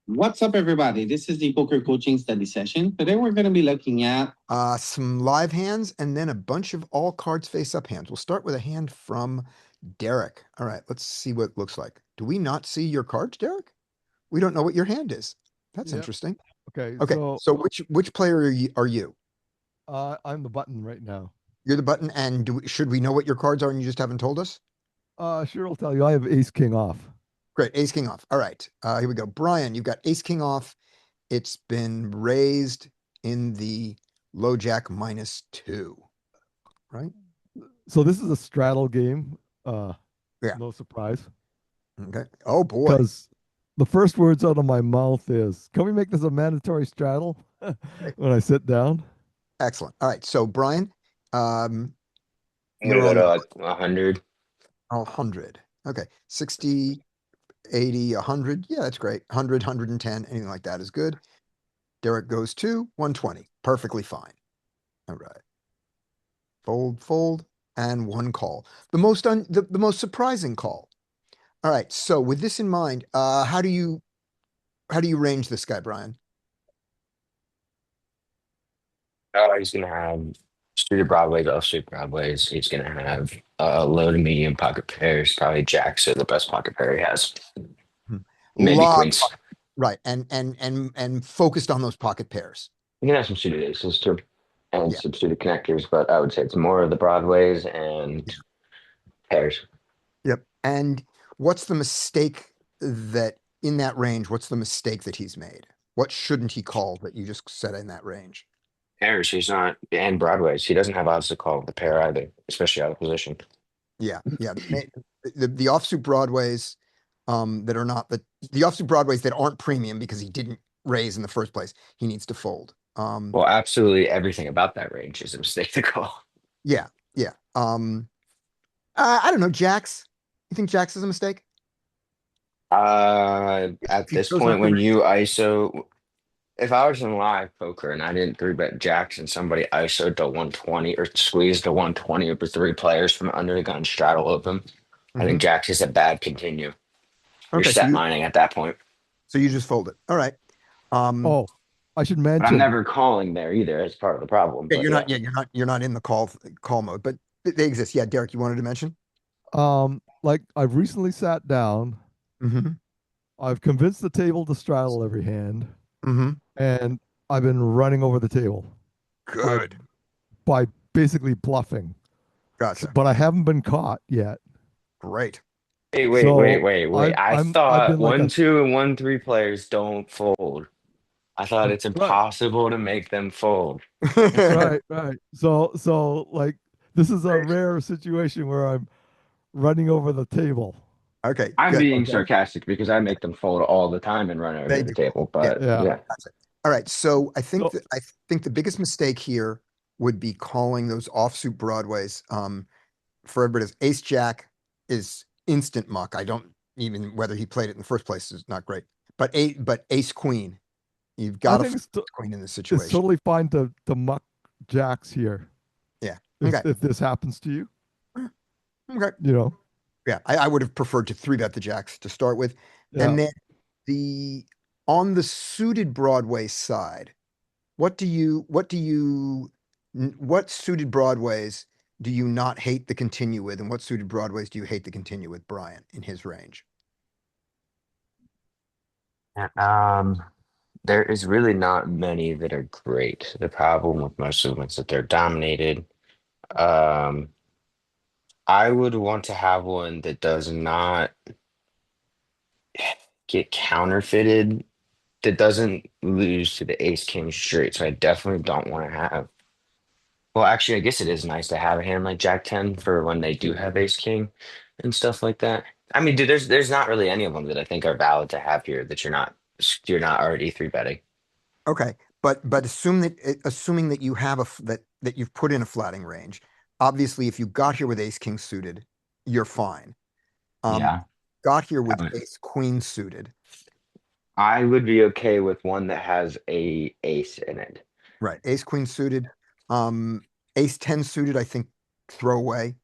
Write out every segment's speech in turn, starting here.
What's up, everybody? This is the poker coaching study session. Today, we're going to be looking at Some live hands and then a bunch of all cards face up hands. We'll start with a hand from Derek. All right, let's see what it looks like. Do we not see your cards, Derek? We don't know what your hand is. That's Yep. interesting. Okay, Okay, so so which player are you? I'm the button right now. You're the button, and should we know what your cards are and you just haven't told us? Sure, I'll tell you. I have Ace King off. Great, ace king off. All right, here we go. Brian, you've got ace king off. It's been raised in the low jack -2, right? So this is a straddle game. Uh, Yeah. no surprise, Okay. Oh boy. because the first words out of my mouth is, "Can we make this a mandatory straddle?" when I sit down. Excellent. All right. So Brian, um, I'm gonna you're go on to the like 100. 100. Okay. 60, 80, 100. Yeah, that's great. 100, 110, anything like that is good. Derek goes to 120. Perfectly fine. All right. Fold, fold, and one call. The most surprising call. All right. So with this in mind, how do you range this guy, Brian? He's gonna have suited broadways, offsuit broadways. He's gonna have low to medium pocket pairs. Probably jacks are the best pocket pair he has. Hmm. Maybe Lot, queens. right. And focused on those pocket pairs. You can have some suited aces too, and Yeah. some suited connectors. But I would say it's more of the broadways and pairs. Yep. And what's the mistake that in that range, what's the mistake that he's made? What shouldn't he call that you just said in that range? Pairs. He's not and broadways. He doesn't have odds to call with the pair either, especially out of position. Yeah, yeah. The offsuit broadways that are not the offsuit broadways that aren't premium because he didn't raise in the first place, he needs to fold. Well, absolutely everything about that range is a mistake to call. Yeah, yeah. I don't know, Jacks. You think Jacks is a mistake? At If he this chose not point, to when raise. you ISO, if I was in live poker and I didn't three bet jacks and somebody ISO'd to 120 or squeezed to 120 over three players from under the gun straddle open, I think Mhm. jacks is a bad continue. You're Okay, so set you mining at that point. just fold it. All right. Um, Oh, I should But I'm mention. never calling there either. It's part of the problem. yeah, But yeah, you're not in the call mode, but they exist. Yeah, Derek, you wanted to mention? Like I've recently sat down. Mm-hmm. I've convinced the table to straddle every hand, Mm-hmm. and I've been running over the table by Good. by basically bluffing. Gotcha. But I haven't been caught yet. Great. So wait. I I've thought been like one, a two, and one, three players don't fold. I thought it's right. impossible to make them fold. Right, right. So like this is a rare situation where I'm running over the table. Okay, I'm good. being Okay. sarcastic because I make them fold all the time and run They over the do. table. Yeah, But Yeah. yeah, gotcha. All right. So So I think the biggest mistake here would be calling those offsuit broadways. For everybody's ace jack is instant muck. I don't even whether he played it in the first place is not great. But ace queen, you've I got to think fold ace queen in this it's situation. totally fine to muck jacks here Yeah. Okay. if this happens to you. Okay. You know. Yeah. I would have preferred to three bet the jacks to start with. Yeah. And then the on the suited Broadway side, what suited Broadways do you not hate the continue with, and what suited Broadways do you hate the continue with, Brian, in his range? Yeah, there is really not many that are great. The problem with most of them is that they're dominated. Um, I would want to have one that does not get counterfeited, that doesn't lose to the ace king straight. So I definitely don't want to have. Well, actually, I guess it is nice to have a hand like Jack 10 for when they do have ace king and stuff like that. I mean, dude, there's not really any of them that I think are valid to have here that you're not already three betting. Okay, but assuming that you have that you've put in a flatting range, obviously, if you got here with ace king suited, you're fine. Um, Yeah. got here with I ace queen suited, I would be okay with one that has a ace in it. right? Ace queen suited, um, ace 10 suited, I think throw away.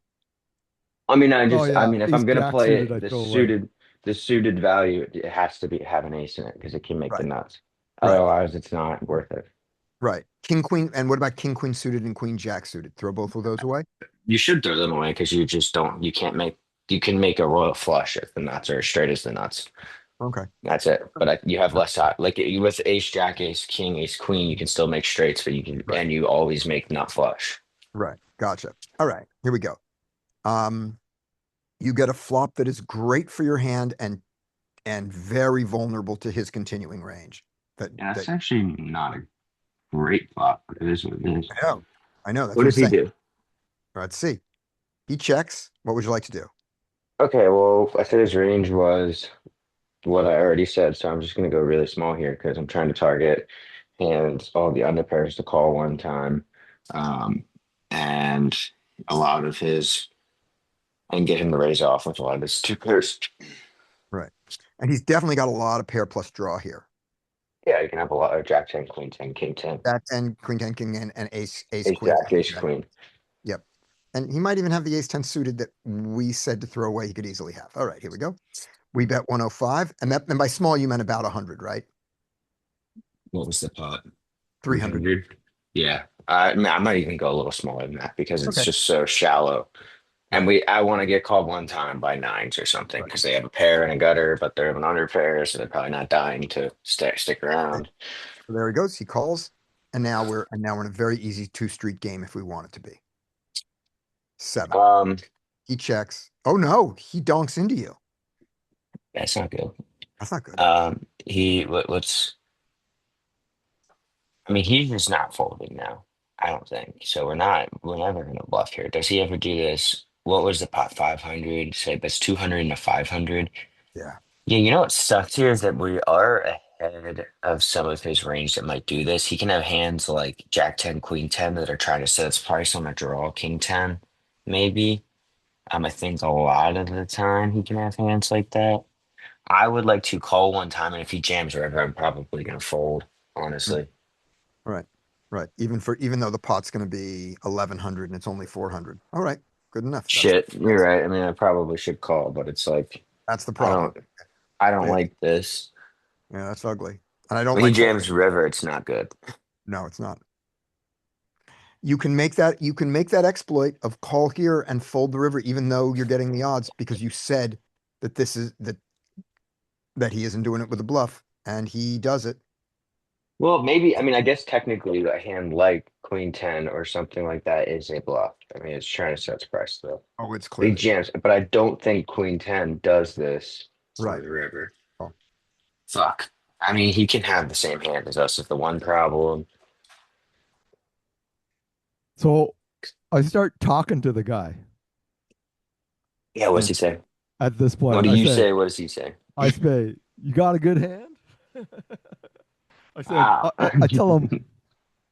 I mean, Oh I yeah. mean, if Ace I'm gonna jack play suited, it, I the throw away. suited, the suited value, it has to have an ace in it because it can make the Right. nuts. Right. Otherwise, it's not worth it. Right. King, queen, and what about king, queen suited and queen, jack suited? Throw both of those away? You should throw them away because you just don't. You can't make. You can make a royal flush if the nuts are as straight as the nuts. Okay. That's it. But you have less like with ace, jack, ace, king, ace, queen. You can still make straights, but you can Right. and you always make nut flush. Right. Gotcha. All right. Here we go. You get a flop that is great for your hand and very vulnerable to his continuing range. Yeah, that's actually not a great flop. But it is what it is. I know. I know. That's What what I'm does he saying. do? Let's see. He checks. What would you like to do? Okay, well, I said his range was what I already said, so I'm just gonna go really small here because I'm trying to target and all the under pairs to call one time, and a lot of his and get him to raise off with a lot of his two pairs. Right. And he's definitely got a lot of pair plus draw here. Yeah, you can have a lot of Jack 10, Queen 10, King 10, Jack 10, Queen 10, King and ace Ace queen. Jack, Ace Queen. Yep. And he might even have the ace 10 suited that we said to throw away he could easily have. All right, here we go. We bet 105. And by small you meant about 100, right? What was the pot? 300. Yeah, I might even go a little smaller than that because it's Okay. just so shallow. And I want to get called one time by nines or something Right. because they have a pair and a gutter, but they're an under pair, so they're probably not dying to stick around. So there he goes. He calls. And now we're in a very easy 2-street game if we want it to be. 7. He checks. Oh no, he donks into you. That's not good. That's not good. What's I mean, he's just not folding now. I don't think so. We're never gonna bluff here. Does he ever do this? What was the pot 500? Say that's 200 and a 500. Yeah. Yeah, you know what sucks here is that we are ahead of some of his range that might do this. He can have hands like Jack 10, Queen 10 that are trying to set its price on a draw, King 10, maybe. I think a lot of the time he can have hands like that. I would like to call one time, and if he jams river, I'm probably gonna fold, honestly. Right. Right. Even though the pot's going to be 1100 and it's only 400. All right. Good enough. Shit, you're right. I mean, I probably should call, but it's like That's the I problem. don't Yeah. like this. Yeah, that's ugly. And I don't When he like jams folding. river, it's not good. No, it's not. You can make that exploit of call here and fold the river, even though you're getting the odds because you said that that he isn't doing it with a bluff, and he does it. Well, maybe, I mean, I guess technically a hand like Queen 10 or something like that is a bluff. I mean, it's trying to set its price though. Oh, it's He clear. jams, but I don't think Queen 10 does this Right. on the river. Oh. Fuck. I mean, he can have the same hand as us is the one problem. So I start talking to the guy Yeah, what's he say? at this point. What do I you say, say? What does he say? I say, you got a good hand? I said, Ah. I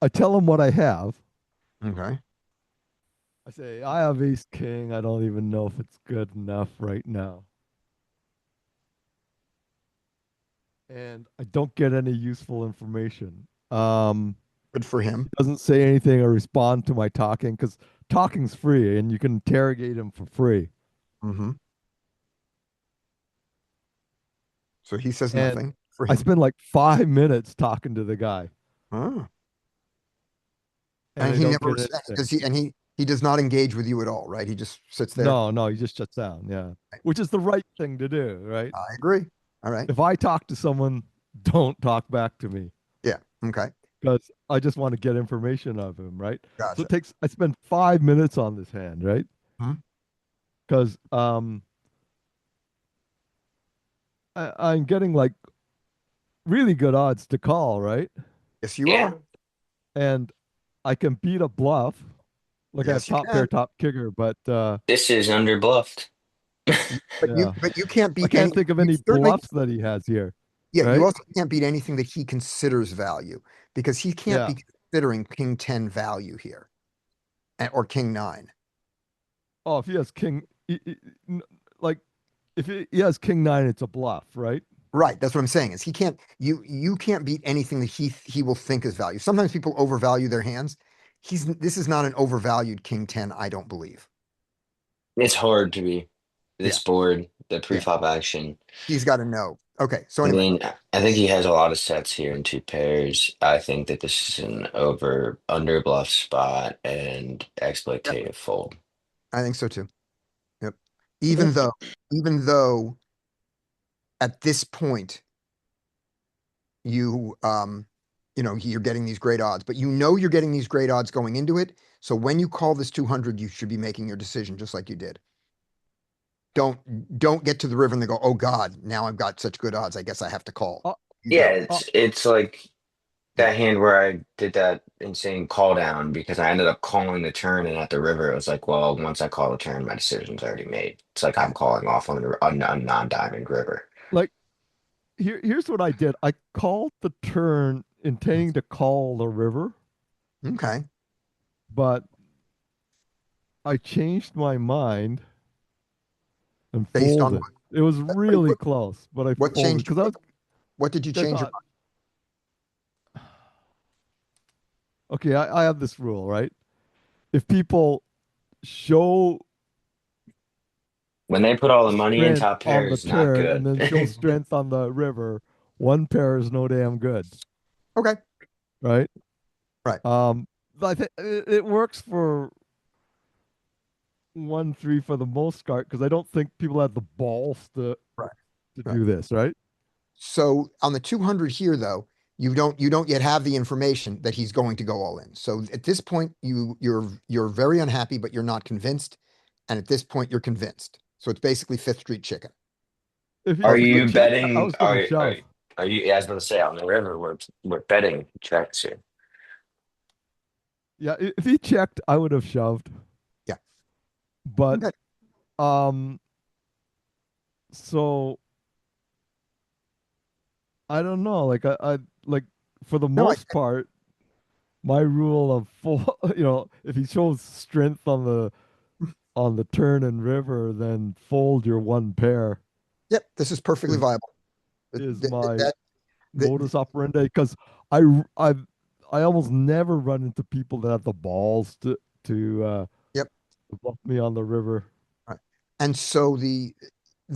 tell him what I have. Okay. I say, I have ace king. I don't even know if it's good enough right now. And I don't get any useful information. Good for him. Doesn't say anything or respond to my talking because talking's free and you can interrogate him for free. Mm-hmm. So he says And nothing for I him. spend like 5 minutes talking to the guy. Oh. And And I he don't never get does anything. he does not engage with you at all, right? He just sits there. No, he just shuts down. Yeah. Which is the right thing to do, right? I agree. All right. If I talk to someone, don't talk back to me Yeah. Okay. because I just want to get information of him, right? So Gotcha. I spend 5 minutes on this hand, right? Mhm. Because I'm getting like really good odds to call, right? Yes, you Yeah. are. And I can beat a bluff. Like I have Yes, you top can. pair, top kicker, but This is under bluffed. But yeah. you can't I beat can't think of you any certainly bluffs that he has here, yeah, you right? also can't beat anything that he considers value because he can't Yeah. be considering king 10 value here or king 9. Oh, if he has king, like if he has king 9, it's a bluff, right? Right. That's what I'm saying is you can't beat anything that he will think is value. Sometimes people overvalue their hands. This is not an overvalued king 10, I don't believe. It's hard to be this board. the pre-flop action. He's got to know. Okay, so I anyway, mean, I think he has a lot of sets here in two pairs. I think that this is an over under bluff spot and exploitative fold. I think so too. Yep. Okay. Even though at this point you you're getting these great odds, but you're getting these great odds going into it. So when you call this 200, you should be making your decision just like you did. Don't get to the river and they go, oh God, now I've got such good odds. I guess I have to call. Uh, You Yeah, go, it's like that hand where I did that insane call down because I ended up calling the turn, and at the river it was like, well, once I call the turn, my decision's already made. It's like I'm calling off on a non-diamond river. like here's what I did. I called the turn intending to call the river, okay. but I changed my mind and Based on folded. It was really close, but I what folded changed? because I was. What did you I change your thought, okay, I have this rule, right? If people show When they put all the money in, strength top pair on the is not turn and good. then show strength on the river, one pair is no damn good, Okay. right? Right. I think it works for 1-3 for the most part because I don't think people have the balls to Right. Right. do this, right? So on the 200 here, though, you don't yet have the information that he's going to go all in. So at this point, you're very unhappy, but you're not convinced. And at this point, you're convinced. So it's basically Fifth Street chicken. If Are he you checked, I betting? was going to shove. Are you? Yeah, I was going to say on the river, we're betting checks here. Yeah, if he checked, I would have shoved. Yeah. But Okay. so I don't know. Like I like for the No, most part, my rule of full, if he shows strength on the turn and river, then fold your one pair yep, this is perfectly is, viable. is Th- th- my that- modus operandi because I I I almost never run into people that have the balls to Yep. bluff me on the river. Right. And so the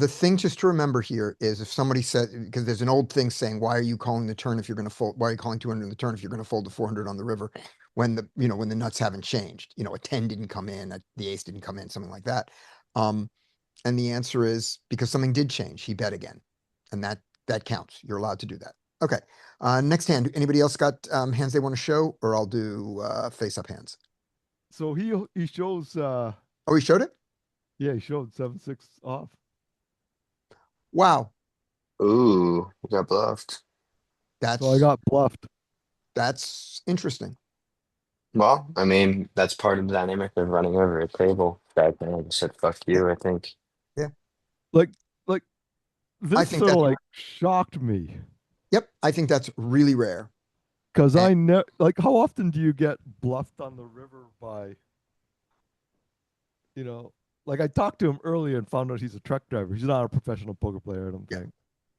thing just to remember here is if somebody said, because there's an old thing saying, why are you calling the turn if you're going to fold? Why are you calling 200 in the turn if you're going to fold the 400 on the river when when the nuts haven't changed? A 10 didn't come in, the ace didn't come in, something like that. And the answer is because something did change. He bet again, and that counts. You're allowed to do that. Okay. Next hand. Anybody else got hands they want to show, or I'll do face up hands. So he shows Oh, he showed it. yeah, he showed 7-6 off. Wow, Ooh, we got bluffed. So I got bluffed. that's interesting. Well, I mean, that's part of the dynamic of running over a table. Back then, I just said, fuck Yeah, you, I think. yeah. Like I this think sort of that's like shocked me Yep, I think that's really rare. because And I know like how often do you get bluffed on the river by like I talked to him earlier and found out he's a truck driver. He's not a professional poker player, I don't think.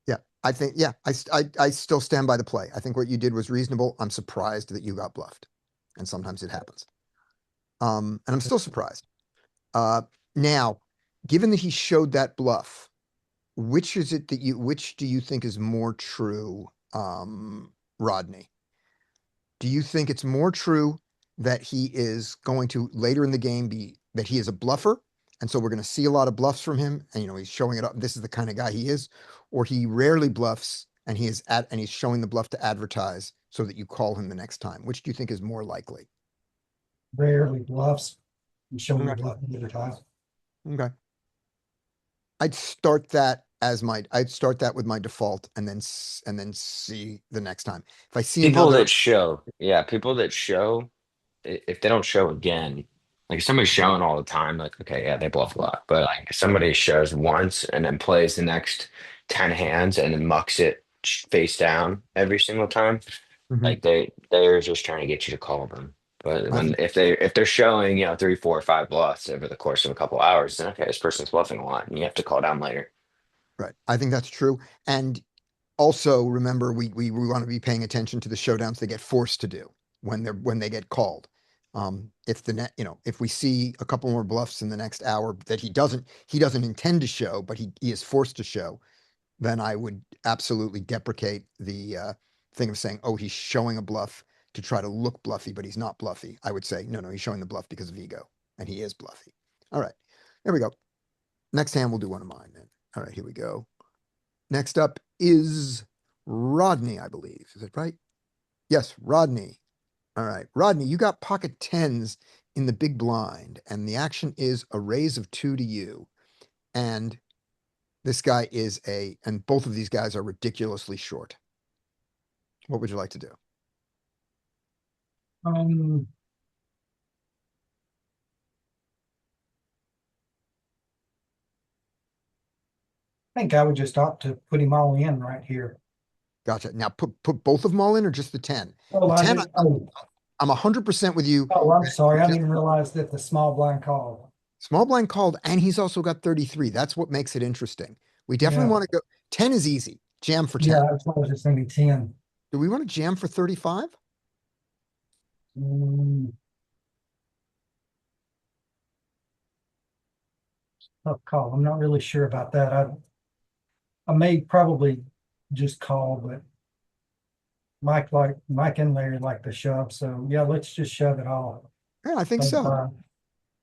yeah, I think I still stand by the play. I think what you did was reasonable. I'm surprised that you got bluffed, and sometimes it happens. And I'm still surprised. Now, given that he showed that bluff, which do you think is more true, Rodney? Do you think it's more true that he is going to later in the game be that he is a bluffer? And so we're going to see a lot of bluffs from him. And, he's showing it up. This is the kind of guy he is, or he rarely bluffs and he's showing the bluff to advertise so that you call him the next time. Which do you think is more likely? Rarely bluffs and showing Okay. bluff the other time. Okay. I'd start that with my default and then see the next time. If I see People another, that show, yeah, people that show, if they don't show again, like if somebody's showing all the time, like, okay, yeah, they bluff a lot. But like if somebody shows once and then plays the next 10 hands and then mucks it face down every single time, Mhm. like they're just trying to get you to call them. But I think if they're showing, 3, 4, 5 bluffs over the course of a couple hours, then okay, this person's bluffing a lot and you have to call down later. right. I think that's true. And also remember we want to be paying attention to the showdowns they get forced to do when they get called. If the net, if we see a couple more bluffs in the next hour that he doesn't intend to show, but he is forced to show, then I would absolutely deprecate the thing of saying, oh, he's showing a bluff to try to look bluffy, but he's not bluffy. I would say, no, he's showing the bluff because of ego, and he is bluffy. All right, there we go. Next hand, we'll do one of mine then. All right, here we go. Next up is Rodney, I believe. Is it right? Yes, Rodney. All right, Rodney, you got pocket tens in the big blind, and the action is a raise of 2 to you. And this guy is and both of these guys are ridiculously short. What would you like to do? I think I would just opt to put him all in right here. Gotcha. Now put both of them all in or just the 10? Oh, The I 10, did, oh, I'm 100% with you. oh, I'm sorry. I Just- didn't realize that the small blind called. Small blind called, and he's also got 33. That's what makes it interesting. We definitely Yeah. want to go. 10 is easy. Jam for 10. Yeah, that's why I was just thinking 10. Do we want to jam for 35? Mm. Tough call. I'm not really sure about that. I may probably just call, but Mike and Larry like to shove. So yeah, let's just shove it all. Yeah, I think so. 35.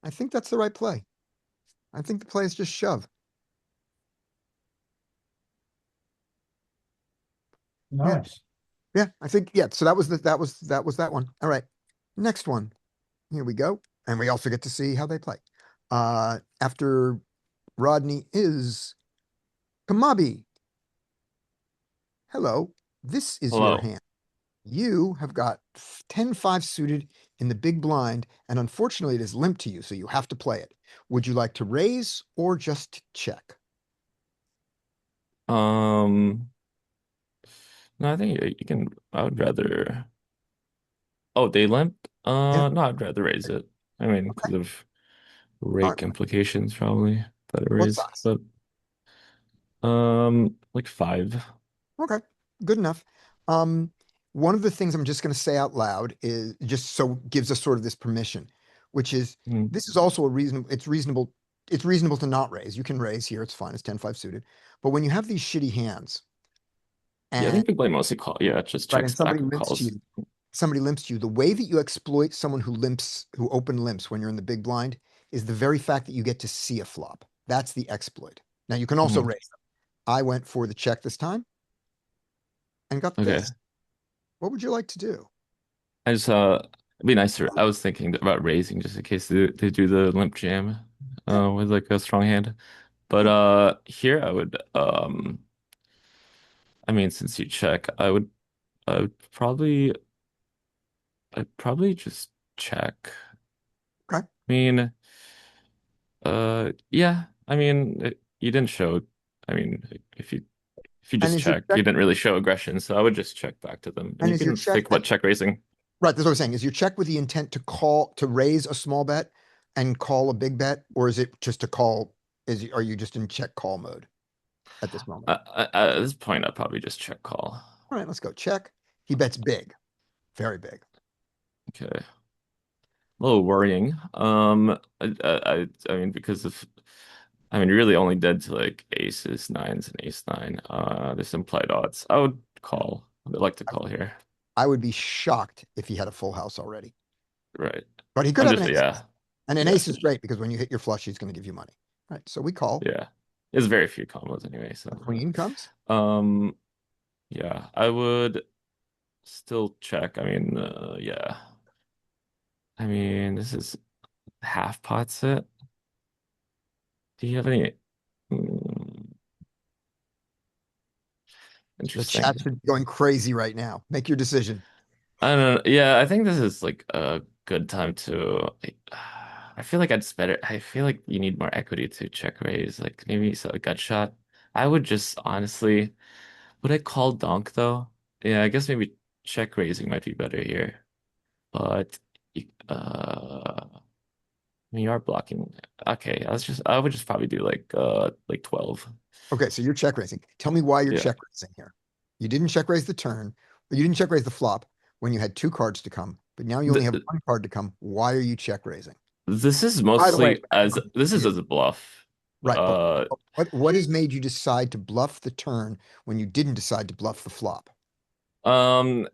I think that's the right play. I think the play is just shove. Nice. Yeah, I think, yeah. So that was that one. All right. Next one. Here we go. And we also get to see how they play. After Rodney is Kamabi. Hello. This is your Hello. hand. You have got 10-5 suited in the big blind, and unfortunately it is limp to you, so you have to play it. Would you like to raise or just check? No, I think you can. I would rather. Oh, they limped. Yeah. No, I'd rather raise it. I mean, because of rake Alright. implications, probably better What raise. size? But like 5. Okay, good enough. One of the things I'm just going to say out loud is just so gives us sort of this permission, which is Mm. this is also it's reasonable to not raise. You can raise here, it's fine, it's 10-5 suited. But when you have these shitty hands Yeah, I and think big blind mostly call. Yeah, it just right, checks and back and calls. somebody limps to you, the way that you exploit someone who open limps when you're in the big blind is the very fact that you get to see a flop. That's the exploit. Now you can also Mhm. raise them. I went for the check this time and got Okay. this. What would you like to do? I just it'd be nicer. I was thinking about raising just in case they do the limp jam with like a strong hand. But here I mean, since you check, I would probably I'd probably just check. Okay. I mean, yeah. I mean, you didn't show. I mean, if you And just is your check, check you didn't really show aggression, so I would just check back to them. And and you is your can check think about check raising. right? That's what I'm saying. Is your check with the intent to raise a small bet and call a big bet, or is it just to call? Are you just in check call mode at this moment? At this point, I'd probably just check call. All right, let's go check. He bets big, very big. Okay. A little worrying. I mean, because of, I mean, you're really only dead to like aces, nines, and ace nine. There's implied odds. I would call. I'd like to call here. I would be shocked if he had a full house already, Right. but he could I'm have just, an ace. yeah, And an yeah. ace is great because when you hit your flush, he's going to give you money. All right, so we call. Yeah. There's very few combos anyway, so. The queen comes. Yeah, I would still check. I mean, yeah. I mean, this is half pot set. Do you have any? Hmm, The interesting. chat should be going crazy right now. Make your decision. I don't know. Yeah, I think this is like a good time to. I feel like I'd just better. I feel like you need more equity to check raise. Like maybe so a gut shot. I would just honestly. Would I call donk though? Yeah, I guess maybe check raising might be better here. But I mean, you are blocking. Okay, I would just probably do like 12. Okay, so you're check raising. Tell me why you're Yeah. check raising here. You didn't check raise the turn, or you didn't check raise the flop when you had two cards to come, but now you only have Th one card to come. Why are you check raising? this is By the way, mostly this is you- as a bluff. right, but Uh, what has made you decide to bluff the turn when you didn't decide to bluff the flop? um,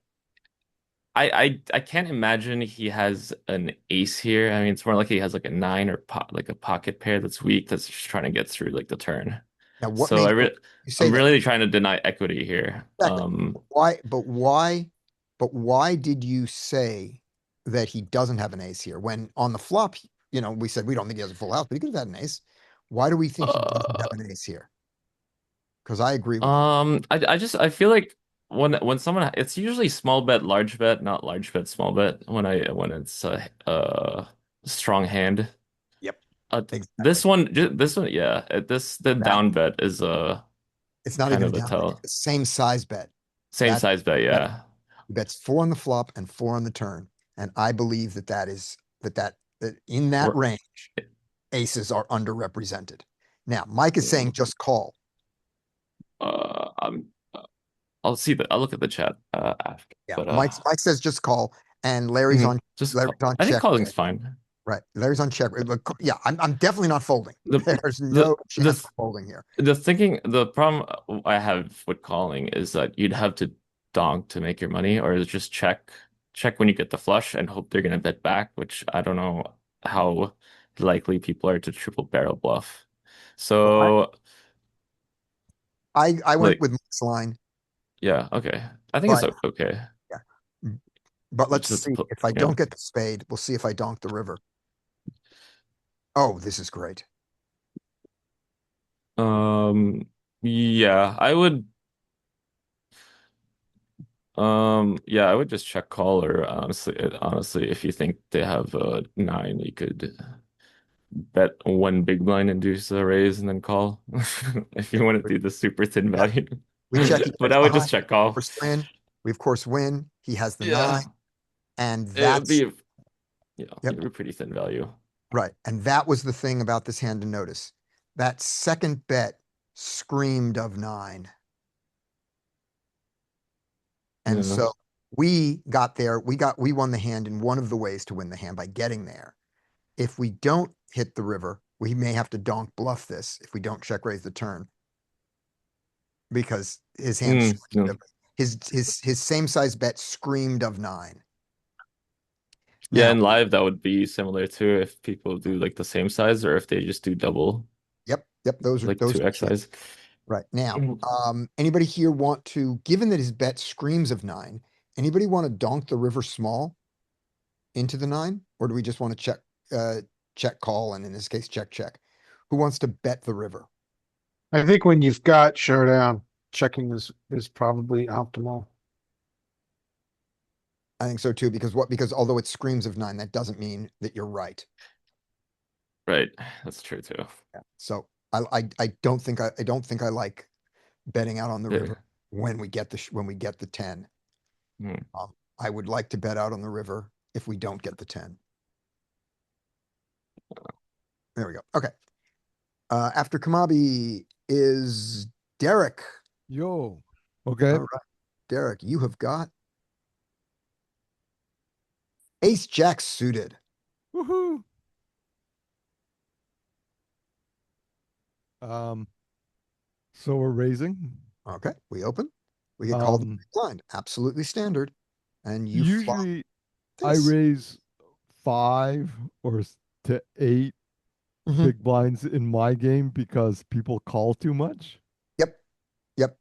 I can't imagine he has an ace here. I mean, it's more like he has like a nine or like a pocket pair that's weak that's just trying to get through like the turn. Now, what So made you say I'm that? really trying to deny equity here. Exactly. But why did you say that he doesn't have an ace here when on the flop, we said we don't think he has a full house, but he could have had an ace. Why do we think he doesn't have Uh, an ace here? Because I agree with you. I feel like when someone it's usually small bet, large bet, not large bet, small bet when it's a strong hand. Yep, This exactly. one, this one, yeah. The That down bet is it's not kind even a of a down bet. It's tell. the same size bet. Same That's size bet, better. yeah. He bets 4 on the flop and 4 on the turn, and I believe that in that R- range, aces are underrepresented. Now, Mike is yeah. saying just call. I'm I'll look at the chat after. Yeah, But Mike says just call, and just Larry's call. on I think check. calling's fine. Right, Larry's on check. Look, yeah, I'm definitely not folding. The There's the no chance the of folding here. the problem I have with calling is that you'd have to donk to make your money, or just check when you get the flush and hope they're gonna bet back, which I don't know how likely people are to triple barrel bluff. Well, So I went like with Mike's line, yeah, okay. I think it's but okay. yeah, but let's Just see if I yeah. don't get the spade. We'll see if I donk the river. Oh, this is great. Yeah, I would just check call, or honestly, if you think they have a nine, you could bet one big blind, induce a raise, and then call if you want to do the super thin Yeah, value. we check. He But checks I would behind. just check Of call. course, win. We of course win. He has the Yeah, 9, and it would that's be yep, it'd be pretty thin value. right. And that was the thing about this hand to notice. That second bet screamed of 9. And Yeah. so we got there. We won the hand in one of the ways to win the hand by getting there. If we don't hit the river, we may have to donk bluff this if we don't check raise the turn because his hand Yeah. his same size bet screamed of 9. Yeah, Now, in live that would be similar too if people do like the same size, or if they just do double, yep, those are like those are 2x key. size. Right. Now, anybody here want to, given that his bet screams of 9, anybody want to donk the river small into the 9? Or do we just want to check call, and in this case, check? Who wants to bet the river? I think when you've got showdown, checking is probably optimal. I think so too, because although it screams of 9, that doesn't mean that you're right. Right, that's true too. Yeah. So I don't think I like betting out on the river Yeah. when we get the 10. Hmm. I would like to bet out on the river if we don't get the 10. There we go. Okay. After Kamabi is Derek. Yo. Okay. All right. Derek, you have got ace jack suited. Woohoo. Um, so we're raising. Okay, we open. We get called the big blind. Absolutely standard. And you flop Usually I this. raise 5 or to 8 Mhm. big blinds in my game because people call too much. Yep. Yep.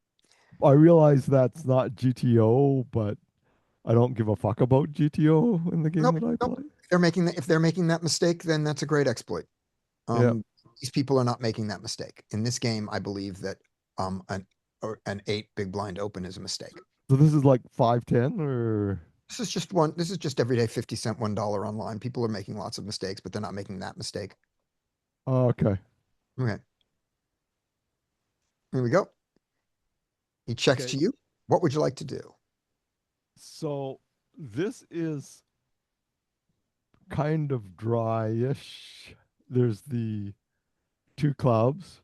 I realize that's not GTO, but I don't give a fuck about GTO in the game Nope. that I Nope. play. If they're making that mistake, then that's a great exploit. Yeah. These people are not making that mistake. In this game, I believe that an 8 big blind open is a mistake. So this is like 5-10 or This is just everyday 50 cent $1 online. People are making lots of mistakes, but they're not making that mistake. oh, okay. Okay. Here we go. He checks Okay. to you. What would you like to do? So this is kind of dry-ish. There's the 2 clubs,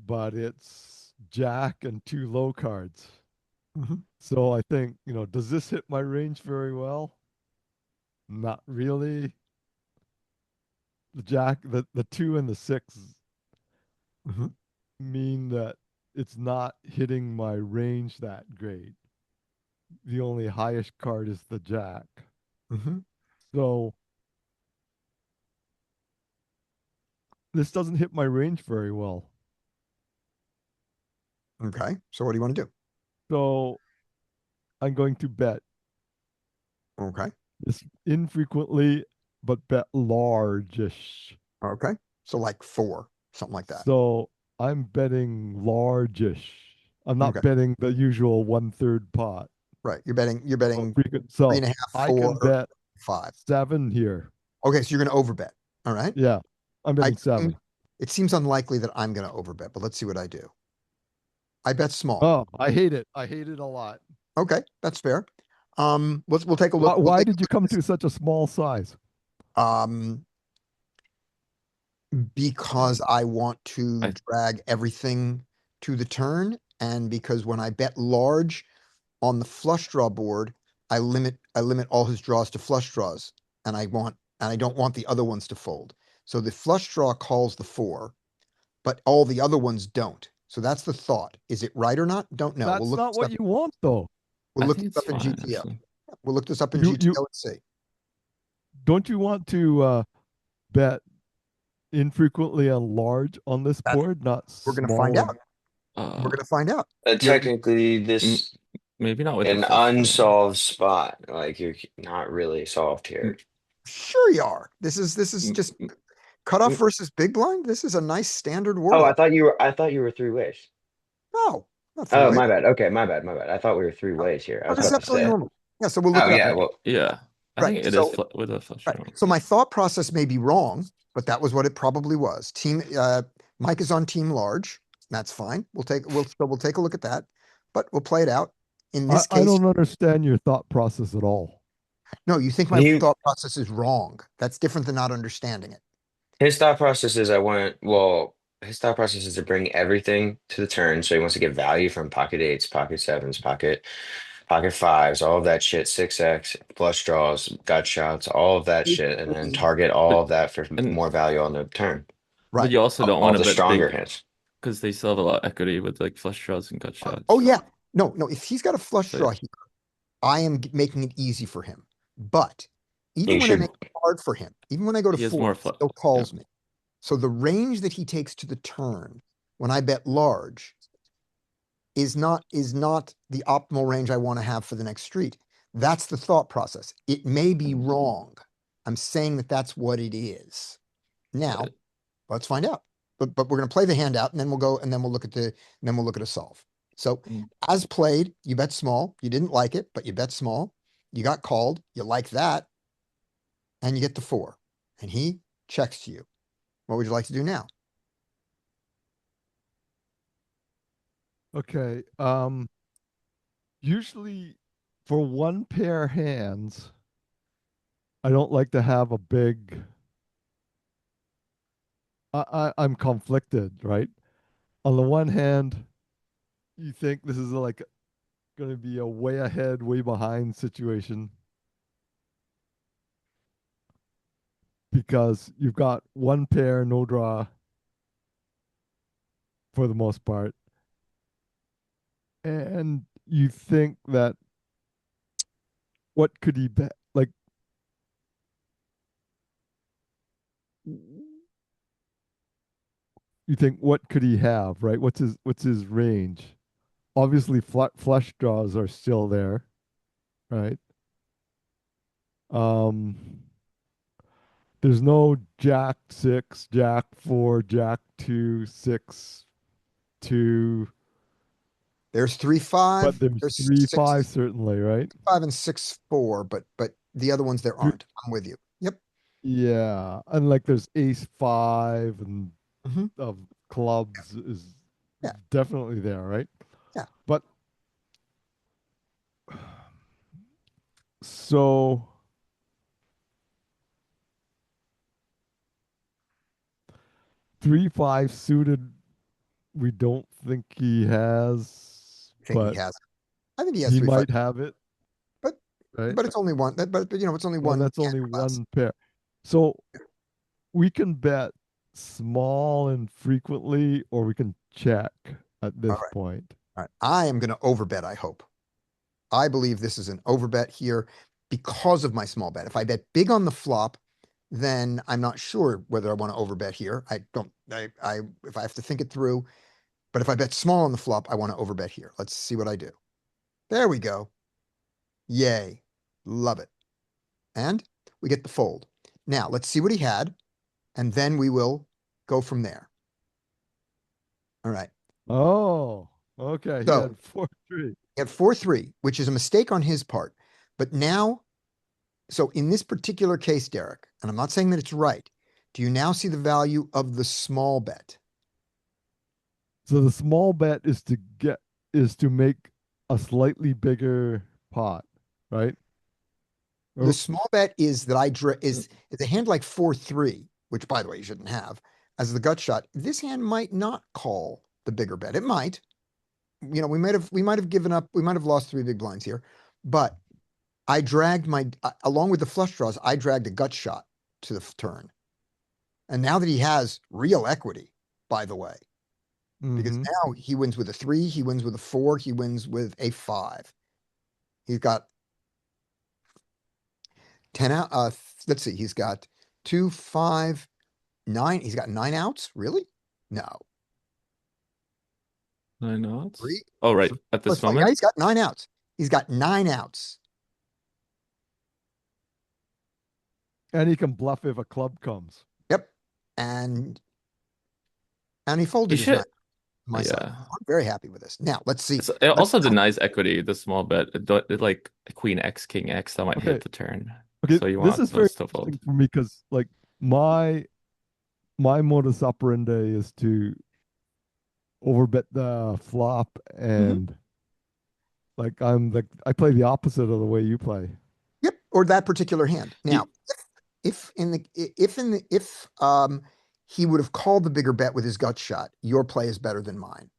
but it's jack and 2 low cards. Mhm. So I think, does this hit my range very well? Not really. The 2 and the 6 Mhm. mean that it's not hitting my range that great. The only highest card is the Jack. Mhm. So this doesn't hit my range very well. Okay. So what do you want to do? So I'm going to bet Okay. this infrequently, but bet largish. Okay. So like 4, something like that. So I'm betting largish. I'm Okay. not betting the usual 1/3 pot. Right. You're betting So three so and a half, I 4, can bet 5. 7 here. Okay, so you're going to overbet. All right. Yeah, I'm betting I 7. It seems unlikely that I'm going to overbet, but let's see what I do. I bet small. Oh, I hate it. I hate it a lot. Okay, that's fair. We'll take a Why, look. We'll why take a did you look at come this. to such a small size? Um, because I want to I drag everything to the turn, and because when I bet large on the flush draw board, I limit all his draws to flush draws, and I don't want the other ones to fold. So the flush draw calls the 4, but all the other ones don't. So that's the thought. Is it right or not? Don't know. We'll That's look not this what up. you want, though. We'll I look think this it's up in fine GTO. actually. We'll look this up in You GTO and see. don't you want to bet infrequently on large on this That board, not we're gonna find small out. Uh, We're gonna find out. You're Technically, m this maybe not with the an flush draw. unsolved spot. Like you're not really solved M here. sure you are. This is m just m cutoff m versus big blind. This is a nice standard Oh, world. I thought you were three ways. No, not three Oh, ways. my bad. Okay, my bad, my bad. I thought we were three No, ways here. I no, was this is about to absolutely say. normal. Yeah, so we'll look Oh it up. yeah, I well, yeah, I Right. think it is So fl with a flush right. draw. So my thought process may be wrong, but that was what it probably was. Mike is on team large. That's fine. We'll take a look at that, but we'll play it out. In this I case, don't understand your thought process at all. no, you think my he thought process is wrong. That's different than not understanding it. his thought process is his thought process is to bring everything to the turn. So he wants to get value from pocket eights, pocket sevens, pocket fives, all of that shit, 6x, flush draws, gut shots, all of that shit, and then target But all of that for and more value on the turn. but Right. you also don't All want to the bet stronger big hits. because they still have a lot of equity with like flush draws and gut Oh shots. yeah. No, no. If he's got a flush So draw yeah, here, I am making it easy for him. But even You when I should make it hard for him, even when I go to he has 4, more he flush. still Yeah. calls me. So the range that he takes to the turn when I bet large is not the optimal range I want to have for the next street. That's the thought process. It may be wrong. I'm saying that that's what it is. Now, But let's find out. But we're going to play the hand out, and then we'll go, and then we'll look at a solve. So mm, as played, you bet small. You didn't like it, but you bet small. You got called. You like that, and you get to 4. And he checks to you. What would you like to do now? Okay. Usually for one pair hands, I don't like to have a big. I'm conflicted, right? On the one hand, you think this is like going to be a way ahead, way behind situation because you've got one pair, no draw for the most part. And you think that what could he bet? Like, you think what could he have, right? What's his range? Obviously, flush draws are still there, right? Um, there's no Jack 6, Jack 4, Jack 2, 6, 2, There's 3, but 5. there's There's 3, 5 6, certainly, right? 5, and 6, 4. But the other ones there Three, aren't. I'm with you. Yep. yeah, and like there's Ace 5 and Hmm. of clubs is Yeah. definitely there, right? Yeah. But so 3, 5 suited, we don't think he has, I think he but has. I think he has he 3, 5. might have it. But right? But it's only one. But you know, it's only Well, one. that's hand only class. one pair. So we can bet small and frequently, or we can check at this right. point. All right. I am going to overbet, I hope. I believe this is an overbet here because of my small bet. If I bet big on the flop, then I'm not sure whether I want to overbet here. If I have to think it through, but if I bet small on the flop, I want to overbet here. Let's see what I do. There we go. Yay. Love it. And we get the fold. Now let's see what he had, and then we will go from there. All right. Oh, okay. He So had 4-3. he had 4-3, which is a mistake on his part. But now, so in this particular case, Derek, and I'm not saying that it's right, do you now see the value of the small bet? So the small bet is to make a slightly bigger pot, right? The Oh, small bet is that is a hand like 4-3, which by the way you shouldn't have, as the gut shot. This hand might not call the bigger bet. It might. You know, we might have given up, we might have lost 3 big blinds here, but I dragged along with the flush draws, I dragged a gut shot to the turn. And now that he has real equity, by the way, because mhm. now he wins with a 3, he wins with a 4, he wins with a 5. He's got 10 out. Let's see, he's got 2, 5, 9. He's got 9 outs. Really? No. 9 outs. 3. Oh, right. Three At plus this 5. Yeah, moment. he's got 9 outs. He's got 9 outs. And he can bluff if a club comes. Yep. And he He folded his should. 9 my side. Yeah. I'm very happy with this. Now let's see. It also denies equity, the small bet. Like Queen X, King X, that might Okay. hit the turn. Okay, So you this want is very those to interesting fold. for me because like my modus operandi is to overbet the flop and like I play the opposite of the way you play. Yep. Or that particular hand. Now, if he would have called the bigger bet with his gut shot, your play is better than mine.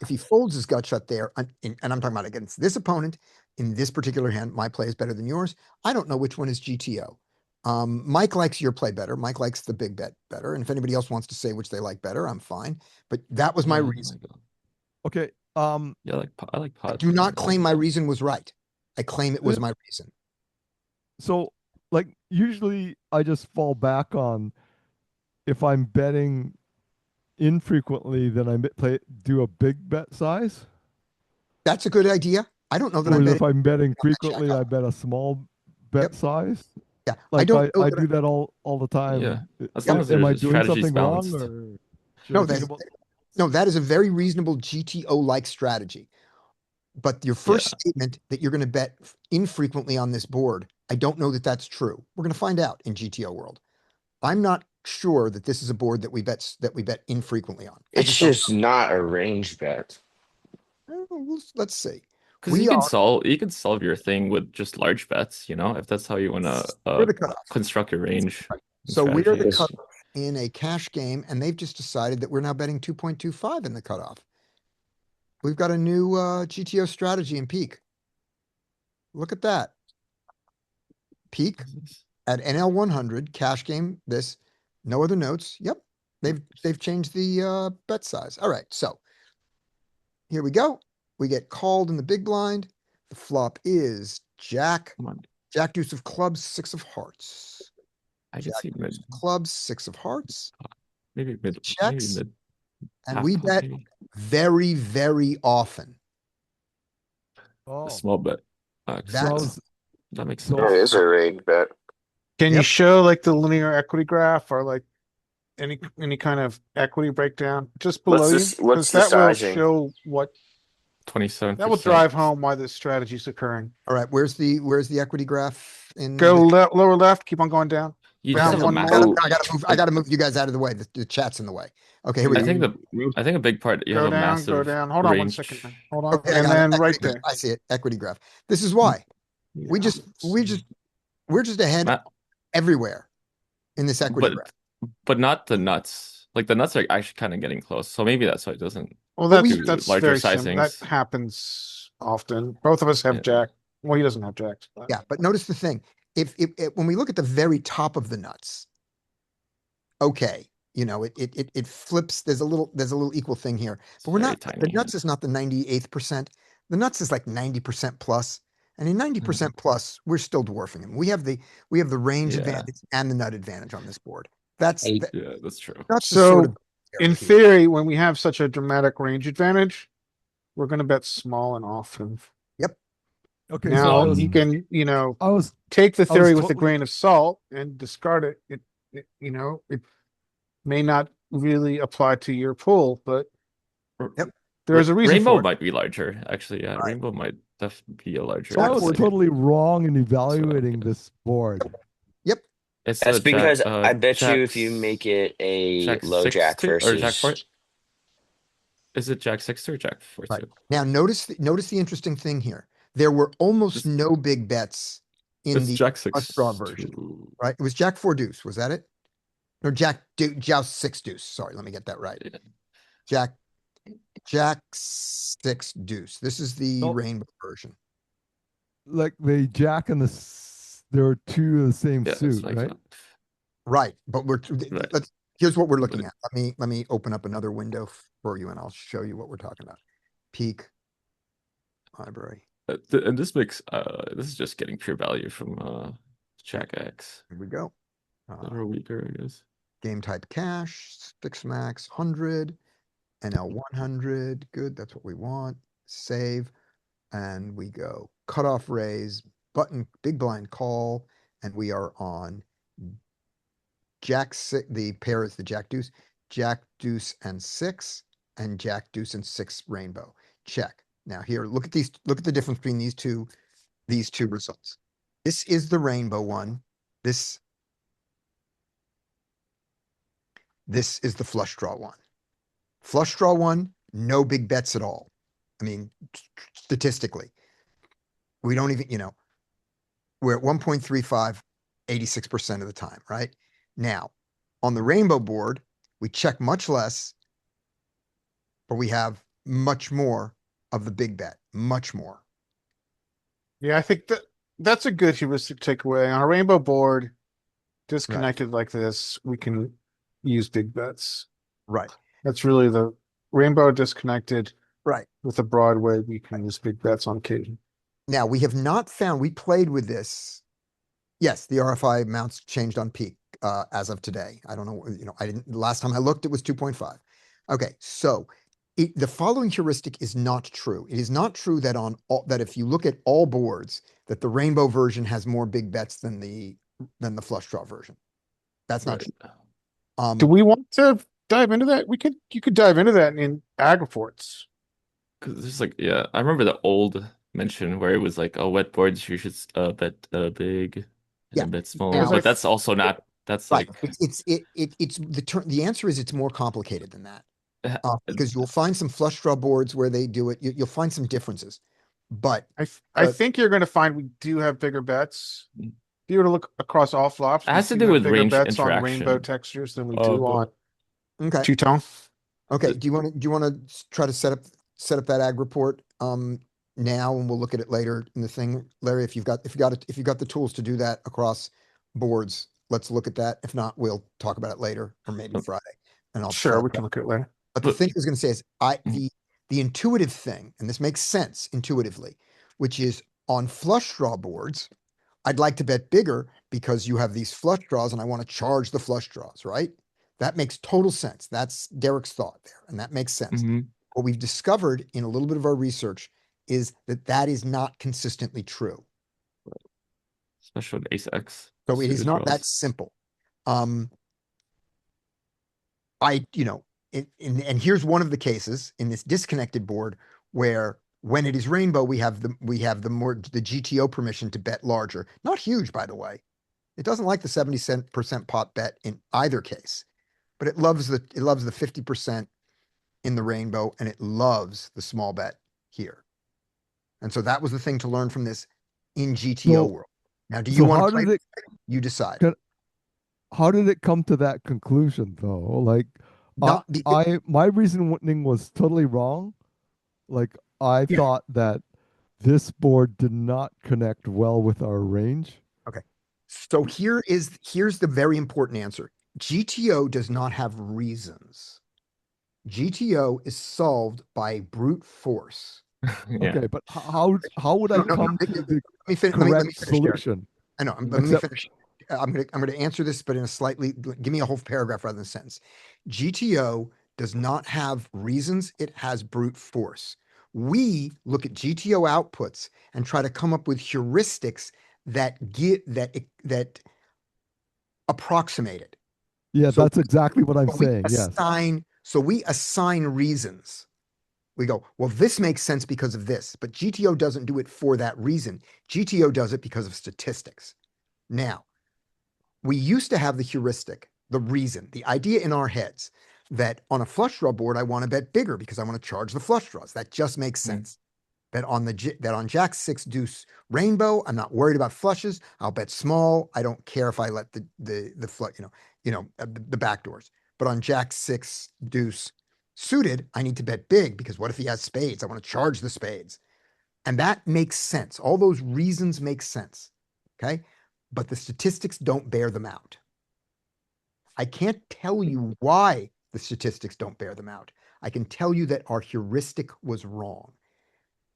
If he folds his gut shot there, and I'm talking about against this opponent in this particular hand, my play is better than yours. I don't know which one is GTO. Mike likes your play better. Mike likes the big bet better. And if anybody else wants to say which they like better, I'm fine. But that was my Yeah, reason. Okay. Yeah, I like I pot. do not claim my reason was right. I claim it was my reason. So like usually I just fall back on if I'm betting infrequently, then I do a big bet size. That's a good idea. I don't know that I'm Whereas betting. if I'm betting on that jack frequently, up. I bet a small bet Yep. size. Yeah. I Like don't know I that do that all the time. Yeah. As Yep. long as Am I there's doing strategies something wrong, balanced. or should No, I think about? No, that is a very reasonable GTO-like strategy. But your first statement that you're going to bet infrequently on this board, I don't know that that's true. We're going to find out in GTO world. I'm not sure that this is a board that we bet infrequently on. I It's just don't just not a range bet. know. Let's see. Because you can solve your thing with just large bets, if that's how you want to We're the cutoff. construct your range. and So we're the strategy. cutoff in a cash game, and they've just decided that we're now betting 2.25 in the cutoff. We've got a new GTO strategy in peak. Look at that. Peak at NL 100 cash game. This, no other notes. Yep, they've changed the bet size. All right, so here we go. We get called in the big blind. The flop is Jack Come on. Deuce of clubs, 6 of hearts. I can Jack see Deuce mid, of clubs, 6 of hearts. maybe mid, Checks, and half we pot, bet maybe. very, very often. Oh, A small bet. That's That makes so- sense. It is a range bet. Can you Yep. show like the linear equity graph or like any kind of equity breakdown just below you? What's Because the that will sizing? show what 27%. that will drive home why this strategy is occurring. all right. Where's the equity graph in Go the- lower left, keep on going down. You Down just have a one massive. more. I gotta move you guys out of the way. The chat's in the way. Okay, here we I go. think a big part. You Go have a down, massive go down. Hold on one range. second. Hold on. Okay, I And got it. then right Equity graph. there. I see it. Equity graph. This is why we're just ahead Ma- everywhere in this equity graph. but not the nuts. Like the nuts are actually kind of getting close. So maybe that's why it doesn't. Well, But that's larger very similar. That sizings. happens often. Both of us have Yeah. Jack Well, he doesn't have jacks. But Yeah, but notice the thing. If when we look at the very top of the nuts, okay, it flips. There's a little equal thing here, but we're very not. The tiny. nuts is not the 98th percent. The nuts is like 90% plus, and in 90% plus, we're still dwarfing him. We have the range Yeah. advantage and the nut advantage on this board. That's Hey, Yeah, that's true. nuts is sort so, of in here. theory, when we have such a dramatic range advantage, we're going to bet small and often. Okay, so Now you can, I was take the I was theory with a totally- grain of salt and discard it. It may not really apply to your pool, but Yep. there's a reason Rainbow for it. might be larger, actually. Yeah, Right. Rainbow might definitely be a larger. so I was Jack- totally wrong in yeah. evaluating this board. Yep. It's that's a jack, because I bet you jack if you make it a jack low six jack two or jack four. versus Is it jack six two or jack four Right. two? Now notice the interesting thing here. There were almost It's- no big bets in It's the jack six draw version, two. right? It was Jack 4 deuce, was that it? Or Joust 6 deuce. Sorry, let me get that right. Yeah. Jack 6 deuce. This is the No. rainbow version. Like the jack and there are two of the same Yeah, it's suit, like right? that. Right, but Right. here's what we're looking at. Let me open up another window for you and I'll show you what we're talking about. Peak library. And this makes this is just getting pure value from jack X. Here we go. That are weaker, I guess. Game type cash, fix max 100, NL 100. Good, that's what we want. Save, and we go cutoff raise, button, big blind call, and we are on Jack six. The pair is the Jack deuce, Jack deuce and 6, and Jack deuce and 6 rainbow. Check. Now here, look at these. Look at the difference between these two results. This is the rainbow one. This is the flush draw one. Flush draw one, no big bets at all. I mean, statistically, we don't even, we're at 1.35, 86% of the time, right? Now, on the rainbow board, we check much less, but we have much more of the big bet, much more. Yeah, I think that's a good heuristic takeaway. On a rainbow board, disconnected like this, we can use big bets. Right. That's really the rainbow disconnected. Right. With a Broadway, we can use big bets on occasion. Now, we have not found, we played with this. Yes, the RFI amounts changed on peak as of today. I don't know, last time I looked, it was 2.5. Okay, so the following heuristic is not true. It is not true that that if you look at all boards, that the rainbow version has more big bets than the flush draw version. That's not true. Do we want to dive into that? You could dive into that in ag reports. Because there's I remember the old mention where it was like, oh, wet boards you should bet big and then bet small, Now- but that's also not. That's Right. like It's the answer is it's more complicated than that. Because you'll find some flush draw boards where they do it. You'll find some differences, but I think you're going to find we do have bigger bets. If you were to look across all flops, It has to we do have with bigger range bets on interaction. rainbow textures than we Oh, do on okay. two-tone. Okay. Do you want to try to set up that ag report now, and we'll look at it later in the thing, Larry? If you've got the tools to do that across boards, let's look at that. If not, we'll talk about it later or maybe Friday. And I'll Sure, try we to- can look at it later. But the But- thing I was going to say is the intuitive thing, and this makes sense intuitively, which is on flush draw boards, I'd like to bet bigger because you have these flush draws and I want to charge the flush draws, right? That makes total sense. That's Derek's thought there, and that makes sense. Mhm. What we've discovered in a little bit of our research is that is not consistently true. Especially with ace X. So it is suited not that draws. simple. And here's one of the cases in this disconnected board where when it is rainbow, we have the GTO permission to bet larger. Not huge, by the way. It doesn't like the 70% pot bet in either case, but it loves the 50% in the rainbow, and it loves the small bet here. And so that was the thing to learn from this in GTO So- world. Now, do you So want how to play? did it You decide. Can- how did it come to that conclusion though? Like Not my reasoning was totally wrong. Like I Yeah. thought that this board did not connect well with our range. So here's the very important answer. GTO does not have reasons. GTO is solved by brute force. Yeah. Okay, but how would I No, no, come no, to the Let me finish. Let me correct finish, Derek. solution? I know. Let me Except- finish. I'm gonna answer this, but in a slightly. Give me a whole paragraph rather than a sentence. GTO does not have reasons. It has brute force. We look at GTO outputs and try to come up with heuristics that approximate it. Yeah, So- that's exactly what I'm So we saying. Yes. assign reasons. We go, well, this makes sense because of this, but GTO doesn't do it for that reason. GTO does it because of statistics. Now, we used to have the heuristic, the reason, the idea in our heads that on a flush draw board, I want to bet bigger because I want to charge the flush draws. That just makes sense. That on Jack 6 deuce rainbow, I'm not worried about flushes. I'll bet small. I don't care if I let the flush, the back doors. But on Jack 6 deuce suited, I need to bet big because what if he has spades? I want to charge the spades. And that makes sense. All those reasons make sense. Okay. But the statistics don't bear them out. I can't tell you why the statistics don't bear them out. I can tell you that our heuristic was wrong.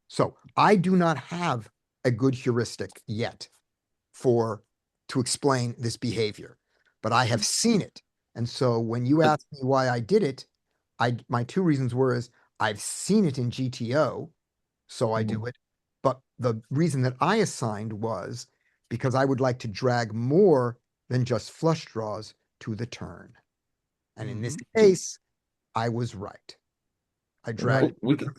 So I do not have a good heuristic yet to explain this behavior, but I have seen it. And so when you ask me why I did it, my two reasons were is I've seen it in GTO, so I do it. But the reason that I assigned was because I would like to drag more than just flush draws to the turn. And in this case, I was right. I dragged. We could,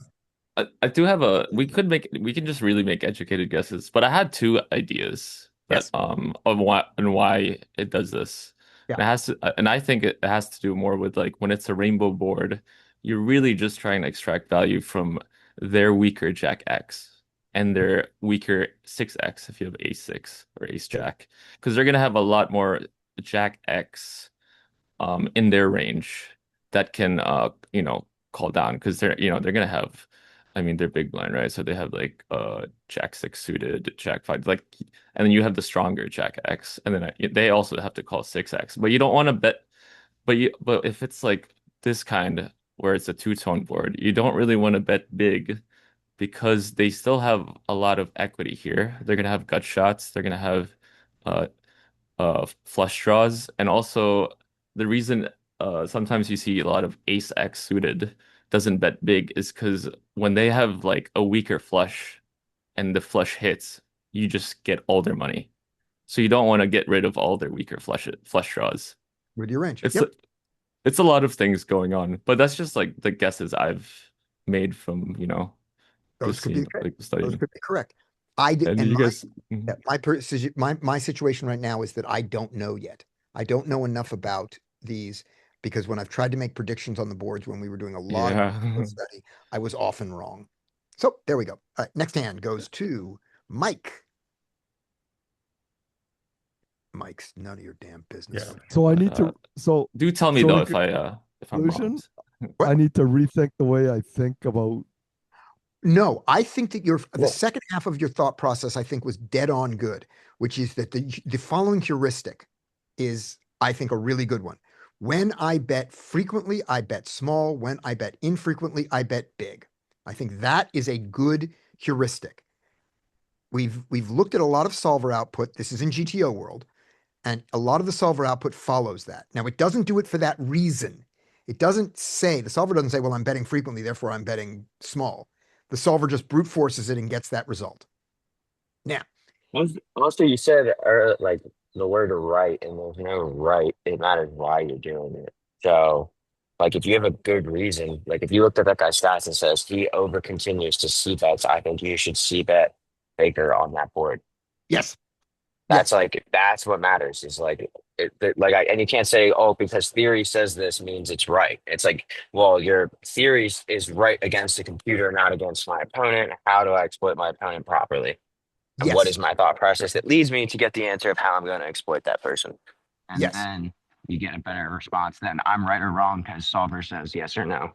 I do have we can just really make educated guesses, but I had two ideas that Yes. of why it does this. Yeah. And it has to, and I think it has to do more with like when it's a rainbow board, you're really just trying to extract value from their weaker Jack X and their weaker 6X if you have Ace 6 or Ace Jack, because they're gonna have a lot more Jack X in their range that can call down because they're gonna have, I mean, they're big blind, right? So they have like Jack 6 suited, Jack 5, like, and then you have the stronger Jack X, and then they also have to call 6X. But you don't want to bet, but if it's like this kind where it's a two-tone board, you don't really want to bet big because they still have a lot of equity here. They're gonna have gut shots, they're gonna have uh flush draws, and also the reason sometimes you see a lot of ace X suited doesn't bet big is because when they have like a weaker flush and the flush hits, you just get all their money. So you don't want to get rid of all their weaker flush draws. With your range. It's Yep. it's a lot of things going on, but that's just like the guesses I've made from Those just could seeing be like Those studying. could be correct. I did, And and you my, guys, yeah, my situation right now is that I don't know yet. I don't know enough about these because when I've tried to make predictions on the boards when we were doing a lot of yeah. study, I was often wrong. So there we go. All right, next hand goes to Mike. Mike's none of your damn business. Yeah. So I need to. So Do tell me So though in if I'm wrong. conclusion, What? I need to rethink the way I think about. No, I think that the Well- second half of your thought process, I think, was dead on good, which is that the following heuristic is, I think, a really good one. When I bet frequently, I bet small. When I bet infrequently, I bet big. I think that is a good heuristic. We've looked at a lot of solver output. This is in GTO world, and a lot of the solver output follows that. Now, it doesn't do it for that reason. It doesn't say, the solver doesn't say, well, I'm betting frequently, therefore I'm betting small. The solver just brute forces it and gets that result. Now, Also, you said like the word right, and there's no right. It matters why you're doing it. So, like, if you have a good reason, like if you looked at that guy's stats and says he over continues to see bets, I think you should see bet Baker on that board. yes, That's yes, like that's what matters. Is like and you can't say, oh, because theory says this means it's right. It's like, well, your theory is right against the computer, not against my opponent. How do I exploit my opponent properly? And what yes, is my thought process that leads me to get the answer of how I'm going to exploit that person? And yes. then you get a better response than I'm right or wrong because solver says yes or no.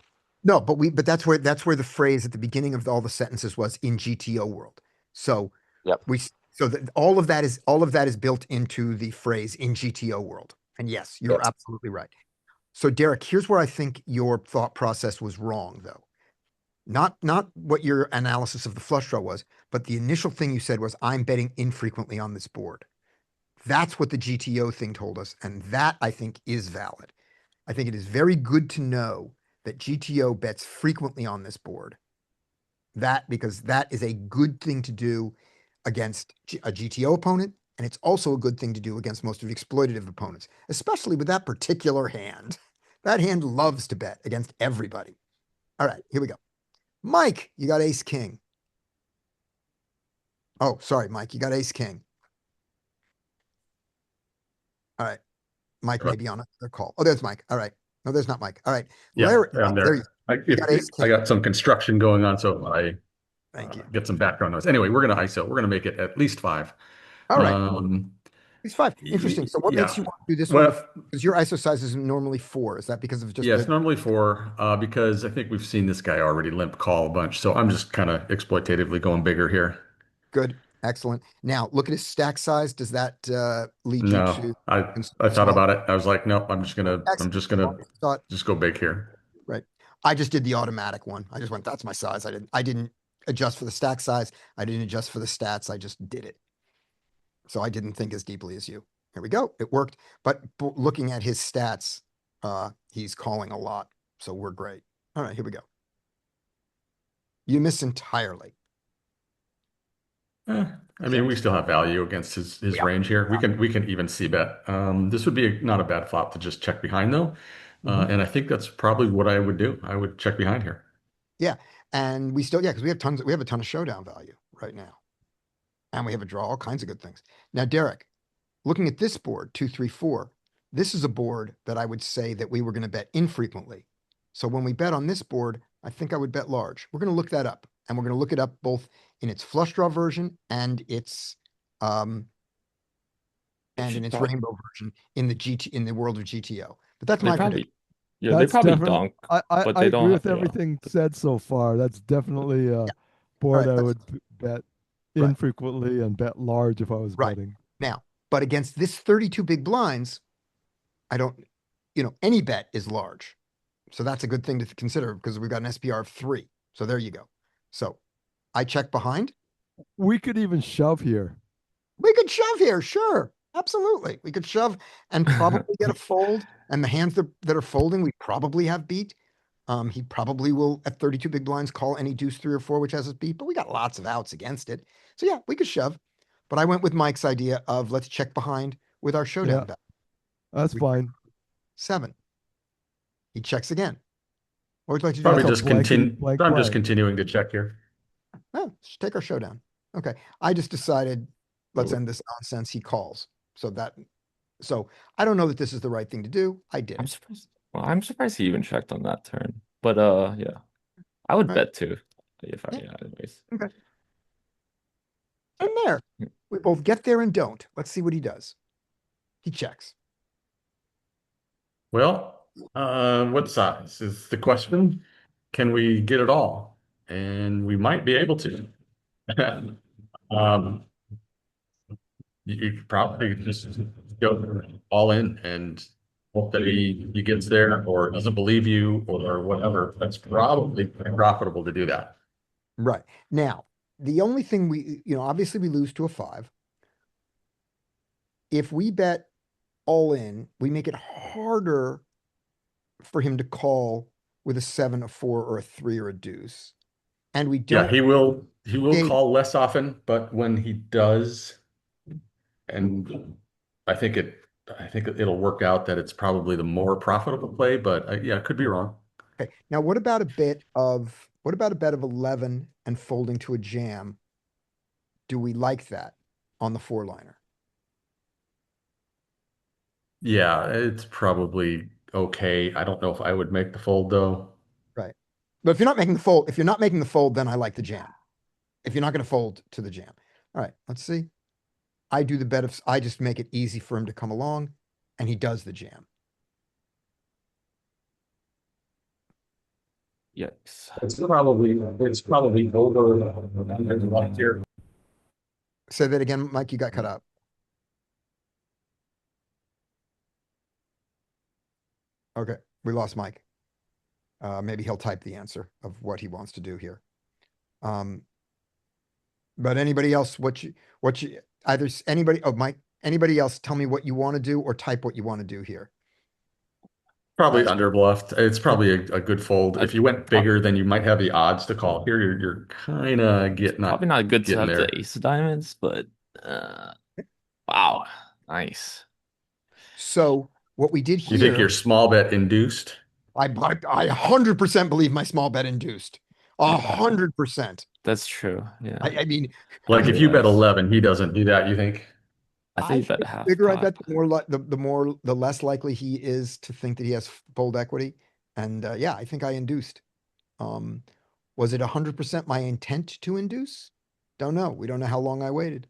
No, but that's where the phrase at the beginning of all the sentences was in GTO world. So Yep. so that all of that is built into the phrase in GTO world. And yes, you're Yes. absolutely right. So Derek, here's where I think your thought process was wrong, though. Not what your analysis of the flush draw was, but the initial thing you said was, I'm betting infrequently on this board. That's what the GTO thing told us, and that I think is valid. I think it is very good to know that GTO bets frequently on this board. Because that is a good thing to do against a GTO opponent, and it's also a good thing to do against most of the exploitative opponents, especially with that particular hand. That hand loves to bet against everybody. All right, here we go. Mike, you got ace king. Oh, sorry, Mike, you got ace king. All right. Mike may be on another call. Oh, there's Mike. All right. No, there's not Mike. All right. Yeah, Larry, I'm there there. you I got ace king. got some construction going on, so I Thank you. get some background noise. Anyway, we're gonna ISO. We're gonna make it at least 5. All right. Um, He's 5. Interesting. So what makes yeah. you want to do this Well, one? Because your ISO size is normally 4. Is that because of just yeah, it's normally 4, because I think we've seen this guy already limp call a bunch. So I'm just kind of exploitatively going bigger here. good? Excellent. Now look at his stack size. Does that lead you to No, I thought small? about it. I was like, nope, I'm just gonna Thought, just go big here. right. I just did the automatic one. I just went, that's my size. I didn't adjust for the stack size. I didn't adjust for the stats. I just did it. So I didn't think as deeply as you. Here we go. It worked. But looking at his stats, he's calling a lot. So we're great. All right, here we go. You miss entirely. I mean, we still have value against his Yeah. range here. We can even see bet. This would be not a bad flop to just check behind though. Mhm. And I think that's probably what I would do. I would check behind here. And we still, because we have a ton of showdown value right now. And we have a draw, all kinds of good things. Now, Derek, looking at this board, 2, 3, 4, this is a board that I would say that we were going to bet infrequently. So when we bet on this board, I think I would bet large. We're going to look that up, and we're going to look it up both in its flush draw version and its rainbow version in the world of GTO. But that's They my probably, prediction. yeah, they That's probably definitely- donk, I but they don't agree have with everything said so far. That's definitely a board Alright, I let's- would bet Right. infrequently and bet large if I was Right. betting. Now, but against this 32 big blinds, I don't, any bet is large. So that's a good thing to consider because we've got an SPR of 3. So there you go. So I check behind. We could even shove here. We could shove here, sure. Absolutely. We could shove and probably get a fold. And the hands that are folding, we probably have beat. He probably will at 32 big blinds call any deuce 3 or 4, which has us beat, but we got lots of outs against it. So yeah, we could shove. But I went with Mike's idea of let's check behind with our showdown Yeah. bet. That's We- fine. 7. He checks again. What would you like to do? Probably That's a just blankety continue. blank I'm just play. continuing to check here. Oh, let's take our showdown. Okay. I just decided, let's end this nonsense. He calls. So I don't know that this is the right thing to do. I did. I'm surprised. Well, I'm surprised he even checked on that turn. But yeah, I would Right. bet too. If I, Yeah. yeah, anyways. And there, we both get there and don't. Let's see what he does. He checks. Well, what size is the question? Can we get it all? And we might be able to. Um, you could probably just go all in and hope that he gets there or doesn't believe you or whatever. That's probably profitable to do that. Right. Now, the only thing obviously we lose to a 5. If we bet all in, we make it harder for him to call with a 7, a 4, or a 3 or a deuce. And we Yeah, don't. he will Hey. call less often, but when he does, and I think it'll work out that it's probably the more profitable play, but yeah, it could be wrong. Okay. Now, what about a bet of 11 and folding to a jam? Do we like that on the 4-liner? Yeah, it's probably okay. I don't know if I would make the fold though. Right. But if you're not making the fold, then I like the jam. If you're not going to fold to the jam. All right, let's see. I do the bet of, I just make it easy for him to come along, and he does the jam. Yikes. It's probably over. There's a lot here. Say that again, Mike, you got cut out. Okay, we lost Mike. Maybe he'll type the answer of what he wants to do here. But anybody else, Mike, anybody else tell me what you want to do or type what you want to do here. Probably underbluffed. It's probably a good fold. If you went bigger, then you might have the odds to call. Here, you're kind of Probably not good to getting have there. the ace of diamonds, but wow, nice. So what we did You think here, your small bet induced? I 100% believe my small bet induced. 100%. That's true. Yeah. I mean, Like if you bet Yes. 11, he doesn't do that, you think? I I think think that the half bigger I pot. bet, the less likely he is to think that he has fold equity. And yeah, I think I induced. Was it 100% my intent to induce? Don't know. We don't know how long I waited.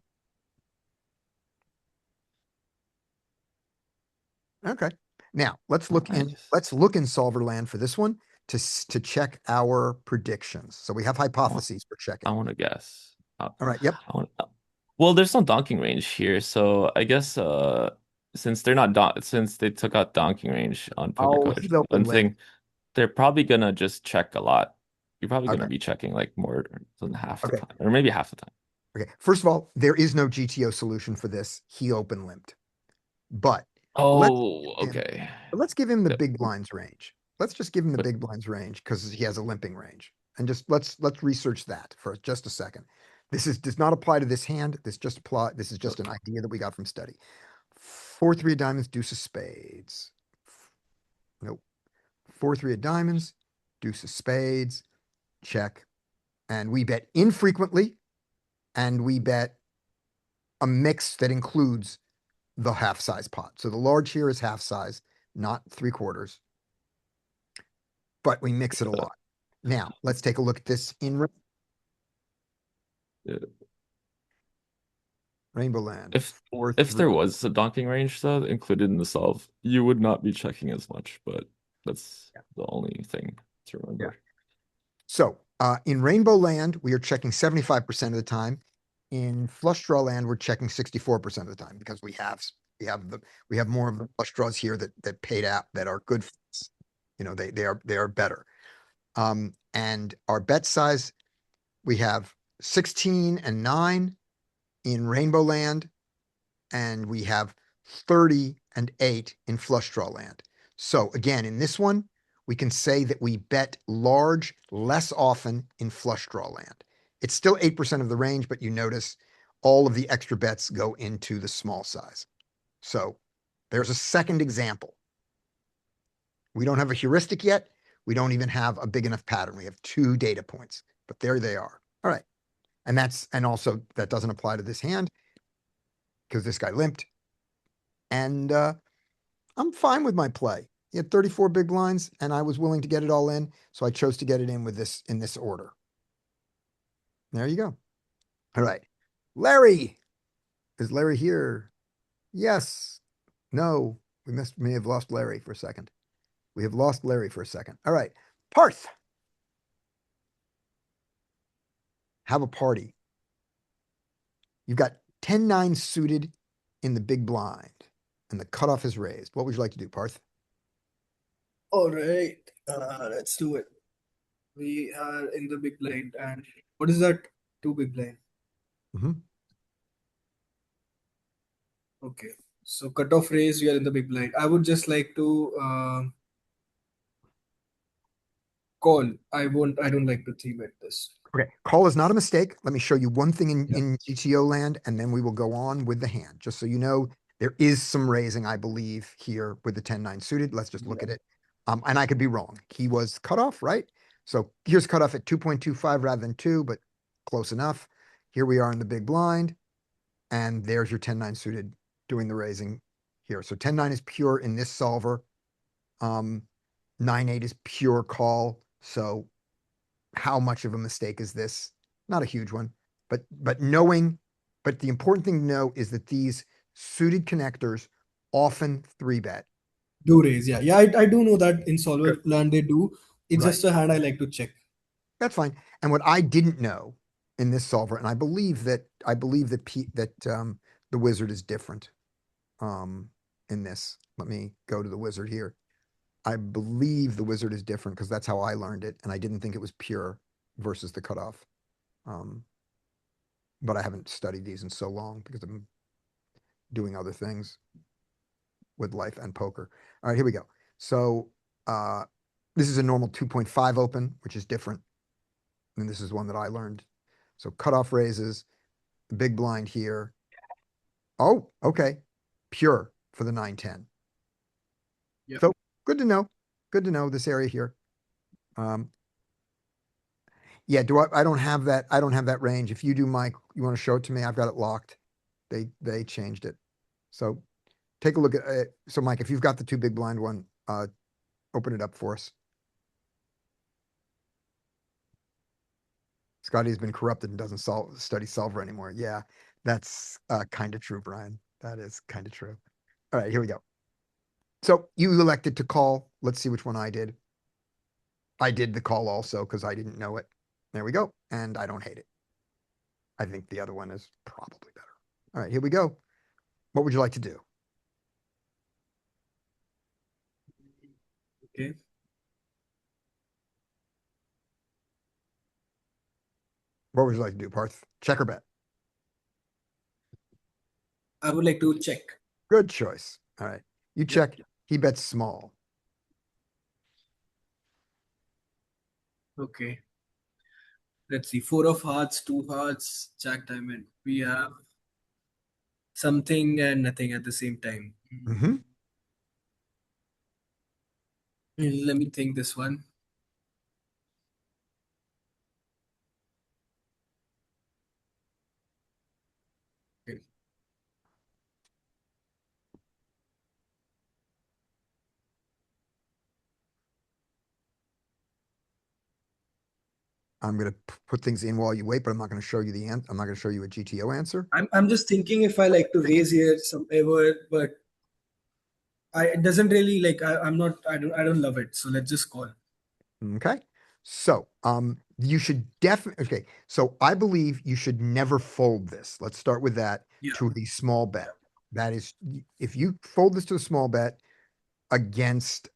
Okay. Now let's look in Nice. solver land for this one to check our predictions. So we have hypotheses for I checking. want to guess. All right. Yep. Well, there's no donking range here, so I guess since they're not since they took out donking range on poker Oh, card, he's open one limp. thing they're probably gonna just check a lot. You're probably gonna Okay. be checking like more than half the Okay. time, or maybe half the time. Okay. First of all, there is no GTO solution for this. He open limped. But Oh, okay. let's give him the Yep. big blinds range. Let's just give him the But big blinds range because he has a limping range. And just let's research that for just a second. Does not apply to this hand. This is just an idea that we got from study. 4-3 of diamonds, deuce of spades. Nope. 4-3 of diamonds, deuce of spades, check. And we bet infrequently, and we bet a mix that includes the half size pot. So the large here is half size, not 3/4. But we mix it a lot. Now, let's take a look at this in Rainbow Land. If there was a donking range though included in the solve, you would not be checking as much, but that's the only thing to remember. So in Rainbow Land, we are checking 75% of the time. In Flush Draw Land, we're checking 64% of the time because we have more of the flush draws here that paid out that are good for us. You know, they are better. And our bet size, we have 16 and 9 in Rainbow Land, and we have 30 and 8 in Flush Draw Land. So again, in this one, we can say that we bet large less often in Flush Draw Land. It's still 8% of the range, but you notice all of the extra bets go into the small size. So there's a second example. We don't have a heuristic yet. We don't even have a big enough pattern. We have 2 data points, but there they are. All right. And also that doesn't apply to this hand because this guy limped. And I'm fine with my play. He had 34 big blinds and I was willing to get it all in. So I chose to get it in in this order. There you go. All right. Larry. Is Larry here? Yes. No. May have lost Larry for a second. We have lost Larry for a second. All right. Parth. Have a party. You've got 10-9 suited in the big blind and the cutoff is raised. What would you like to do, Parth? All right, let's do it. We are in the big blind, and what is that? 2 big blind. Mhm. Okay, so cutoff raise, we are in the big blind. I would just like to call. I don't like to 3-bet this. Okay, call is not a mistake. Let me show you one thing Yeah. in GTO land, and then we will go on with the hand. Just so you know, there is some raising, I believe, here with the 10-9 suited. Let's just look at it. And I could be wrong. He was cut off, right? So here's cut off at 2.25 rather than 2, but close enough. Here we are in the big blind, and there's your 10-9 suited doing the raising here. So 10-9 is pure in this solver. 9-8 is pure call. So how much of a mistake is this? Not a huge one, but the important thing to know is that these suited connectors often 3-bet. Do raise, yeah. I do know that in solver land they do. It's Right. just a hand I like to check. That's fine. And what I didn't know in this solver, and I believe that the wizard is different in this. Let me go to the wizard here. I believe the wizard is different because that's how I learned it, and I didn't think it was pure versus the cutoff. But I haven't studied these in so long because I'm doing other things with life and poker. All right, here we go. So this is a normal 2.5 open, which is different. And this is one that I learned. So cutoff raises, the big blind here. Oh, okay. Pure for the 9-10. Yep. So good to know. Good to know this area here. Yeah, I don't have that. I don't have that range. If you do, Mike, you want to show it to me? I've got it locked. They changed it. So take a look at it. So Mike, if you've got the two big blind one, open it up for us. Scotty's been corrupted and doesn't study solver anymore. Yeah, that's kind of true, Brian. That is kind of true. All right, here we go. So you elected to call. Let's see which one I did. I did the call also because I didn't know it. There we go. And I don't hate it. I think the other one is probably better. All right, here we go. What would you like to do? Okay. What would you like to do, Parth? Check or bet? I would like to check. Good choice. All right. You check. He bets small. Okay. Let's see. 4 of hearts, 2 hearts, Jack diamond. We have something and nothing at the same time. Mm-hmm. Let me think this one. Okay. I'm gonna put things in while you wait, but I'm not gonna show you the I'm not gonna show you a GTO answer. I'm just thinking if I like to raise here some ever, but it doesn't really like I don't love it. So let's just call. Okay. So you should definitely okay. So I believe you should never fold this. Let's start with that Yeah. to the small bet. That is, if you fold this to a small bet against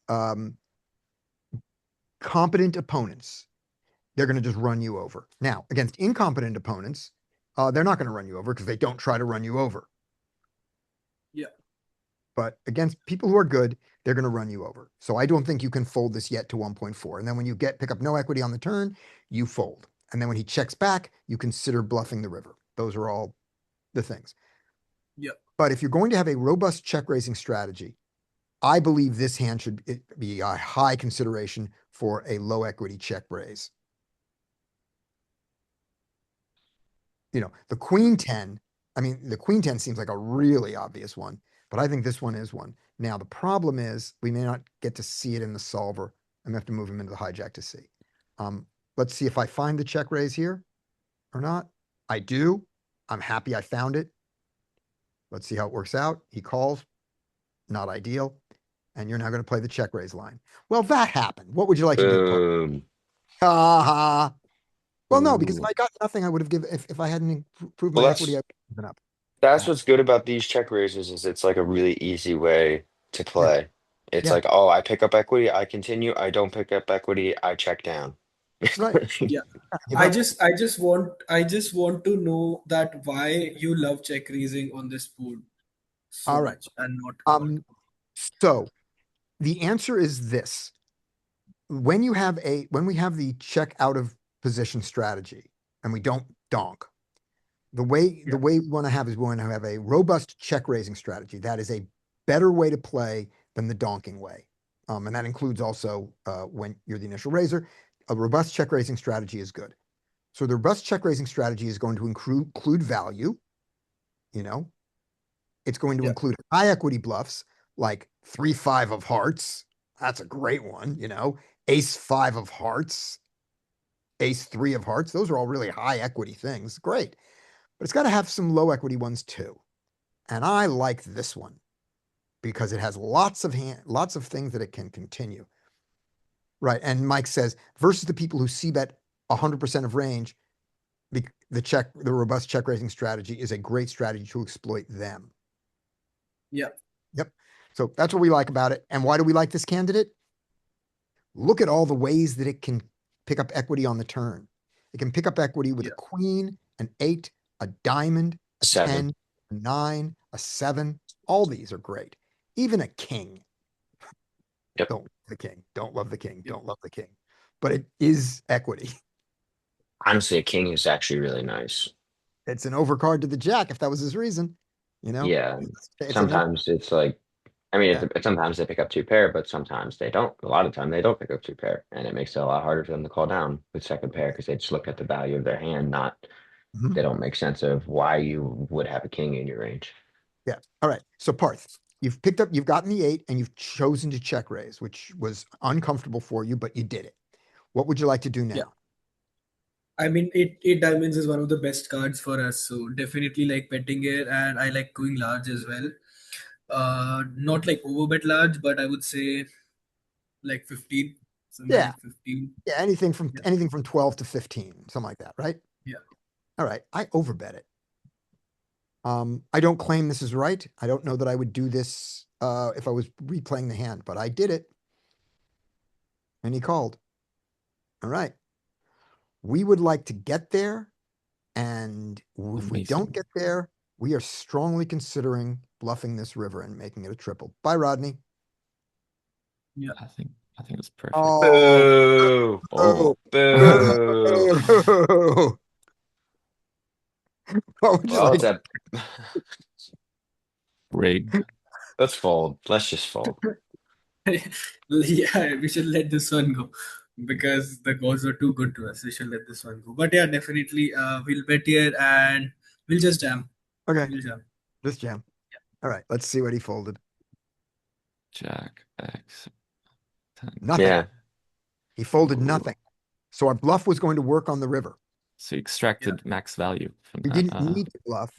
competent opponents, they're going to just run you over. Now, against incompetent opponents, they're not going to run you over because they don't try to run you over. Yeah. But against people who are good, they're going to run you over. So I don't think you can fold this yet to 1.4. And then when you pick up no equity on the turn, you fold. And then when he checks back, you consider bluffing the river. Those are all the things. Yeah. But if you're going to have a robust check raising strategy, I believe this hand should be a high consideration for a low equity check raise. The queen 10, the queen 10 seems like a really obvious one, but I think this one is one. Now, the problem is we may not get to see it in the solver. I'm gonna have to move him into the hijack to see. Let's see if I find the check raise here or not. I do. I'm happy I found it. Let's see how it works out. He calls. Not ideal. And you're now going to play the check raise line. Well, that happened. What would you like to do, Parth? Boom. Ha. Well, no, because if Ooh. I got nothing, I would have given, if I hadn't improved Well, my that's equity, I would have given up. that's Yeah. what's good about these check raises is it's like a really easy way to play. It's Yeah. like, oh, I pick up equity, I continue. I don't pick up equity, I check down. Right. Yeah. Give I up. just want to know that why you love check raising on this board so All right. much and not call. So the answer is this. When we have the check out of position strategy and we don't donk, the way we want to have is we want to have a robust check raising strategy. That is a better way to play than the donking way. And that includes also when you're the initial raiser, a robust check raising strategy is good. So the robust check raising strategy is going to include value, it's going to include high equity bluffs like 3-5 of hearts. That's a great one, ace 5 of hearts, ace 3 of hearts. Those are all really high equity things. Great. But it's got to have some low equity ones too. And I like this one because it has lots of things that it can continue. Right, and Mike says versus the people who c-bet 100% of range, the robust check raising strategy is a great strategy to exploit them. Yeah. Yep. So that's what we like about it. And why do we like this candidate? Look at all the ways that it can pick up equity on the turn. It can pick up equity with a Yeah. queen, an 8, a diamond, a 7. 10, a 9, a 7. All these are great. Even a king. Yep. Don't love the king. Don't love the king. Yep. Don't love the king. But it is equity. Honestly, a king is actually really nice. It's an overcard to the jack if that was his reason. You know? Yeah. It's an Sometimes it's like, I mean, Yeah. sometimes they pick up 2 pair, but sometimes they don't. A lot of time they don't pick up 2 pair, and it makes it a lot harder for them to call down with second pair because they just look at the value of their hand, not Mhm. they don't make sense of why you would have a king in your range. Yeah. All right. So Parth, you've gotten the 8 and you've chosen to check raise, which was uncomfortable for you, but you did it. What would you like to do now? Yeah. I mean, eight diamonds is one of the best cards for us, so definitely like betting it, and I like going large as well. Not like overbet large, but I would say like 15, somewhere Yeah. like 15. Yeah, anything from Yeah. 12 to 15, something like that, right? Yeah. All right. I overbet it. I don't claim this is right. I don't know that I would do this if I was replaying the hand, but I did it. And he called. All right. We would like to get there. And if we don't Amazing. get there, we are strongly considering bluffing this river and making it a triple. Bye, Rodney. I think it's perfect. Oh, Boo! oh, Boo! what would you Well, like? it's a Rigged. let's fold. Let's just fold. Yeah, we should let this one go because the goals were too good to us. We should let this one go. But yeah, definitely, we'll bet here and we'll just jam. Okay, We'll jam. just jam. All right, let's see what he folded. Jack X 10. Nothing. Yeah. He folded Ooh. nothing. So our bluff was going to work on the river. So you extracted max value from We that. didn't need to bluff.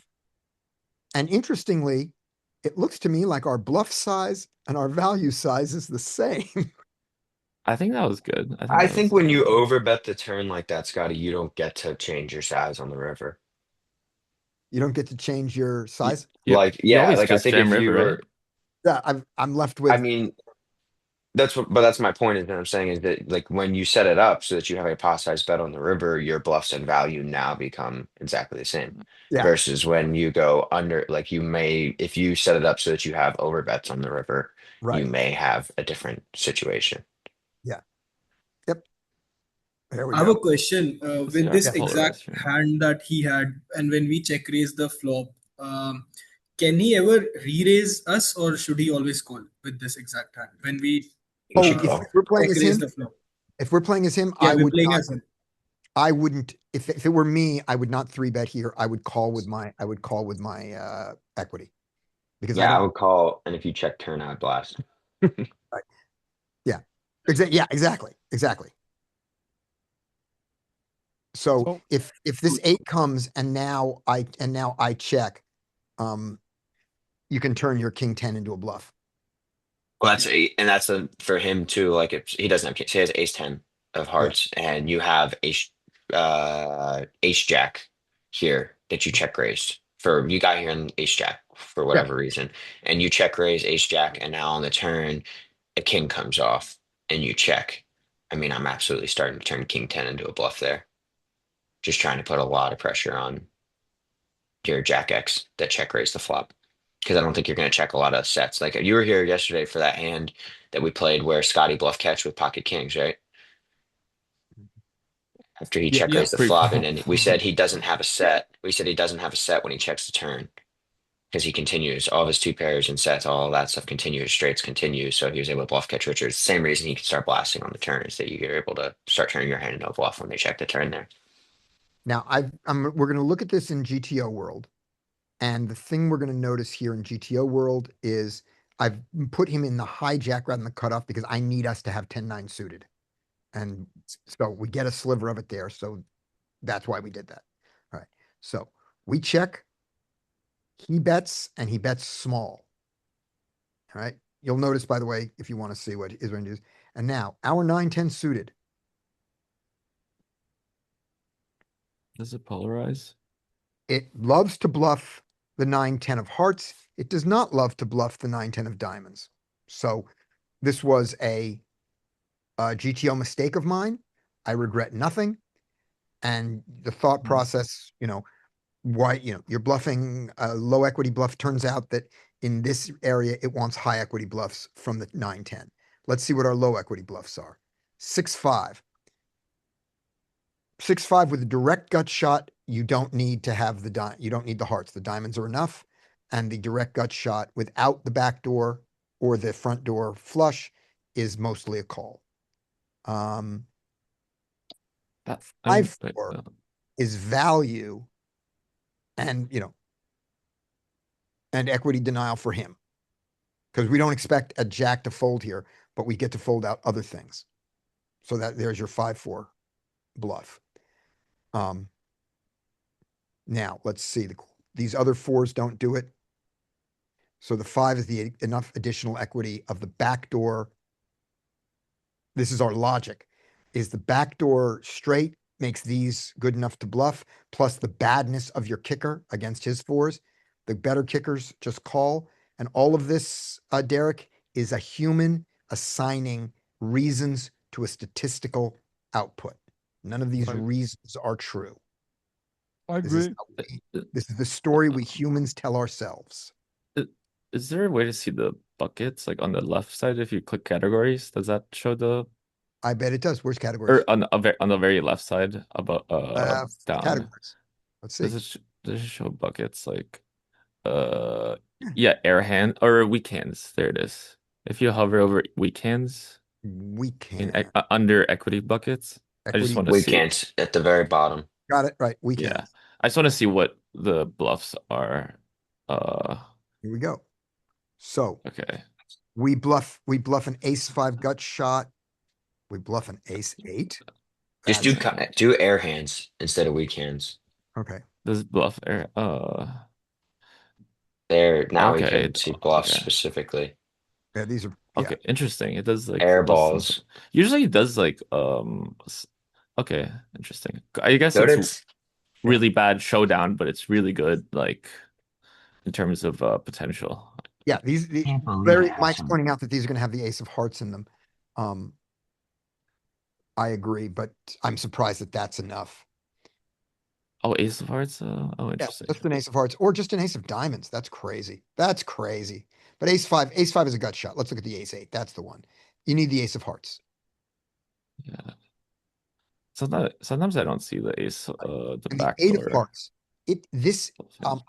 And interestingly, it looks to me like our bluff size and our value size is the same. I think that was good. I that think was, when you overbet the turn like that, Scotty, you don't get to change your size on the river. You don't get to change your size. you Like, you yeah, always like I just think jam if you river, were, right? Yeah, I'm left with. I mean, that's my point is that I'm saying is that like when you set it up so that you have a pot size bet on the river, your bluffs and value now become exactly the same. Yeah. Versus when you go under, like you may, if you set it up so that you have overbets on the river, Right. you may have a different situation. There we I have go. a question. Let's With see our this polarized exact here. hand that he had, and when we check raise the flop, can he ever re-raise us, or should he always call with this exact hand when we You should if call. we're playing check as raise him, the flop? if we're playing as him, Yeah, I we're would playing not. as him. I wouldn't. If it were me, I would not 3-bet here. I would call with my. Equity because I Yeah, I don't. would call, and if you check turn, I would blast. Yeah. Exactly. So So- if this 8 comes and now I check, you can turn your king 10 into a bluff. Well, and that's for him too. Like if he doesn't have, say, he has ace 10 of hearts, and you have ace jack here that you check raised for. You got here in ace jack for whatever reason, and you check raise ace jack, and now on the turn, a king comes off, and you check. I mean, I'm absolutely starting to turn king 10 into a bluff there. Just trying to put a lot of pressure on your jack X that check raised the flop. Because I don't think you're going to check a lot of sets. Like you were here yesterday for that hand that we played where Scotty bluff catch with pocket kings, right? After he check raised the Free flop, flop. and then we said he doesn't have a set. We said he doesn't have a set when he checks the turn because he continues all of his 2 pairs and sets, all that stuff continues, straights continue. So he was able to bluff catch Richards. Same reason he could start blasting on the turn is that you're able to start turning your hand into a bluff when they check the turn there. Now we're going to look at this in GTO world. And the thing we're going to notice here in GTO world is I've put him in the hijack rather than the cutoff because I need us to have 10-9 suited. And so we get a sliver of it there. So that's why we did that. All right. So we check. He bets and he bets small. All right. You'll notice, by the way, if you want to see what his range is. And now our 9-10 suited. Does it polarize? It loves to bluff the 9-10 of hearts. It does not love to bluff the 9-10 of diamonds. So this was a GTO mistake of mine. I regret nothing. And the thought process, why, you're bluffing a low equity bluff. Turns out that in this area, it wants high equity bluffs from the 9-10. Let's see what our low equity bluffs are. 6-5. 6-5 with a direct gut shot. You don't need to have you don't need the hearts. The diamonds are enough. And the direct gut shot without the back door or the front door flush is mostly a call. That, 5-4 is value and, and equity denial for him. Because we don't expect a jack to fold here, but we get to fold out other things. So there's your 5-4 bluff. Now let's see. These other 4s don't do it. So the 5 is the enough additional equity of the back door. This is our logic. Is the back door straight makes these good enough to bluff, plus the badness of your kicker against his 4s. The better kickers just call. And all of this, Derek, is a human assigning reasons to a statistical output. None of these Right. reasons are true. I This is, agree. this is the story we humans tell ourselves. Is there a way to see the buckets like on the left side if you click categories? Does that show the I bet it does. Where's categories? or on the very left side about down? Categories. Let's see. Does it show buckets like yeah, air hand or weak hands? There it is. If you hover over weak hands We in can. under equity buckets, I just Equity- want to We see. can't at the very bottom. Got it right. We can. Yeah, I just want to see what the bluffs are. Here we go. So Okay. we bluff an ace-5 gut shot. We bluff an ace-8. Just do air hands instead of weak hands. Okay. Does bluff air? There now we Okay, can see bluffs okay. specifically. Yeah, these are Okay, interesting. It does like Air those balls. things. Usually it does like okay, interesting. I guess Go to it's really bad showdown, but it's really good like in terms of potential. Yeah, these Mike's pointing out that these are going to have the ace of hearts in them. I agree, but I'm surprised that that's enough. Oh, ace of hearts. Oh, Yeah, interesting. just an ace of hearts or just an ace of diamonds. That's crazy. That's crazy. But ace-5 is a gut shot. Let's look at the ace-8. That's the one. You need the ace of hearts. Yeah. Sometimes I don't see the ace, the And back the 8 of door. hearts.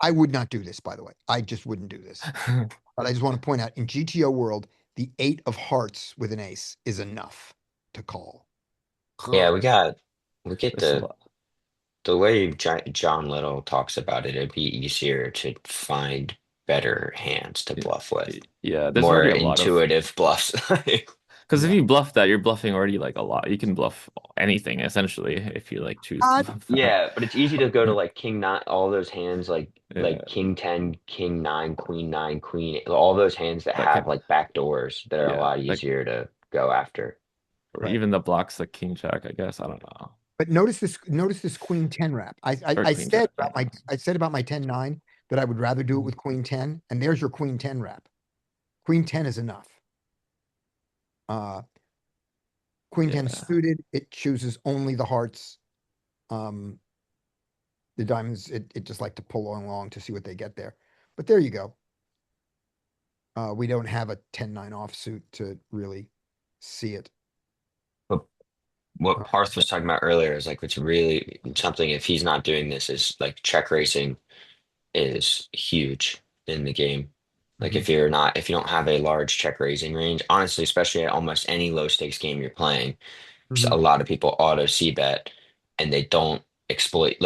I would not do this, by the way. I just wouldn't do this. But I just want to point out in GTO world, the 8 of hearts with an ace is enough to call. Yeah, we get There's a lot. the way John Little talks about it, it'd be easier to find better hands to bluff with. Yeah, there's More already a lot of intuitive bluffs. because if you bluff that, you're bluffing already like a lot. You can bluff anything essentially if you like choose to bluff that. Yeah, but it's easy to go to like king nine, all those hands like Yeah. king 10, king 9, queen 9, queen, all those hands that That have can- like back doors that are a Yeah, lot like- easier to go after. Or Right. even the blocks like king jack, I guess. I don't know. But notice this queen 10 wrap. I Or queen said jack, about I said about my 10-9 that I would rather do it with queen 10, and there's your queen 10 wrap. Queen 10 is enough. Queen 10 Yeah. suited, it chooses only the hearts. The diamonds, it just like to pull along to see what they get there. But there you go. We don't have a 10-9 offsuit to really see it. What Parth was talking about earlier is like it's really something if he's not doing this is like check racing is huge in the game. Like if you don't have a large check raising range, honestly, especially at almost any low stakes game you're playing, a lot of people auto C bet and they don't exploit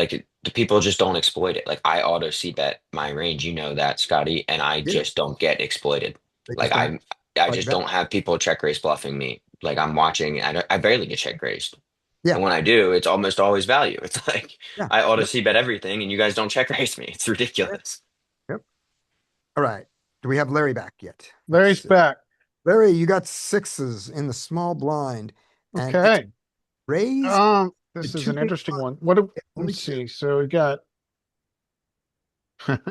the people just don't exploit it. Like I auto C bet my range, you know that, Scotty, and I just don't get exploited. They Like just I like just that. don't have people check raise bluffing me. Like I'm watching, I barely get check raised. Yeah. And when I do, it's almost always value. It's like Yeah. I auto C bet everything, and you guys don't check raise me. It's ridiculous. All right. Do we have Larry back yet? Larry's back. Larry, you got sixes in the small blind. And it's Okay. raised. This to is an two big interesting blinds. one. Only Let's two. see. So we got,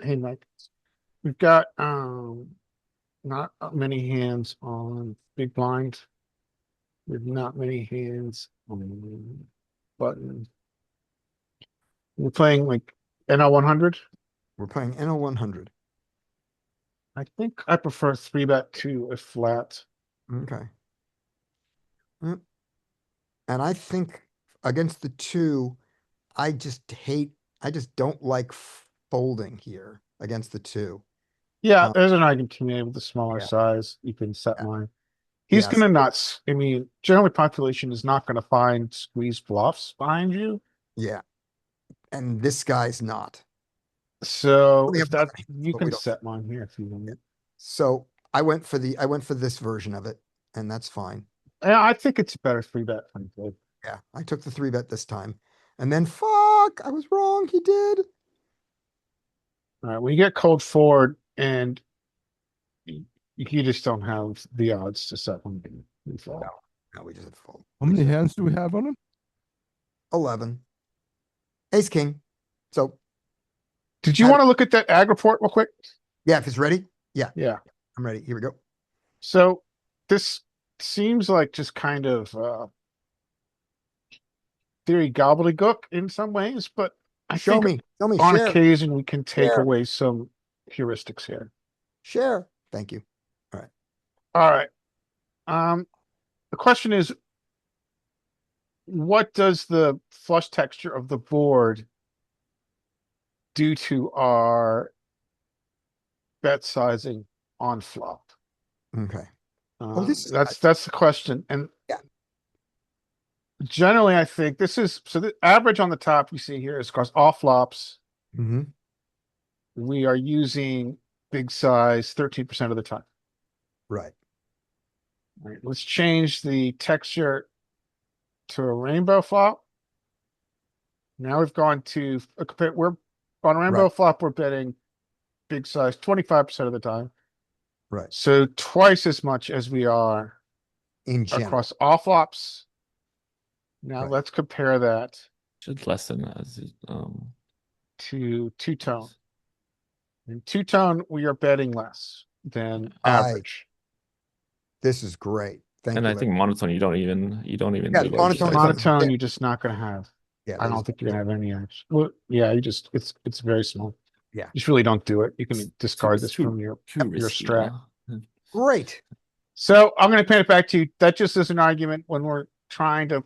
hey, Mike, we've got, not many hands on big blind. With not many hands on button. We're playing like NL 100. We're playing NL 100. I think I prefer 3-bet to a flat. Okay. Yep. And I think against the two, I just don't like folding here against the two. Yeah, Um, there's an argument to be made with the smaller Yeah. size. You can set Yeah. mine. He's Yes. gonna nuts. I mean, generally population is not gonna find squeeze bluffs behind you. Yeah. And this guy's not. So We if have that, 11 you but we can don't. set mine here if you want. So I went for this version of it, and that's fine. Yeah, I think it's better 3-bet, frankly. Yeah, I took the 3-bet this time. And then fuck, I was wrong. He did. All right, when you get cold forward and you just don't have the odds to set one. No, we just had to fold. How many hands do we have on him? 11. Ace king. So Did you Had- want to look at that ag report real quick? yeah, if it's ready. Yeah, Yeah. I'm ready. Here we go. So this seems like just kind of theory gobbledygook in some ways, but I Show think me, on share, occasion we can take Share. away some heuristics here. share. Thank you. All right. The question is, what does the flush texture of the board do to our bet sizing on flop? Okay. This is That's the question. And Yeah. generally, I think this is so the average on the top you see here is across all flops. Mm-hmm. We are using big size 13% of the time. Right. All right, let's change the texture to a rainbow flop. Now we've gone to we're on a rainbow Right. flop, we're betting big size 25% of the time. Right. So twice as much as we are In general. across all flops. Now Right. let's compare that Should lessen as to two-tone. In two-tone, we are betting less than I- average. This is great. Thank and you. I think monotone you don't even Yeah, do monotone those is on- sizes. Monotone, Yeah. you're just not gonna have. Yeah, I don't there's- think you're gonna have any action. Well, yeah, it's very small. Yeah. You just really don't do it. You can discard It's this too- from your too risky, strat. huh? Great. So I'm gonna pan it back to you. That just is an argument when we're trying to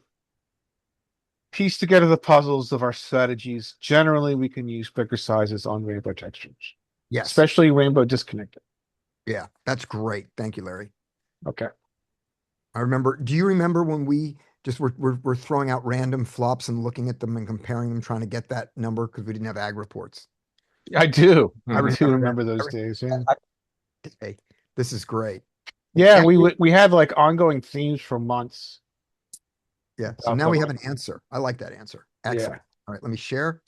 piece together the puzzles of our strategies. Generally, we can use bigger sizes on rainbow textures, Yes. especially rainbow disconnected. Yeah, that's great. Thank you, Larry. Okay. Do you remember when we just were throwing out random flops and looking at them and comparing them, trying to get that number because we didn't have ag reports? I do. Mhm. I do that. remember those days. Yeah. Hey, this is great. Yeah, And we had like ongoing themes for months. Yeah. So now we have an answer. I like that answer. Excellent. All right, let me share.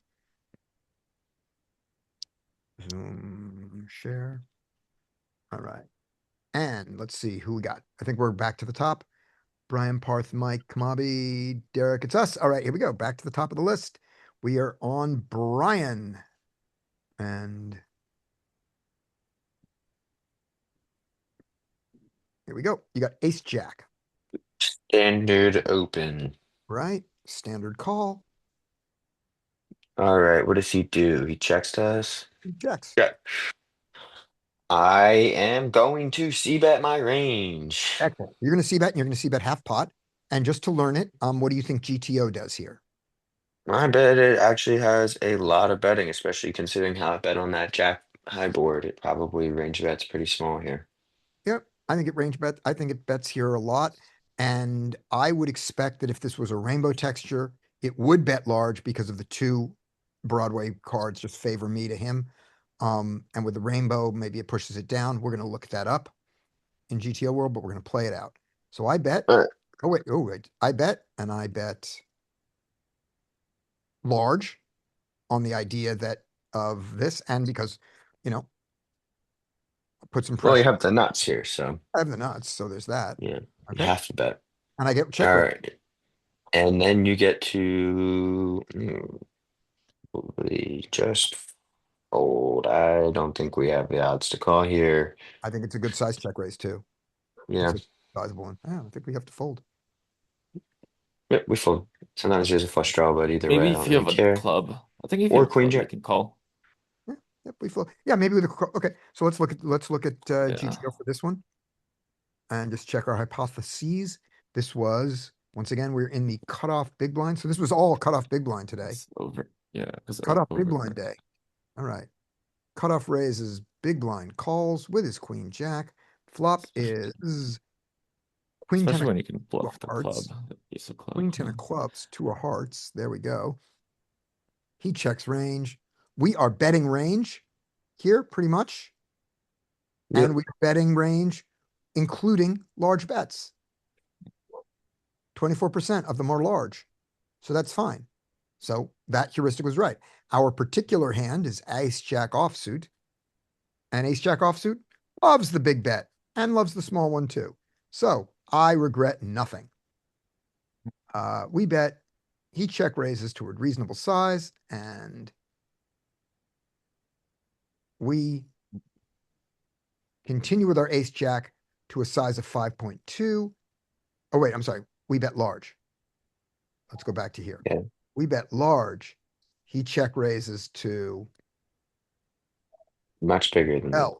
Zoom share. All right. And let's see who we got. I think we're back to the top. Brian, Parth, Mike, Kamabi, Derek, it's us. All right, here we go. Back to the top of the list. We are on Brian. And here we go. You got ace jack, Standard open. right? Standard call. All right, what does he do? He checks to us. He checks. Yeah. I am going to c-bet my range. Excellent. You're going to see bet and you're going to see bet half pot. And just to learn it, what do you think GTO does here? I bet it actually has a lot of betting, especially considering how I bet on that jack high board. It probably range bets pretty small here. Yep. I think I think it bets here a lot. And I would expect that if this was a rainbow texture, it would bet large because of the two Broadway cards just favor me to him. And with the rainbow, maybe it pushes it down. We're going to look that up in GTO world, but we're going to play it out. So I bet. All right. Oh, wait. I bet large on the idea that of this, and because, put some Well, you pressure. have the nuts here, so I have the nuts, so there's that. yeah, you Okay, have to bet. and I get check All raise. right. And then you get to probably just fold. I don't think we have the odds to call here. I think it's a good size check raise too. Yeah, It's a sizable one. I think we have to fold. yep, we fold. Sometimes there's a flush draw, but either way, Maybe I if don't you really have a care. club. I think if you Or have a queen club, you jack. can call. Yep, we fold. Yeah, maybe with a, okay, so let's look at Yeah. GTO for this one. And just check our hypotheses. This was, once again, we're in the cutoff big blind. So this was all cutoff big blind today. It's over. Yeah, because Cutoff big blind day. All right. Cutoff raises big blind calls with his queen jack. Flop is queen 10 especially of when you can bluff the club. hearts. The ace of club. Queen 10 of clubs, 2 of hearts. There we go. He checks range. We are betting range here pretty much. Yep. And we're betting range, including large bets. 24% of them are large. So that's fine. So that heuristic was right. Our particular hand is ace jack offsuit. And ace jack offsuit loves the big bet and loves the small one too. So I regret nothing. We bet, he check raises toward reasonable size, and we continue with our ace jack to a size of 5.2. Oh, wait, I'm sorry. We bet large. Let's go back to here. Yeah. We bet large. He check raises to Much bigger than that. 12.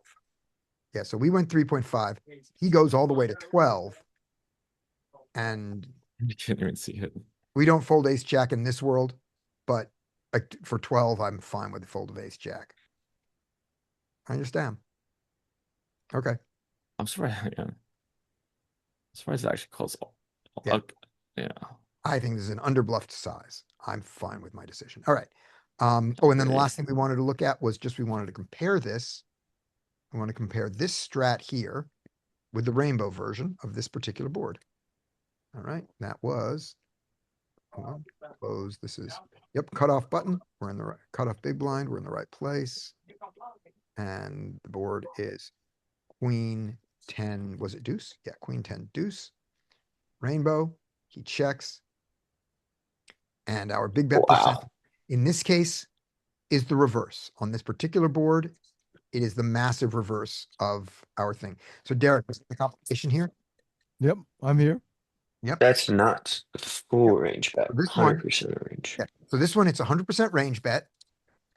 Yeah, so we went 3.5. He goes all the way to 12. And You can't even see it. we don't fold ace jack in this world, but for 12, I'm fine with the fold of ace jack. I understand. Okay. I'm surprised. Yeah. I'm surprised it actually calls. Yeah. Yeah. I think this is an underbluffed size. I'm fine with my decision. All right. Oh, and then the last thing we wanted to look at was just we wanted to compare this. I want to compare this strat here with the rainbow version of this particular board. All right, that was, hold on, close. This is, yep, cutoff button. We're in the right, cutoff big blind. We're in the right place. And the board is queen 10, was it deuce? Yeah, queen 10 deuce. Rainbow, he checks. And our big bet percent Wow. in this case is the reverse. On this particular board, it is the massive reverse of our thing. So Derek, is the competition here? Yep, I'm here. Yep. That's nuts. Full range bet. So this one- 100% range. Yeah. So this one, it's 100% range bet,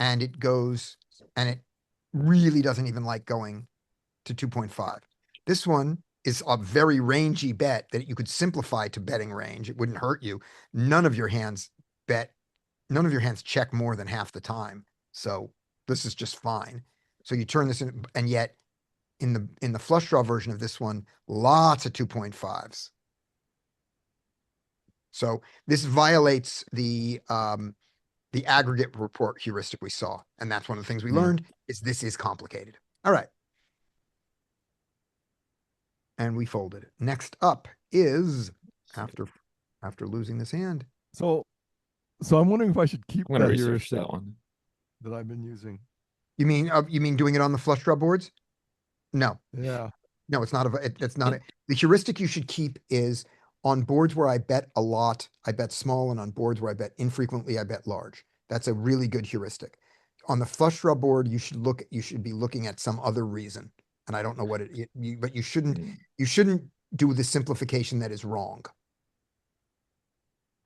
and it goes, and it really doesn't even like going to 2.5. This one is a very rangy bet that you could simplify to betting range. It wouldn't hurt you. None of your hands check more than half the time. So this is just fine. So you turn this in, and yet in the flush draw version of this one, lots of 2.5s. So this violates the aggregate report heuristic we saw. And that's one of the things we learned is this is complicated. All right. And we folded it. Next up is after losing this hand. So I'm wondering if I should keep I'm gonna that research heuristic that one. that I've been using. You mean doing it on the flush draw boards? No, Yeah. no, it's not it's not the heuristic you should keep is on boards where I bet a lot, I bet small, and on boards where I bet infrequently, I bet large. That's a really good heuristic. On the flush draw board, you should be looking at some other reason. And I don't know what but you shouldn't do the simplification that is wrong.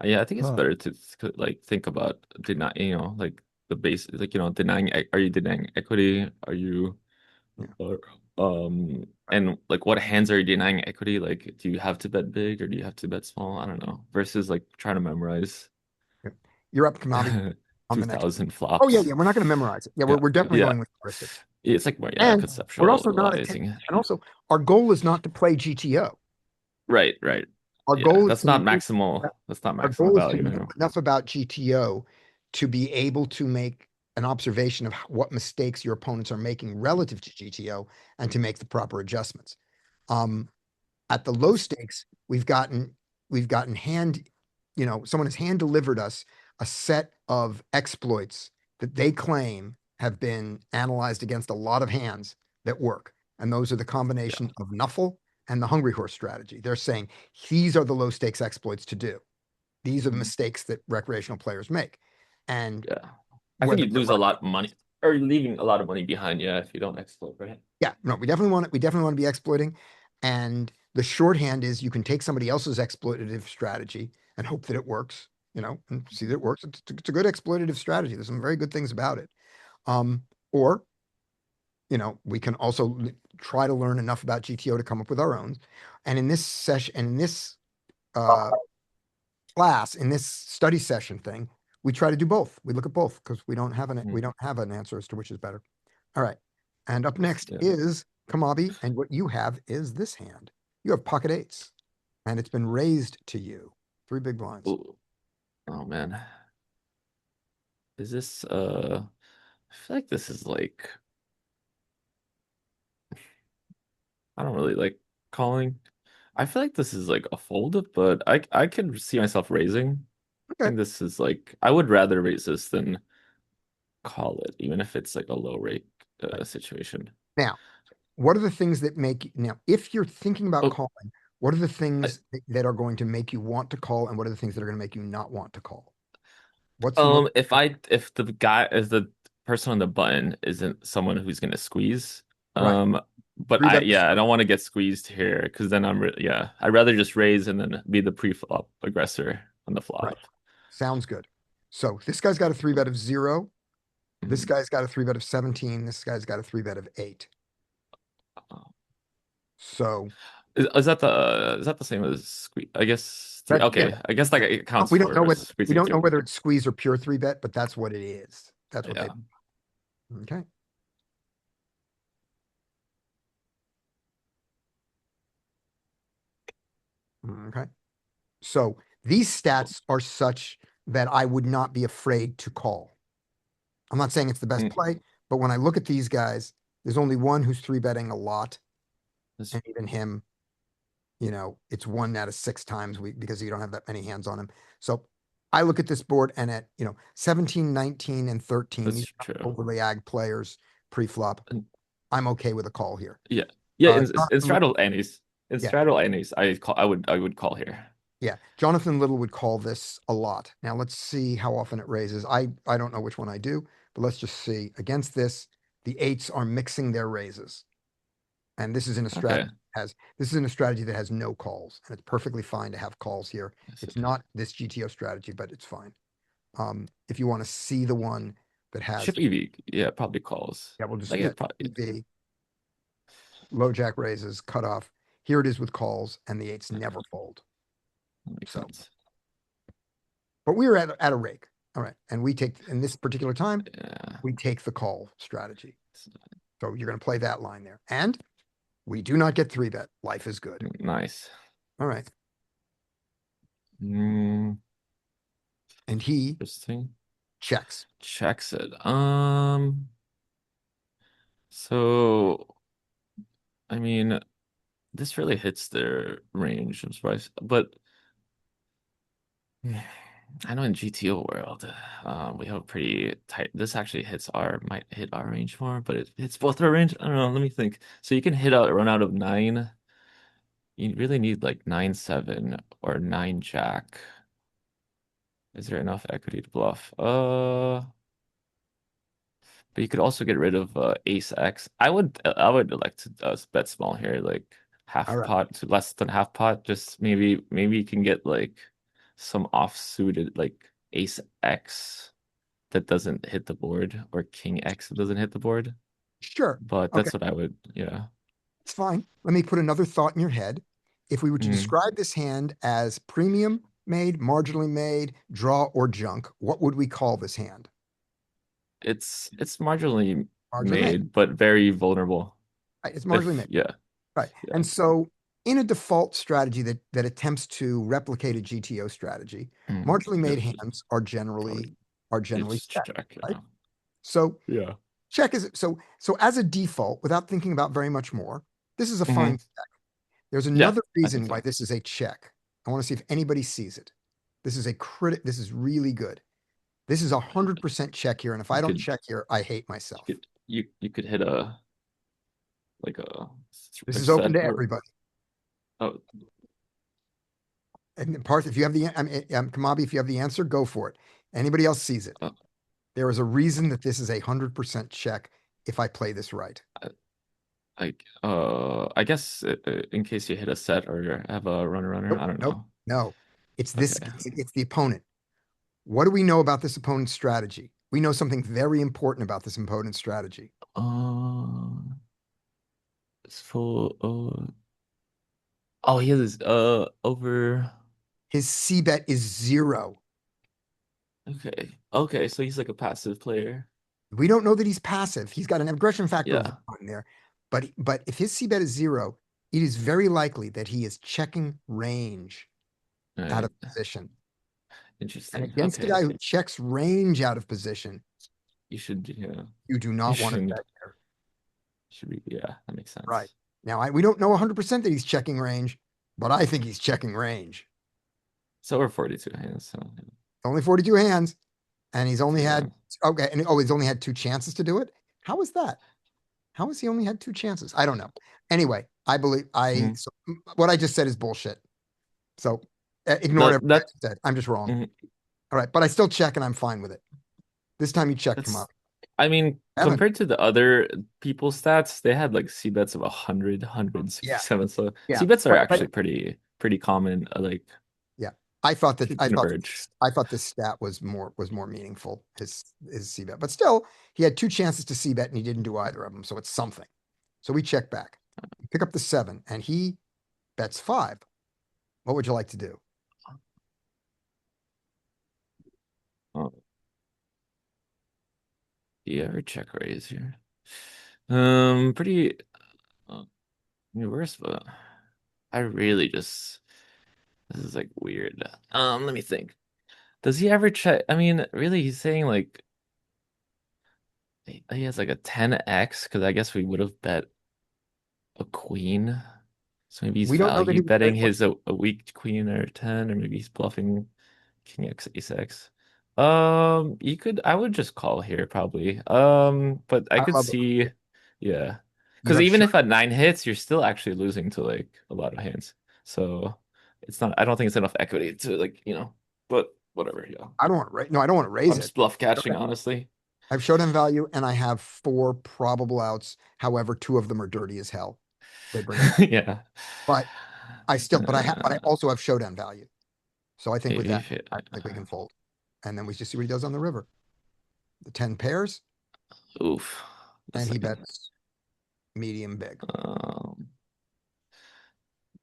Yeah, I think it's Huh. better to like think about denying, like the base, like denying. Are you denying equity? Are you, and like what hands are you denying equity? Like, do you have to bet big or do you have to bet small? I don't know. Versus like trying to memorize You're up, Kamavi, on the next. 2000 flops. Oh yeah, we're not going to memorize it. Yeah, we're definitely going with heuristic. It's like more And conceptual. we're also not and also our goal is not to play GTO. Right. Our goal is that's to not know- maximal. That's not Our maximal goal is value. to know enough about GTO to be able to make an observation of what mistakes your opponents are making relative to GTO and to make the proper adjustments. At the low stakes, we've gotten hand, someone has hand delivered us a set of exploits that they claim have been analyzed against a lot of hands that work. And those are the combination of Nuffle and the Hungry Horse strategy. They're saying these are the low stakes exploits to do. These are the mistakes that recreational players make. And Yeah. I think whether you'd lose a lot of money, or you're leaving a lot of money behind, yeah, if you don't exploit, right? yeah, no, we definitely want to be exploiting. And the shorthand is you can take somebody else's exploitative strategy and hope that it works, and see that it works. It's a good exploitative strategy. There's some very good things about it. Or, we can also try to learn enough about GTO to come up with our own. And in this session, and in this class, in this study session thing, we try to do both. We look at both because we don't have an answer as to which is better. All right. And up next is Kamabi, and what you have is this hand. You have pocket eights, and it's been raised to you. 3 big blinds. Ooh. Oh man. Is this I feel like this is like, I don't really like calling. I feel like this is like a fold, but I can see myself raising. I Okay. think this is like, I would rather raise this than call it, even if it's like a low rate situation. Now, what are the things that make now, if you're thinking about Oh. calling, what are the things that are going to make you want to call, and what are the things that are going to make you not want to call? What's the most If the person on the button isn't someone who's gonna squeeze, Right. but Three bet the I don't want to get squeezed here because then I'd rather just raise and then be the pre-flop aggressor on the flop. Right. Sounds good. So this guy's got a 3 bet of 0. This guy's got a 3 bet of 17. This guy's got a 3 bet of 8. So Is that the same as squeeze? I guess three. That- Okay, yeah. I guess like it counts we don't know for whether squeezing too. it's squeeze or pure 3 bet, but that's what it is. That's what Yeah. they okay. Okay. So these stats are such that I would not be afraid to call. I'm not saying it's the best play, but when I look at these guys, there's only one who's 3 betting a lot. And even him, it's 1 out of 6 times because you don't have that many hands on him. So I look at this board and at, 17, 19, and 13, That's these are true. overly ag players pre-flop. I'm okay with a call here. Yeah. In straddle antes. Straddle antes, I would call here. Yeah, Jonathan Little would call this a lot. Now let's see how often it raises. I don't know which one I do, but let's just see. Against this, the 8s are mixing their raises. And this is in a strategy that has no calls, and it's perfectly fine to have calls here. It's not this GTO strategy, but it's fine. If you want to see the one that has Chip EV, probably calls. we'll just like EV, low jack raises, cut off. Here it is with calls, and the 8s never fold. Makes sense. But we were at a rake. All right. And we take, in this particular time, Yeah. we take the call strategy. So you're going to play that line there. And we do not get 3 bet. Life is good. Nice. All right. Mm, And he interesting. checks. Checks it. So I mean, this really hits their range. I'm surprised, but I know in GTO world, we have a pretty tight. This actually might hit our range more, but it hits both our range. I don't know. Let me think. So you can run out of 9. You really need like 9-7 or 9 jack. Is there enough equity to bluff? But you could also get rid of ace X. I would elect to bet small here, like half All right. pot to less than half pot. Just maybe you can get like some offsuited like ace X that doesn't hit the board, or king X that doesn't hit the board. Sure. But that's what I would, It's fine. Let me put another thought in your head. If we were to describe this hand as premium made, marginally made, draw, or junk, what would we call this hand? It's marginally Marginally made, but very vulnerable. Right, it's marginally made. Yeah. Right. Yeah. And so in a default strategy that attempts to replicate a GTO strategy, marginally made hands are generally check, check, right? So yeah. check is so as a default, without thinking about very much more, this is a fine check. There's another reason why this is a check. I want to see if anybody sees it. This is this is really good. This is 100% check here, and if I don't check here, I hate myself. You could hit a like a This a is open set to or everybody. oh And Parth, if you have I mean, Kamabi, if you have the answer, go for it. Anybody else sees it? uh, There is a reason that this is 100% check if I play this right. I guess in case you hit a set or have a runner, Nope, I don't nope, know. no. It's this, Okay. it's the opponent. What do we know about this opponent's strategy? We know something very important about this opponent's strategy. It's full. Oh, he has over. His C bet is 0. Okay, so he's like a passive player. We don't know that he's passive. He's got an aggression factor of Yeah. 1 in there. But if his C bet is 0, it is very likely that he is checking range out of Right. position. And Interesting. against a Okay. guy who checks range out of position, You should, yeah. you do not want to shouldn't- bet there. Should be, yeah, that makes sense. Right. Now, we don't know 100% that he's checking range, but I think he's checking range. So we're 42 hands. So Only 42 hands, and he's only yeah. had, okay, and he's only had 2 chances to do it. How is that? How has he only had 2 chances? I don't know. Anyway, I believe Mhm. so what I just said is bullshit. So ignore everything I just said. I'm just wrong. Mhm. All right, but I still check and I'm fine with it. This time you check That's- come up. I mean, Evan. compared to the other people's stats, they had like C bets of 100, 167. So Yeah. C bets are But- actually pretty common. Like I thought that should I thought converge. I thought this stat was more meaningful, his C bet. But still, he had 2 chances to C bet and he didn't do either of them, so it's something. So we check back. Pick up the 7 and he bets 5. What would you like to do? Yeah, or check raise here. Pretty worse, but I really just this is like weird. Let me think. Does he ever check? I mean, really, he's saying like he has like a 10x because I guess we would have bet a queen. So maybe he's We don't know that he value was betting betting his a weak queen or 10, or maybe he's bluffing king x ace x. I would just call here probably. But I could love it. see, yeah, You because have even sure- if at 9 hits, you're still actually losing to like a lot of hands. So it's not. I don't think it's enough equity to like But whatever. Yeah, I don't want to raise. No, I don't want to raise I'm it. just bluff catching, Okay. honestly. I have showdown value and I have 4 probable outs. However, 2 of them are dirty as hell. They bring it. Yeah, But I also have showdown value. So I think with that, If- I think we can fold. And then we just see what he does on the river. The 10 pairs, Oof. and he Second. bets medium big.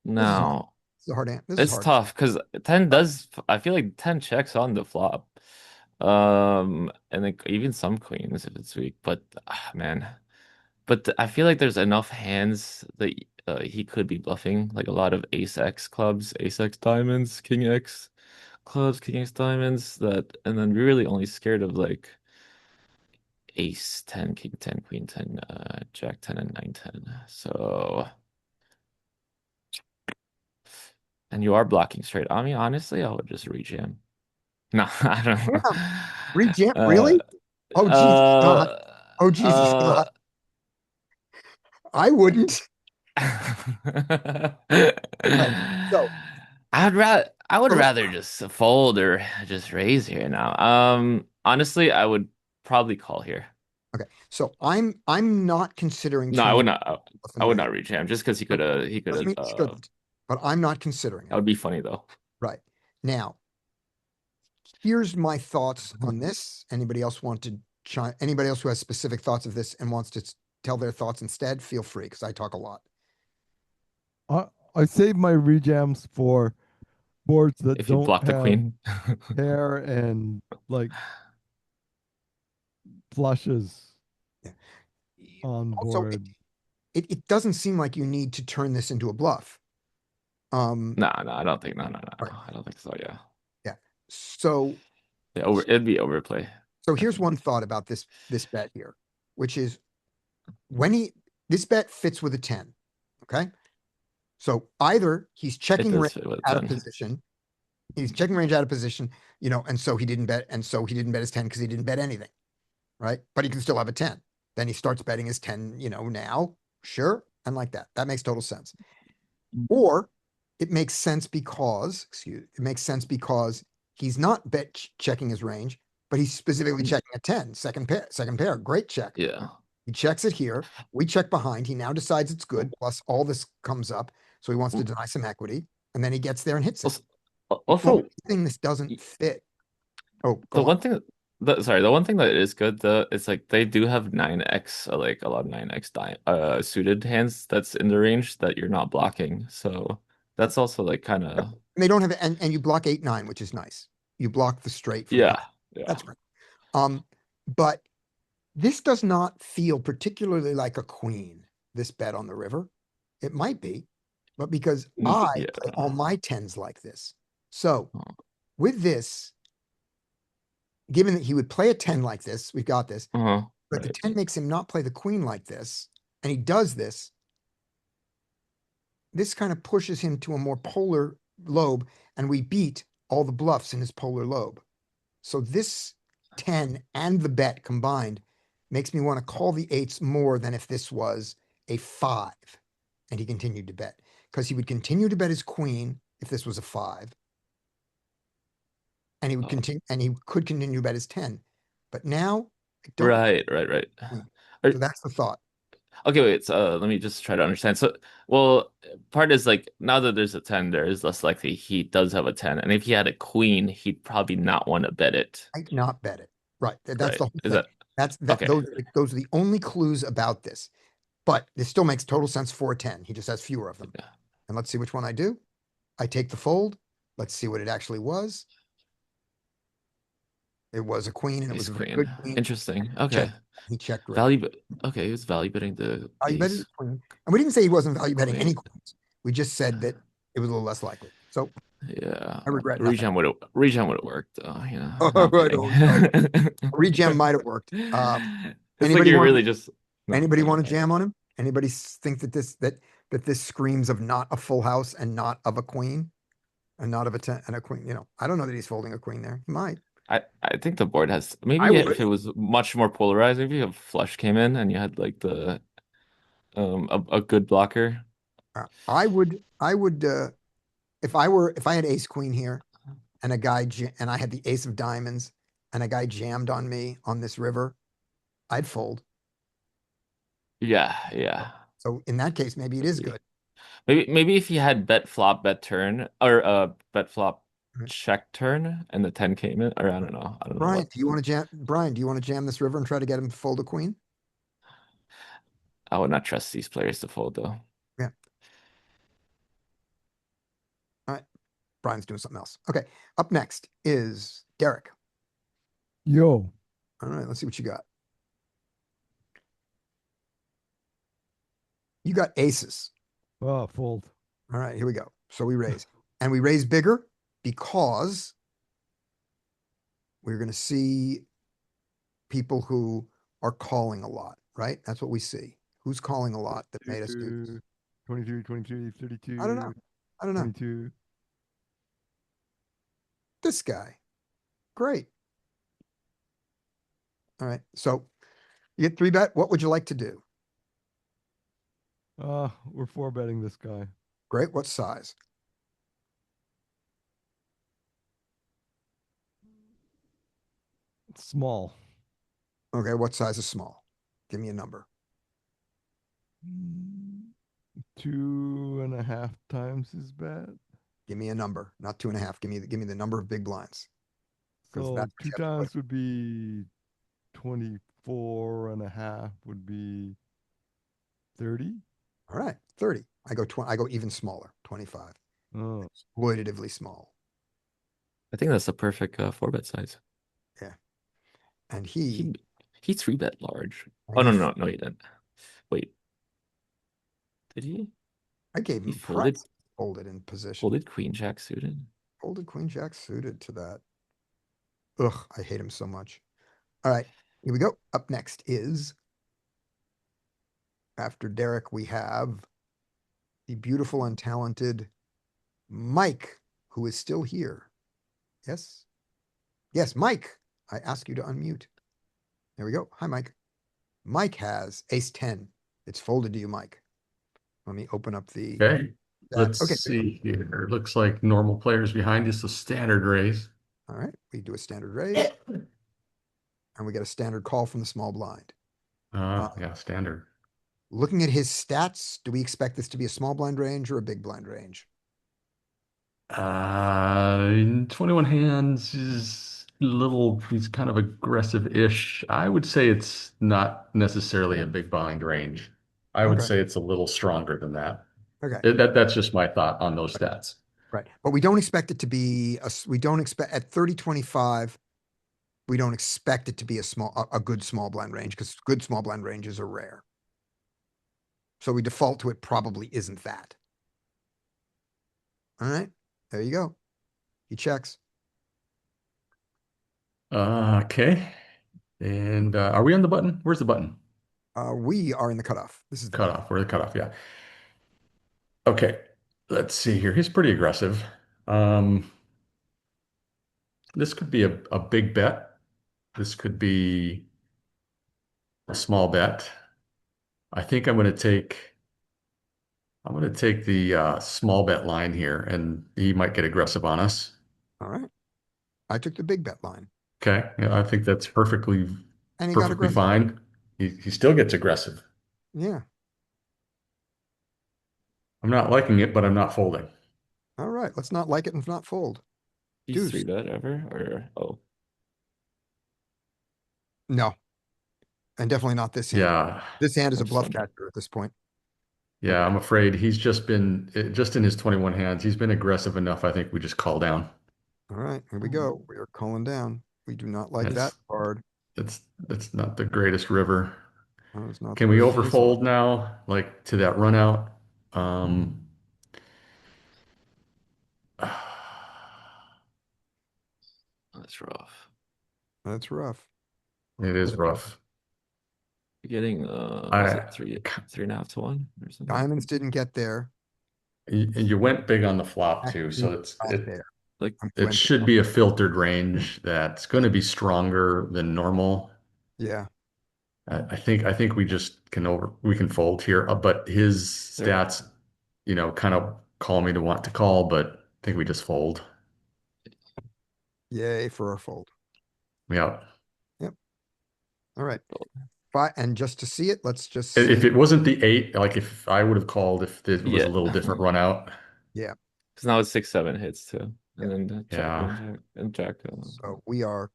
Now This is a hard hand. This is it's hard. tough because 10 does. I feel like 10 checks on the flop. And like even some queens if it's weak, but man, I feel like there's enough hands that he could be bluffing, like a lot of ace x clubs, ace x diamonds, king x clubs, king x diamonds, and then we're really only scared of like ace 10, king 10, queen 10, jack 10, and 9 10. So, and you are blocking straight. I mean, honestly, I would just rejam. No, I don't know. Rejam? Really? Oh, Jesus God. Oh, Jesus God. I wouldn't. So I would rather just fold or just raise here now. Honestly, I would probably call here. Okay, so I'm not considering. No, I would not. bluff and I would raise. not rejam just because he could Doesn't mean you shouldn't, but I'm not considering That it. would be funny though. Right. Now, here's my thoughts on this. Anybody else want to anybody else who has specific thoughts of this and wants to tell their thoughts instead, feel free, because I talk a lot. I save my rejams for boards that If you don't block the have queen. pair and like flushes Yeah. on Also, board. it doesn't seem like you need to turn this into a bluff. No, I don't think. No. Right. I don't think so. Yeah. So Yeah, it'd be overplay. So here's one thought about this bet here, which is when this bet fits with a 10. Okay. So either he's checking does range fit with out of 10. position. He's checking range out of position, and so he didn't bet his 10 because he didn't bet anything. Right. But he can still have a 10. Then he starts betting his 10, now. Sure. and like that. That makes total sense. Or it makes sense because, it makes sense because he's not checking his range, but he's specifically checking a 10, second pair, great check. Yeah. He checks it here. We check behind. He now decides it's good. Plus all this comes up. So he wants to deny some equity. And then he gets there and hits it. Also, The only thing this doesn't fit. Oh, the go one on. thing the one thing that is good though is like they do have 9x like a lot of 9x suited hands that's in the range that you're not blocking. So that's also like kind of And they don't have it, and you block 8-9, which is nice. You block the straight from yeah. That's great. But this does not feel particularly like a queen, this bet on the river. It might be, but because I play all my 10s like this. So Oh. with this, given that he would play a 10 like this, we've got this, but the Right. 10 makes him not play the queen like this, and he does this. This kind of pushes him to a more polar lobe, and we beat all the bluffs in his polar lobe. So this 10 and the bet combined makes me want to call the 8s more than if this was a 5 and he continued to bet, because he would continue to bet his queen if this was a 5. And he would continue, and he could continue to bet his 10. But now I don't. Right. So that's the thought. Okay, wait. So let me just try to understand. So, well, part is like now that there's a 10, there is less likely he does have a 10, and if he had a queen, he'd probably not want to bet it. Might not bet it. Right. That's Right. the whole Is thing. that That okay? those are the only clues about this. But this still makes total sense for a 10. He just has fewer of them. Yeah. And let's see which one I do. I take the fold. Let's see what it actually was. It was a queen, and it was Ace a very queen. good queen. Interesting. Okay. He checked river. Value. Okay, he was value betting the Value betted ace. his queen. And we didn't say he wasn't value betting any Queen. queens. We just said that it was a little less likely. So Yeah. I regret nothing. Regen would have worked though, you know. Oh, I'm I kidding. don't know. Regen might have worked. It's like Anybody you're want- really just Anybody want to okay. jam on him? Anybody think that this screams of not a full house and not of a queen and not of a 10 and a queen? You know, I don't know that he's folding a queen there. He might. I think the board has I maybe would. if it was much more polarized, maybe if flush came in and you had like the a good blocker. I would if I had ace queen here and a guy and I had the ace of diamonds and a guy jammed on me on this river, I'd fold. Yeah. So in that case, maybe it is good. Maybe if you had bet flop, bet turn, or bet flop Right. check turn and the 10 came in, or I don't know. Brian, what do you want to jam? Brian, do you want to jam this river and try to get him to fold a queen? I would not trust these players to fold though. Yeah. All right. Brian's doing something else. Okay. Up next is Derek. Yo. All right. Let's see what you got. You got aces. Oh, fold. All right. Here we go. So we raise. And we raise bigger because we're going to see people who are calling a lot, right? That's what we see. Who's calling a lot that made us do this? 22, 23, 32. I don't know. 22. This guy. Great. All right. So you get 3-bet. What would you like to do? We're 4-betting this guy. Great. What size? Small. Okay. What size is small? Give me a number. 2.5 times his bet. Give me a number, not 2.5. Give me the number of big blinds. 'Cause So that's 2 what you have to times would be 24.5 would be 30. All right, 30. I go even smaller, 25. Oh, Exploitatively small. I think that's the perfect 4-bet size. And he He 3-bet large. And Oh he no, he didn't. Wait. Did he? I gave He him folded price. Folded in position. folded queen jack suited. Folded queen jack suited to that. Ugh, I hate him so much. All right, here we go. Up next is after Derek, we have the beautiful and talented Mike, who is still here. Yes? Yes, Mike. I ask you to unmute. There we go. Hi, Mike. Mike has ace 10. It's folded to you, Mike. Let me open up the. Okay, let's Okay. see here. It looks like normal players behind us, a standard raise. All right, we do a standard raise. And we get a standard call from the small blind. Yeah, standard. Looking at his stats, do we expect this to be a small blind range or a big blind range? 21 hands is a little, he's kind of aggressive-ish. I would say it's not necessarily a big blind range. I would Okay. say it's a little stronger than that. Okay, That's just my thought on those stats. right. But we don't expect it to be, we don't expect, at 30-25, we don't expect it to be a good small blind range because good small blind ranges are rare. So we default to it probably isn't that. All right, there you go. He checks. Okay. And are we on the button? Where's the button? We are in the cutoff. This is the Cutoff. We're the cutoff, yeah. Okay. Let's see here. He's pretty aggressive. This could be a big bet. This could be a small bet. I think I'm going to take the small bet line here, and he might get aggressive on us. All right. I took the big bet line. Okay, yeah, I think that's perfectly And he got perfectly aggressive. fine. He still gets aggressive. Yeah. I'm not liking it, but I'm not folding. All right. Let's not like it and not fold. You Deuce. 3-bet ever? Or oh, No. And definitely not this hand. Yeah, This hand is a bluff Understand. catcher at this point. yeah. I'm afraid he's just in his 21 hands. He's been aggressive enough. I think we just call down. All right. Here we go. We are calling down. We do not like that That's- card. That's not the greatest river. No, it's not Can the we right- overfold now, like to that run out? that's rough. That's rough. It is rough. You're getting was it 3.5 to 1 or something? Diamonds didn't get there. You went big on the flop too, so Not there. Like it should be a filtered range that's going to be stronger than normal. Yeah. I think we just can fold here, but his stats, kind of call me to want to call, but I think we just fold. Yay for our fold. Yeah. All right. And just to see it, let's just see. If it wasn't the 8, like if I would have called if it was Yeah. a little different run out. Yeah. because now it's 6-7 hits too, Yeah. and then Yeah. Jack. So we are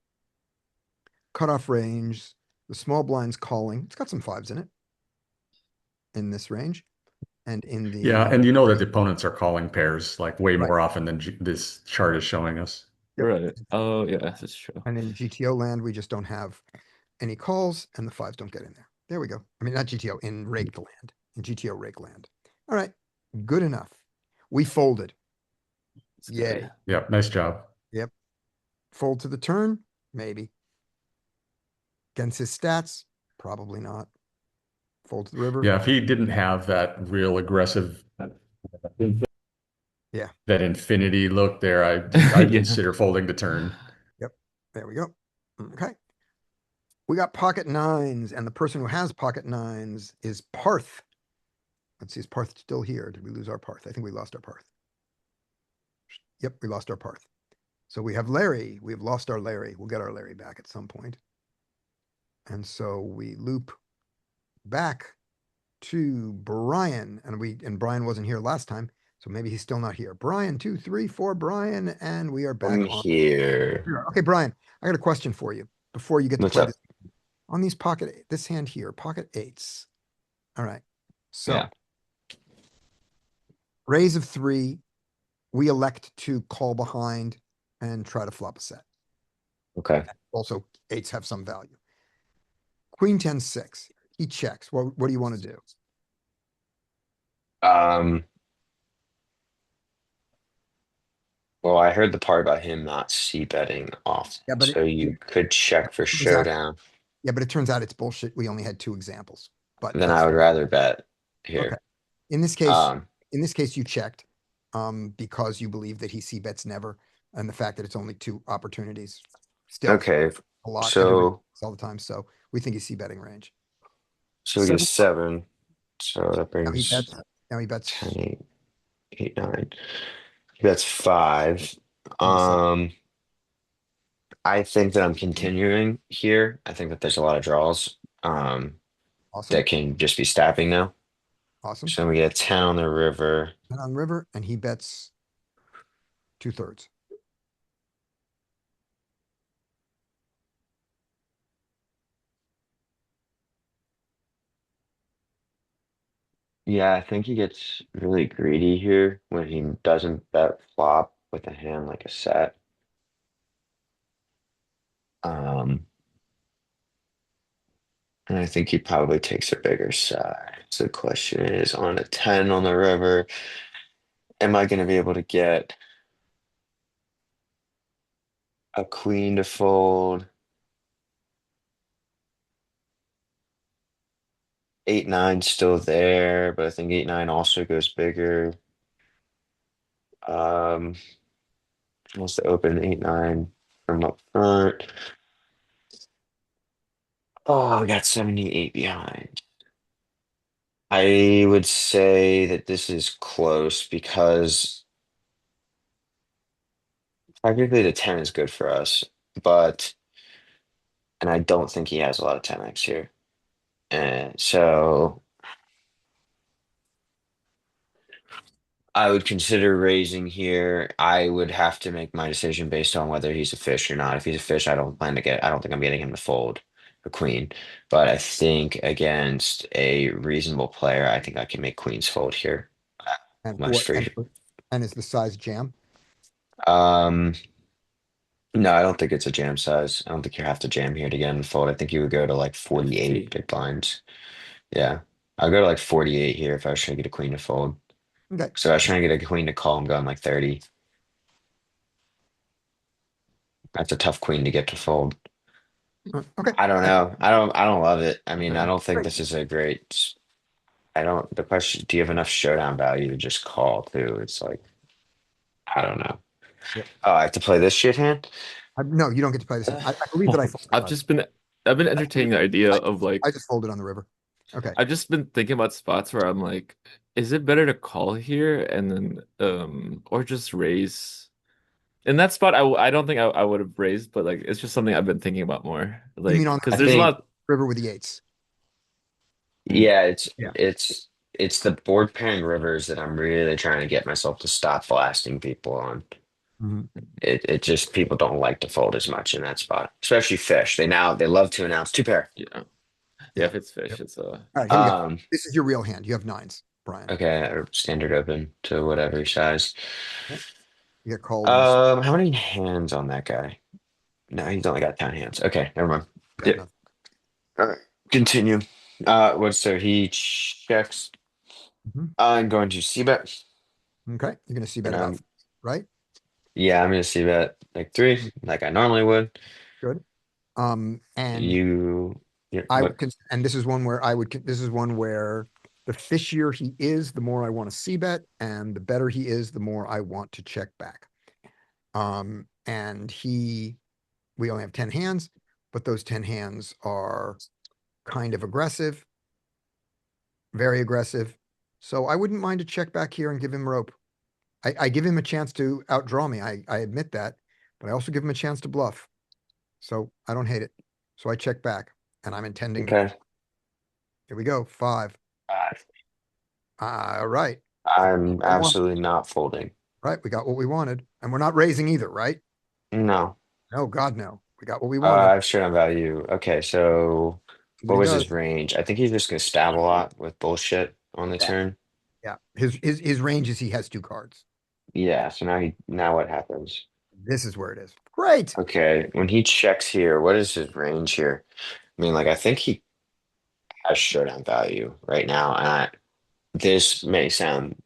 cutoff range. The small blind's calling. It's got some 5s in it. In this range. And in the Yeah, and you know that the opponents are calling pairs like way Right. more often than this chart is showing us. Yep. Right. Oh yeah, that's true. And in GTO land, we just don't have any calls and the 5s don't get in there. There we go. I mean, not GTO, in raked land, in GTO rake land. All right, good enough. We folded. It's Yay. good. Yeah, nice job. Fold to the turn, maybe. Against his stats, probably not. Fold to the river. Yeah, if he didn't have that real aggressive, Yeah. that infinity look there, I'd Yeah. consider folding the turn. There we go. Okay. We got pocket 9s, and the person who has pocket 9s is Parth. Let's see, is Parth still here? Did we lose our Parth? I think we lost our Parth. Yep, we lost our Parth. So we have Larry. We've lost our Larry. We'll get our Larry back at some point. And so we loop back to Brian, and Brian wasn't here last time, so maybe he's still not here. Brian, 2, 3, 4, Brian, and we are back I'm on. here. Okay, Brian, I got a question for you before you get to What's play up? this. On these this hand here, pocket 8s. All right. So Yeah. raise of 3, we elect to call behind and try to flop a set. Okay. Also, 8s have some value. Queen 10, 6. He checks. What do you want to do? Well, I heard the part about him not c-betting off, Yeah, but so you could check for Exactly. showdown. Yeah, but it turns out it's bullshit. We only had 2 examples. But Then that's I would fine. rather bet here. Okay. In this case, Um, you checked because you believe that he c-bets never, and the fact that it's only 2 opportunities. Still okay, a lot. so- everybody all the time. So we think he's c-betting range. so we get a 7. 7. So that Now he brings bets, Now he bets 10, 8, 8, 9. That's 5. into seven. I think that I'm continuing here. I think that there's a lot of draws Awesome, that can just be stabbing now. awesome. So we get a 10 on the river. And on river, and he bets 2/3. Yeah, I think he gets really greedy here when he doesn't bet flop with a hand like a set. Um, and I think he probably takes a bigger side. So the question is, on a 10 on the river, am I going to be able to get a queen to fold? 8, 9 still there, but I think 8, 9 also goes bigger. Wants to open 8, 9 from up front. Oh, we got 78 behind. I would say that this is close because technically the 10 is good for us, but and I don't think he has a lot of 10x here. And so I would consider raising here. I would have to make my decision based on whether he's a fish or not. If he's a fish, I don't think I'm getting him to fold a queen. But I think against a reasonable player, I think I can make queens fold here. And Much free. and is the size jam? Um, no, I don't think it's a jam size. I don't think you have to jam here to get him to fold. I think you would go to like 48 big blinds. Yeah. I'll go to like 48 here if I was trying to get a queen to fold. Okay, So I was trying to get a queen to call, I'm going like 30. That's a tough queen to get to fold. okay. I don't know. I don't love it. I mean, I Okay. don't think Great. this is a great. I don't. The question, do you have enough showdown value to just call too? It's like, I don't know. Yep. Oh, I have to play this shit hand? No, you don't get to play this. I believe that I folded. I've been entertaining the idea of like I just folded on the river. Okay. I've just been thinking about spots where I'm like, is it better to call here and then or just raise? In that spot, I don't think I would have raised, but like it's just something I've been thinking about more. You mean Like on because I there's a think, lot. river with the eights? yeah, Yeah. it's the board pairing rivers that I'm really trying to get myself to stop blasting people on. Mhm. It just people don't like to fold as much in that spot, especially fish. They love to announce two pair. Yeah. Yeah. If it's fish, Yep. it's All right, here we go. Um, This is your real hand. You have nines, Brian. okay, or standard open to whatever size. You get called. And How many hands on that guy? No, he's only got 10 hands. Okay, never mind. got Yep. nothing. All right, continue. What? So he checks. Mhm. I'm going to c bet, Okay, you're gonna see bet and about, right? yeah, I'm going to c bet like 3, like I normally would. Good. And Yeah, I what? would, and this is one where this is one where the fishier he is, the more I want to see bet, and the better he is, the more I want to check back. And we only have 10 hands, but those 10 hands are kind of aggressive, very aggressive. So I wouldn't mind to check back here and give him rope. I give him a chance to outdraw me. I admit that, but I also give him a chance to bluff. So I don't hate it. So I check back and I'm intending to. Okay. Here we go. 5. All right. I'm I want- absolutely not folding. Right. We got what we wanted. And we're not raising either, right? No. No, God, no. We got what we wanted. I've shown on value. Okay, so What what he was does. his range? I think he's just gonna stab a lot with bullshit on the Yeah. turn. Yeah. His range is he has 2 cards. Yeah, so now what happens? This is where it is. Great. Okay, when he checks here, what is his range here? I mean, like I think he has showdown value right now, and this may sound.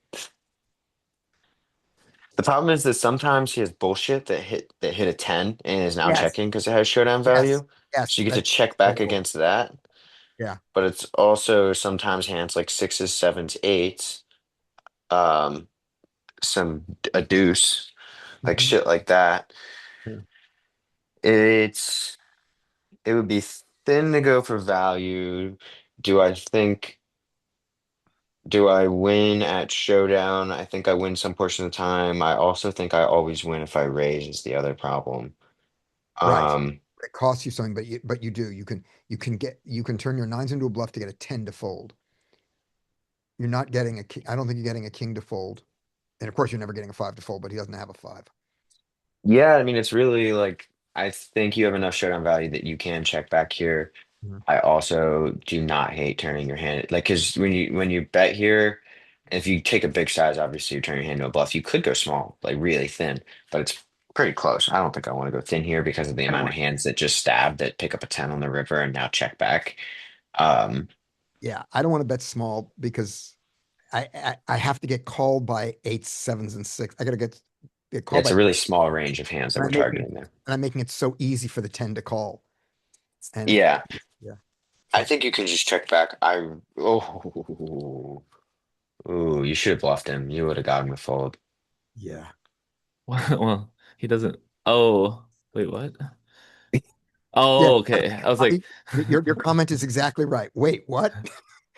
The problem is that sometimes he has bullshit that hit a 10 and is now Yes. checking because it has showdown Yes. value. Yes. So you get to that's check back terrible. against that. Yeah. But it's also sometimes hands like sixes, sevens, eights, um, a deuce, like Mhm. shit like that. Yeah. It's it would be thin to go for value. Do I think Do I win at showdown? I think I win some portion of the time. I also think I always win if I raise is the other problem. Right. Um, It costs you something, but you do. You can turn your nines into a bluff to get a 10 to fold. You're not getting a king. I don't think you're getting a king to fold. And of course, you're never getting a 5 to fold, but he doesn't have a 5. yeah, I mean, it's really like I think you have enough showdown value that you can check back here. Mhm. I also do not hate turning your hand like because when you bet here, if you take a big size, obviously you turn your hand to a bluff. You could go small, like really thin, but it's pretty close. I don't think I want to go thin here because of the amount of hands that just stab that pick up a 10 on the river and now check back. Um, Yeah, I don't want to bet small because I have to get called by eights, sevens, and six. I gotta get yeah, called it's by, a really small range of hands that and we're I'm making targeting there. and I'm making it so easy for the 10 to call. And Yeah, yeah, I so think you can just check back. Oh, ooh, you should have bluffed him. You would have got him to fold. yeah. Well, he doesn't. Oh, wait, what? Yeah. Oh, okay. I was like, Your comment is exactly right. Wait, what?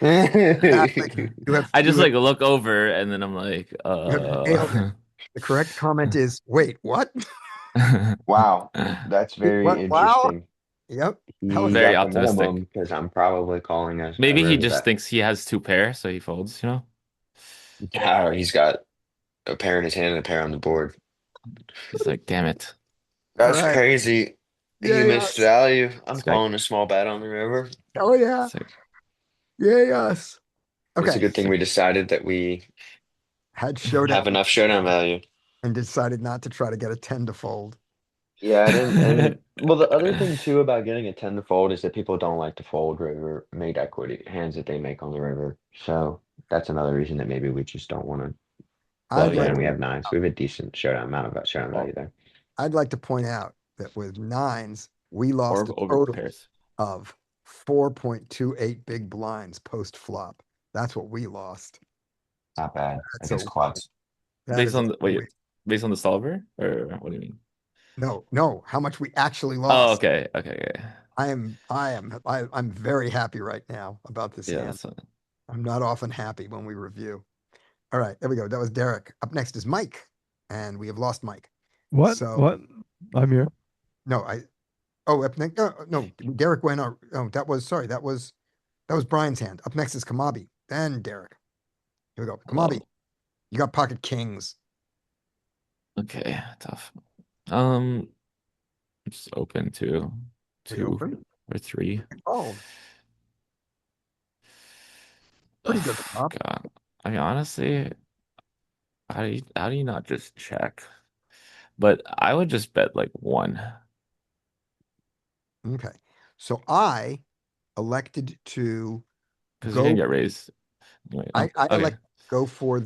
I I just like look over and then I'm like, You have nailed it. The correct comment is, wait, what? Wow, that's very What? Wow. interesting. Yep. That was He Very got the optimistic. minimum because I'm probably calling a Maybe he river just bet. thinks he has two pair, so he folds, you know? Yeah, he's got a pair in his hand and a pair on the board. He's like, damn it. all That's right. crazy. He Yeah, missed yes. value. I'm This guy, calling a small bet on the river. Oh yeah. it's like, Yeah, yes. It's a Okay. good thing we decided that we Had showdown have enough showdown value. and decided not to try to get a 10 to fold. Yeah, I didn't. And well, the other thing too about getting a 10 to fold is that people don't like to fold river made equity hands that they make on the river. So that's another reason that maybe we just don't want to I'd bluff it like and we to, have nines. We have a decent showdown amount of showdown value there. I'd like to point out that with nines, we lost or a over total pairs. of 4.28 big blinds post flop. That's what we lost. Not bad. I That's guess a quads. that Based is a on the, wait, based on the solver? Or what do you mean? no, how much we actually Oh, lost. okay. Okay. Okay. I'm very happy right now about this Yeah, hand. that's fine. I'm not often happy when we review. All right, there we go. That was Derek. Up next is Mike, and we have lost Mike. What? So What? I'm here. no, up next. No, Derek went on. Oh, that was sorry. That was Brian's hand. Up next is Kamabi, then Derek. Here we go. Kamabi, Hello. you got pocket kings. Okay, tough. Um, just open to We two open. or three. Oh, pretty good flop. God. I mean, honestly, how do you not just check? But I would just bet like one. Okay, so I elected to Because you can go. get raised. Anyway, I okay. elect to go for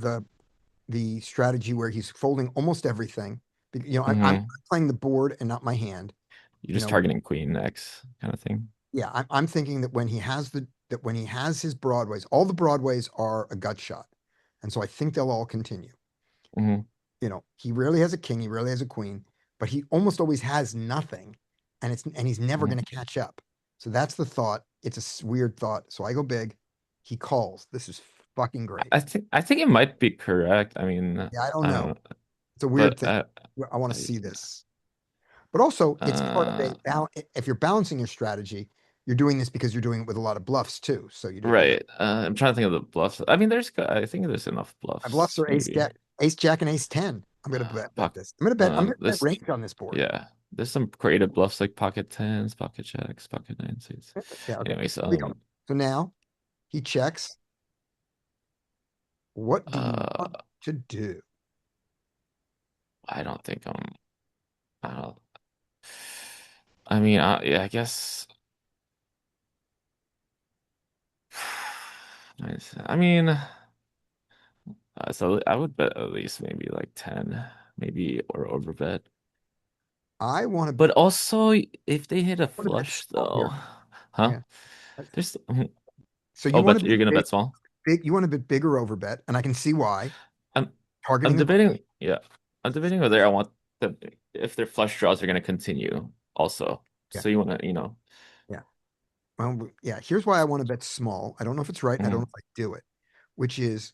the strategy where he's folding almost everything. You know, I'm Hmm. playing the board and not my hand. You're You just know, targeting queen X kind of thing. yeah, I'm thinking that when he has his broadways, all the broadways are a gut shot, and so I think they'll all continue. Hmm. You know, he rarely has a king, he rarely has a queen, but he almost always has nothing, and he's never Hmm. going to catch up. So that's the thought. It's a weird thought. So I go big. He calls. This is fucking great. I think it might be correct. I mean, Yeah, I don't I know. don't know, It's a weird but thing. I want to I- see this. But also, it's part of uh, if you're balancing your strategy, you're doing this because you're doing it with a lot of bluffs too. So right. I'm trying to think of the bluffs. I mean, I think there's enough my bluffs bluffs, are maybe. ace jack and ace 10. I'm gonna bet Poc- this. I'm gonna bet this, range on this board. yeah. There's some creative bluffs like pocket tens, pocket jacks, pocket nines. Yeah, okay. Anyways, Here we go. So now he checks. What do you want uh, to do? I don't think I don't. I mean, yeah, I guess. Nice. I mean, so I would bet at least maybe like 10, maybe or over bet. I want to But also, if they hit a bet flush small though, here. huh? Yeah. There's So you oh, want but to you're bet gonna bet small. big. You want to bet bigger over bet, and I can see why. I'm I'm Targeting a debating. Yeah, I'm debating whether I want the if their flush draws are gonna continue also. yeah, So you want to, yeah. Well, yeah. Here's why I want to bet small. I don't know if it's right, and I don't know mhm. if I do it. which is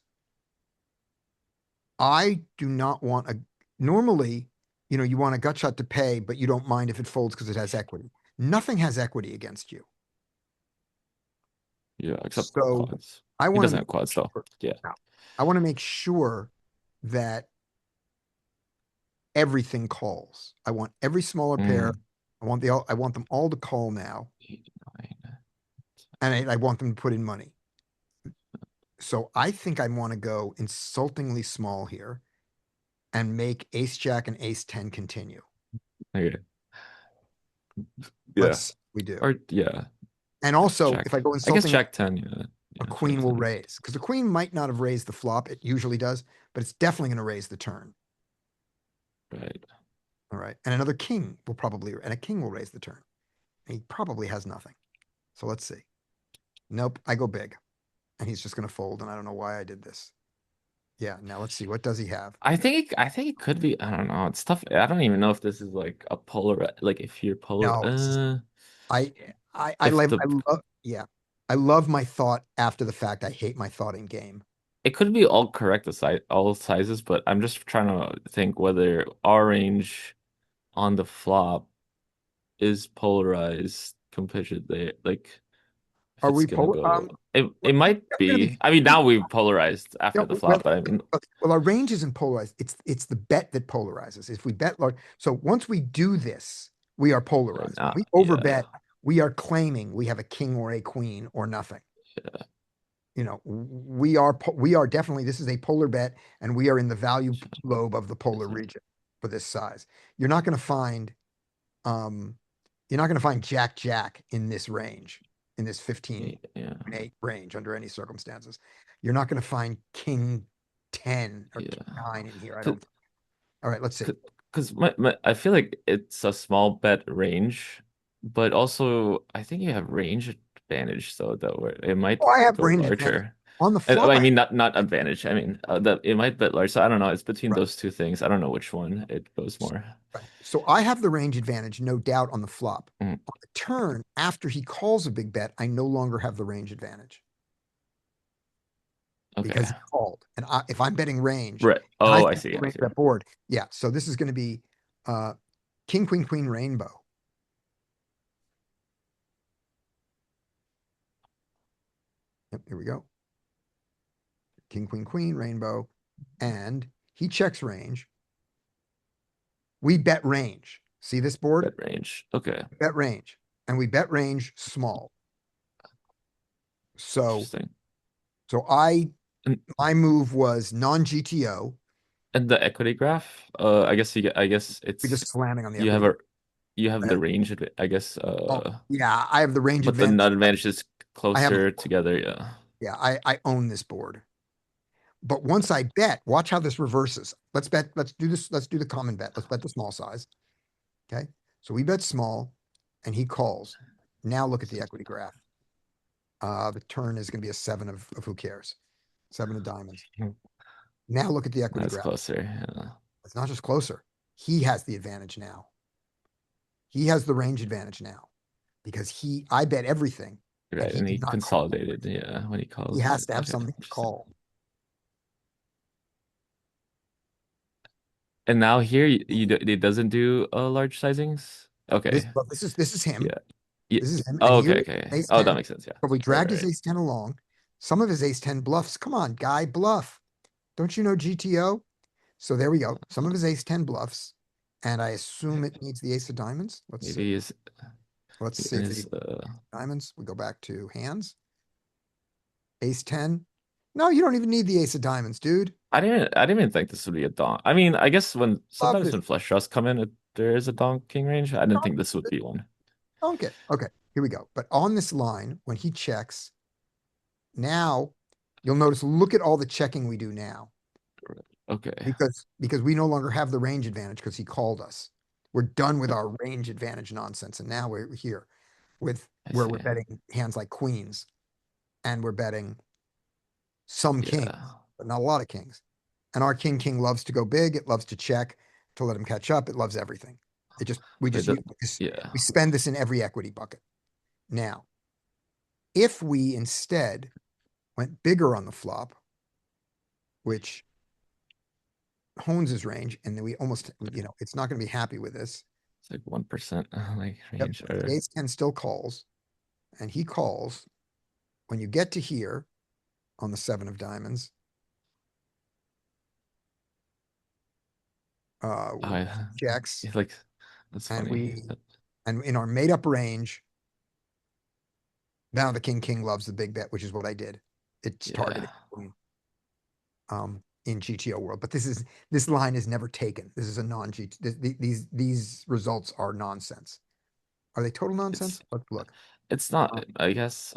I do not want normally, you want a gut shot to pay, but you don't mind if it folds because it has equity. Nothing has equity against you. Yeah, except So quads. I He want doesn't to have quads though. Yeah. I want to make sure that everything calls. I want every smaller pair. I want them all to call now, 8, 9. and I want them to put in money. So I think I want to go insultingly small here and make ace jack and ace 10 continue. Okay. Yeah. Let's see what we do. Or yeah. And also, Jack. if I go I guess insulting, Jack 10, yeah. a Yeah, queen Jack will 10. raise because the queen might not have raised the flop. It usually does, but it's definitely going to raise the turn. Right. All right. And another king will probably, and a king will raise the turn. And he probably has nothing. So let's see. Nope. I go big and he's just going to fold. And I don't know why I did this. Yeah. Now let's see. What does he have? I think it could be, I don't know. It's tough. I don't even know if this is like a polar, like if you're polar. No, I If love, the yeah. I love my thought after the fact. I hate my thought in game. it could be all correct, the size, all sizes, but I'm just trying to think whether our range on the flop is polarized compared to the like if Are it's we gonna go. It we're might gonna be. I mean, now we've polarized after the well, flop, but I mean, well, our range isn't polarized. It's the bet that polarizes. If we bet large, so once we do this, we are polarized. nah, We yeah, overbet, we are claiming we have a king or a queen or nothing. yeah. We are definitely, this is a polar bet, and we are in the value lobe of the polar region for this size. You're not going to find, Jack Jack in this range, in this 15 Yeah. 8 range under any circumstances. You're not going to find King 10 or King 9 in here. I don't. All right, let's see. Because I feel like it's a small bet range, but also I think you have range advantage, so that where it might Oh, I have go range advantage. larger. On the flop, I mean, not advantage. I mean, that it might bet large. So I don't know. It's between Right. those two things. I don't know which one it goes more. Right. So I have the range advantage, no doubt, on the flop. Mm. On the turn, after he calls a big bet, I no longer have the range advantage Okay. because he called. And if I'm betting range, Right. and Oh, I think see. the I range see. bet board. Yeah. So this is going to be King, Queen, Queen, Rainbow. Yep, here we go. King, Queen, Queen, Rainbow. And he checks range. We bet range. See this board? Bet range. Okay. Bet range. And we bet range small. So, Interesting. so And- my move was non-GTO. And the equity graph, I guess it's We're just slamming on the you have equity. you have the range I guess Yeah, I have the range but the advantage. nut advantage is closer together, yeah. Yeah, I own this board. But once I bet, watch how this reverses. Let's do this. Let's do the common bet. Let's bet the small size. Okay. So we bet small and he calls. Now look at the equity graph. The turn is going to be a 7 of who cares? 7 of diamonds. Now look at the equity That's graph. closer, yeah. It's not just closer. He has the advantage now. He has the range advantage now because I bet everything. Right, he and did he not call. consolidated, yeah, when he calls. He has to have Okay, something to interesting. call. And now here it doesn't do large sizings. Okay. This is him. Yeah. Yeah. This is him. Oh, And here okay, okay. ace Oh, 10. that makes sense, yeah. Probably dragged his Right. ace 10 along. Some of his ace 10 bluffs. Come on, guy, bluff. Don't you know GTO? So there we go. Some of his ace 10 bluffs. And I assume it needs the ace of diamonds. Let's Maybe see. is Let's see if it diamonds. We go back to hands. Ace 10. No, you don't even need the ace of diamonds, dude. I didn't even think this would be a donk. I mean, I guess sometimes it. when flush draws come in, there is a donk king range. I didn't think this would be one. Okay. Okay. Here we go. But on this line, when he checks, now you'll notice, look at all the checking we do now. Okay. Because we no longer have the range advantage because he called us. We're done with our range advantage nonsense. And now we're here with where we're betting hands like queens and we're betting some kings, but not a lot of kings. And our king loves to go big. It loves to check to let him catch up. It loves everything. We spend this in every equity bucket. Now, if we instead went bigger on the flop, which hones his range, and then we almost, it's not gonna be happy with this. It's like 1% like Yep, range. but the ace 10 still calls, and he calls. When you get to here on the 7 of diamonds, Oh, yeah. jacks, Yeah, like that's and funny. and in our made up range, now the king loves the big bet, which is what I did. It's targeting queen, in GTO world, but this line is never taken. This is a non-GT. These results are nonsense. Are they total nonsense? Let's look. It's not. I guess.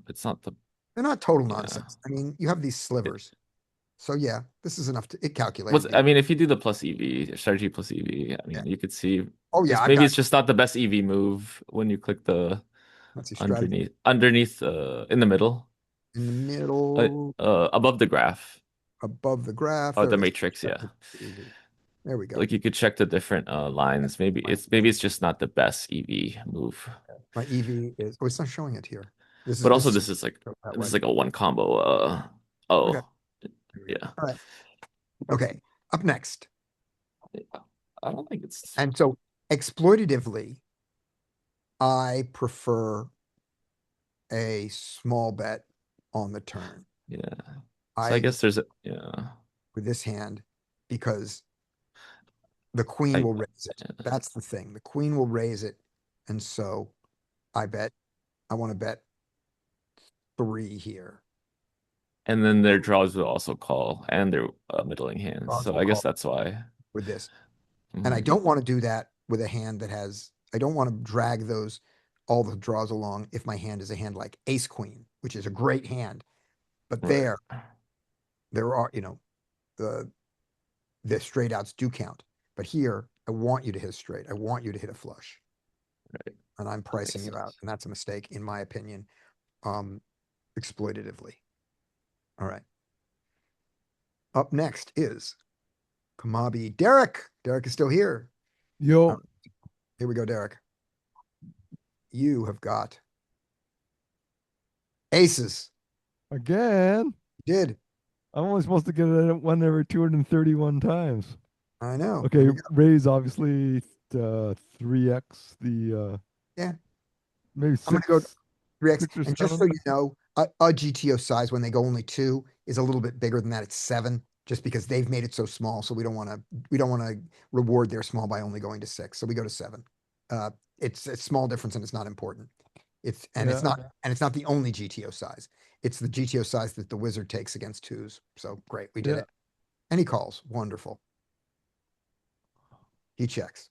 It's not the. They're not total Yeah. nonsense. I mean, you have these slivers. So yeah, this is enough to, it calculated. I mean, if you do the plus EV strategy plus EV, I mean, you could see. Oh yeah, Maybe it's just not the best EV move when you click the let's see, strategy underneath in the middle, in the middle, above the graph. above the graph. Oh, there the it is. matrix, yeah. There we go. Like you could check the different lines. Maybe it's just not the best EV move. My EV is, oh, it's not showing it here. But also this is like a one combo. Okay. Yeah. All right. Okay. Up next. I don't think it's. And so exploitatively, I prefer a small bet on the turn. Yeah. So I guess there's with this hand, because the queen will raise it. That's the thing. The queen will raise it. And so I want to bet 3 here. And then their draws will also call, and their middling hands. Draws So will I guess call that's why. with this. And I don't want to do that with a hand that has, I don't want to drag all the draws along if my hand is a hand like ace queen, which is a great hand. But there are, the straight outs do count. But here, I want you to hit a straight. I want you to hit a flush. Right. And I'm pricing you out. And that's a mistake, in my opinion, exploitatively. All right. Up next is Kamabi. Derek. Derek is still here. Yo. Here we go, Derek. You have got aces. Again? You did. I'm only supposed to get it one every 231 times. I know. Okay, raise obviously 3x the yeah. Maybe 6. I'm gonna go 3x. or And just so you know, a GTO size when they go only 2 is a little bit bigger than that. It's 7, just because they've made it so small. So we don't want to reward their small by only going to 6. So we go to 7. It's a small difference and it's not important. It's not the only GTO size. It's the GTO size that the wizard takes against 2s. So great, we did it. And he calls. Wonderful. He checks.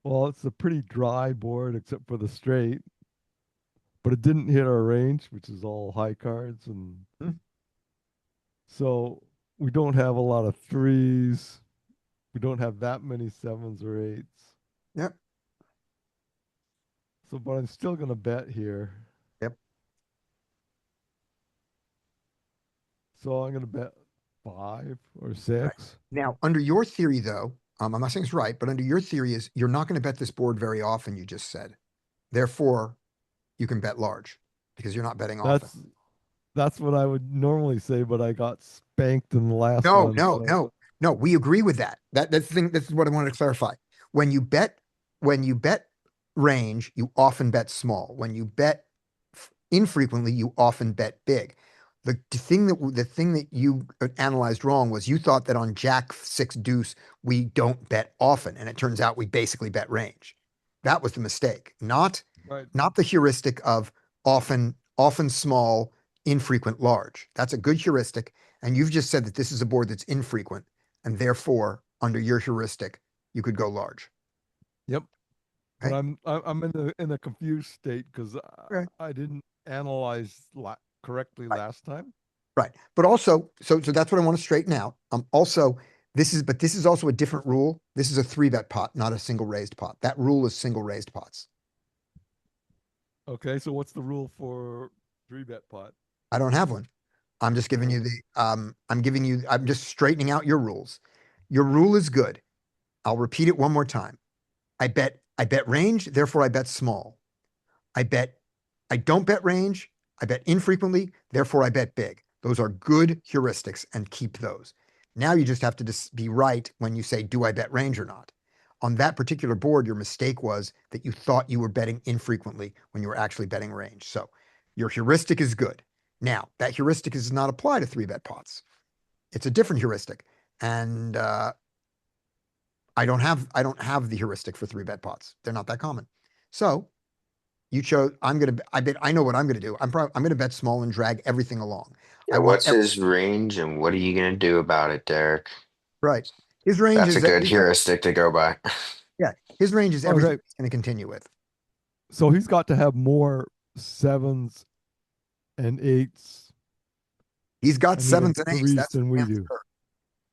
Well, it's a pretty dry board except for the straight. But it didn't hit our range, which is all high cards, and so we don't have a lot of 3s. We don't have that many 7s or 8s. Yep. So, but I'm still gonna bet here. Yep. So I'm gonna bet 5 or 6. Right. Now, under your theory, though, I'm not saying it's right, but under your theory is you're not going to bet this board very often. You just said, therefore, you can bet large because you're not betting often. That's what I would normally say, but I got spanked in the last one. No. We agree with that. That's the thing. This is what I wanted to clarify. When you bet range, you often bet small. When you bet infrequently, you often bet big. The thing that you analyzed wrong was you thought that on Jack 6 deuce, we don't bet often. And it turns out we basically bet range. That was the mistake, not the heuristic of often small, infrequent, large. That's a good heuristic. And you've just said that this is a board that's infrequent. And therefore, under your heuristic, you could go large. Yep. But I'm in a confused state because I didn't analyze correctly last time. Right. But also, so that's what I want to straighten out. Also, this is also a different rule. This is a 3-bet pot, not a single raised pot. That rule is single raised pots. Okay, so what's the rule for 3-bet pot? I don't have one. I'm just giving you I'm just straightening out your rules. Your rule is good. I'll repeat it one more time. I bet range, therefore I bet small. I don't bet range, I bet infrequently, therefore I bet big. Those are good heuristics and keep those. Now you just have to be right when you say, do I bet range or not? On that particular board, your mistake was that you thought you were betting infrequently when you were actually betting range. So your heuristic is good. Now, that heuristic does not apply to 3-bet pots. It's a different heuristic. And I don't have the heuristic for 3-bet pots. They're not that common. So you chose, I know what I'm gonna do. I'm gonna bet small and drag everything along. Yeah, what's his range and what are you gonna do about it, Derek? Right. His range That's a is good heuristic to go by. yeah, his range is everything Okay. he's gonna continue with. So he's got to have more 7s and 8s He's got and even 7s and 8s. 3s That's than we for do, sure.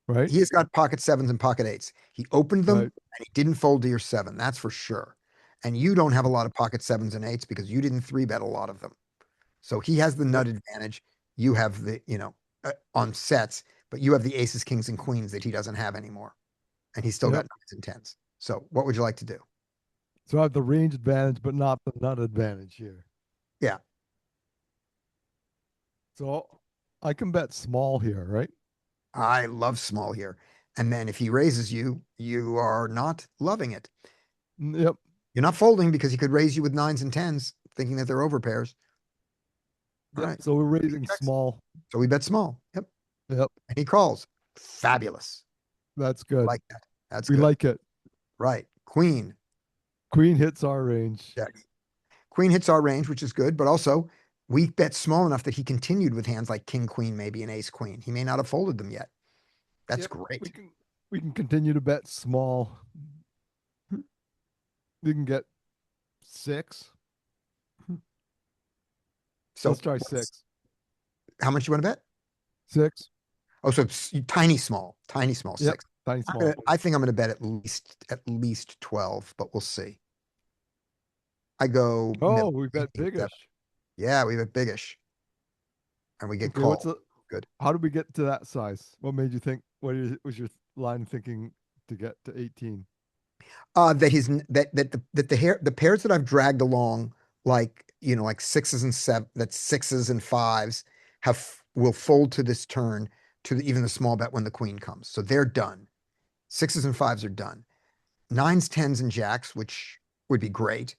right? He has got pocket 7s and pocket 8s. He opened them Right. and he didn't fold to your 7. That's for sure. And you don't have a lot of pocket 7s and 8s because you didn't 3-bet a lot of them. So he has the nut advantage. You have the, on sets, but you have the aces, kings, and queens that he doesn't have anymore. And he's still got Yep. 9s and 10s. So what would you like to do? So I have the range advantage, but not the nut advantage here. Yeah. So I can bet small here, right? I love small here. And then if he raises you, you are not loving it. Yep. You're not folding because he could raise you with 9s and 10s, thinking that they're over pairs. All Yep. right. So we're raising Checks. small. So we bet small. Yep. Yep. And he calls. Fabulous. That's I good. like that. That's We good. like it. Right. Queen. Queen hits our range. Yeah. Queen hits our range, which is good, but also we bet small enough that he continued with hands like king, queen, maybe an ace, queen. He may not have folded them yet. That's Yep, great. We can continue to bet small. We can get 6. So Let's try 6. how much you want to bet? 6. Oh, so tiny small, Yep. 6. Tiny small. I think I'm going to bet at least 12, but we'll see. I go. Oh, middle, we bet 18, 7. biggish. Yeah, we bet biggish. And we get Okay, called. Good. How did we get to that size? What made you think? Was your line of thinking to get to 18? The pairs that I've dragged along, like, like 6s and 7, that's 6s and 5s will fold to this turn to even the small bet when the queen comes. So they're done. 6s and 5s are done. 9s, 10s, and jacks, which would be great.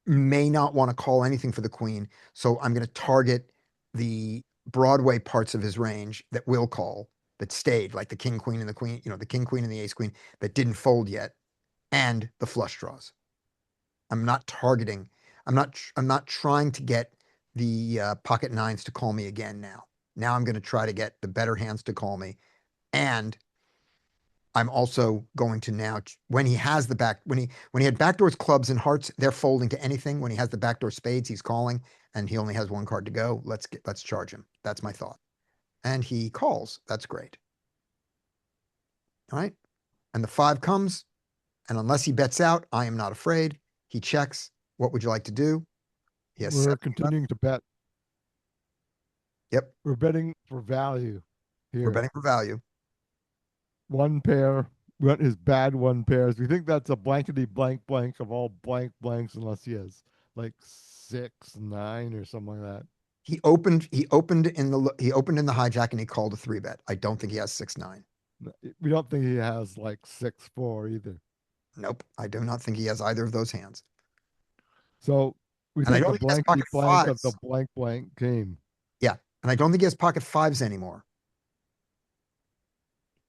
May not want to call anything for the queen. So I'm going to target the Broadway parts of his range that will call, that stayed, like the king, queen, and the queen, the king, queen, and the ace, queen that didn't fold yet, and the flush draws. I'm not targeting. I'm not trying to get the pocket 9s to call me again now. Now I'm going to try to get the better hands to call me. And I'm also going to now, when he has the when he had backdoors, clubs, and hearts, they're folding to anything. When he has the backdoor spades, he's calling, and he only has 1 card to go. Let's charge him. That's my thought. And he calls. That's great. All right. And the 5 comes, and unless he bets out, I am not afraid. He checks. What would you like to do? Yes. We're continuing to bet. Yep. We're betting for value here. We're betting for value. 1 pair. We want his bad 1 pairs. We think that's a blankety blank blank of all blank blanks, unless he has like 6, 9, or something like that. He opened in the hijack and he called a 3-bet. I don't think he has 6-9. We don't think he has like 6-4 either. Nope. I do not think he has either of those hands. So we And I think don't the think he has blankety pocket blank of 5s. the blank blank came. Yeah. And I don't think he has pocket 5s anymore.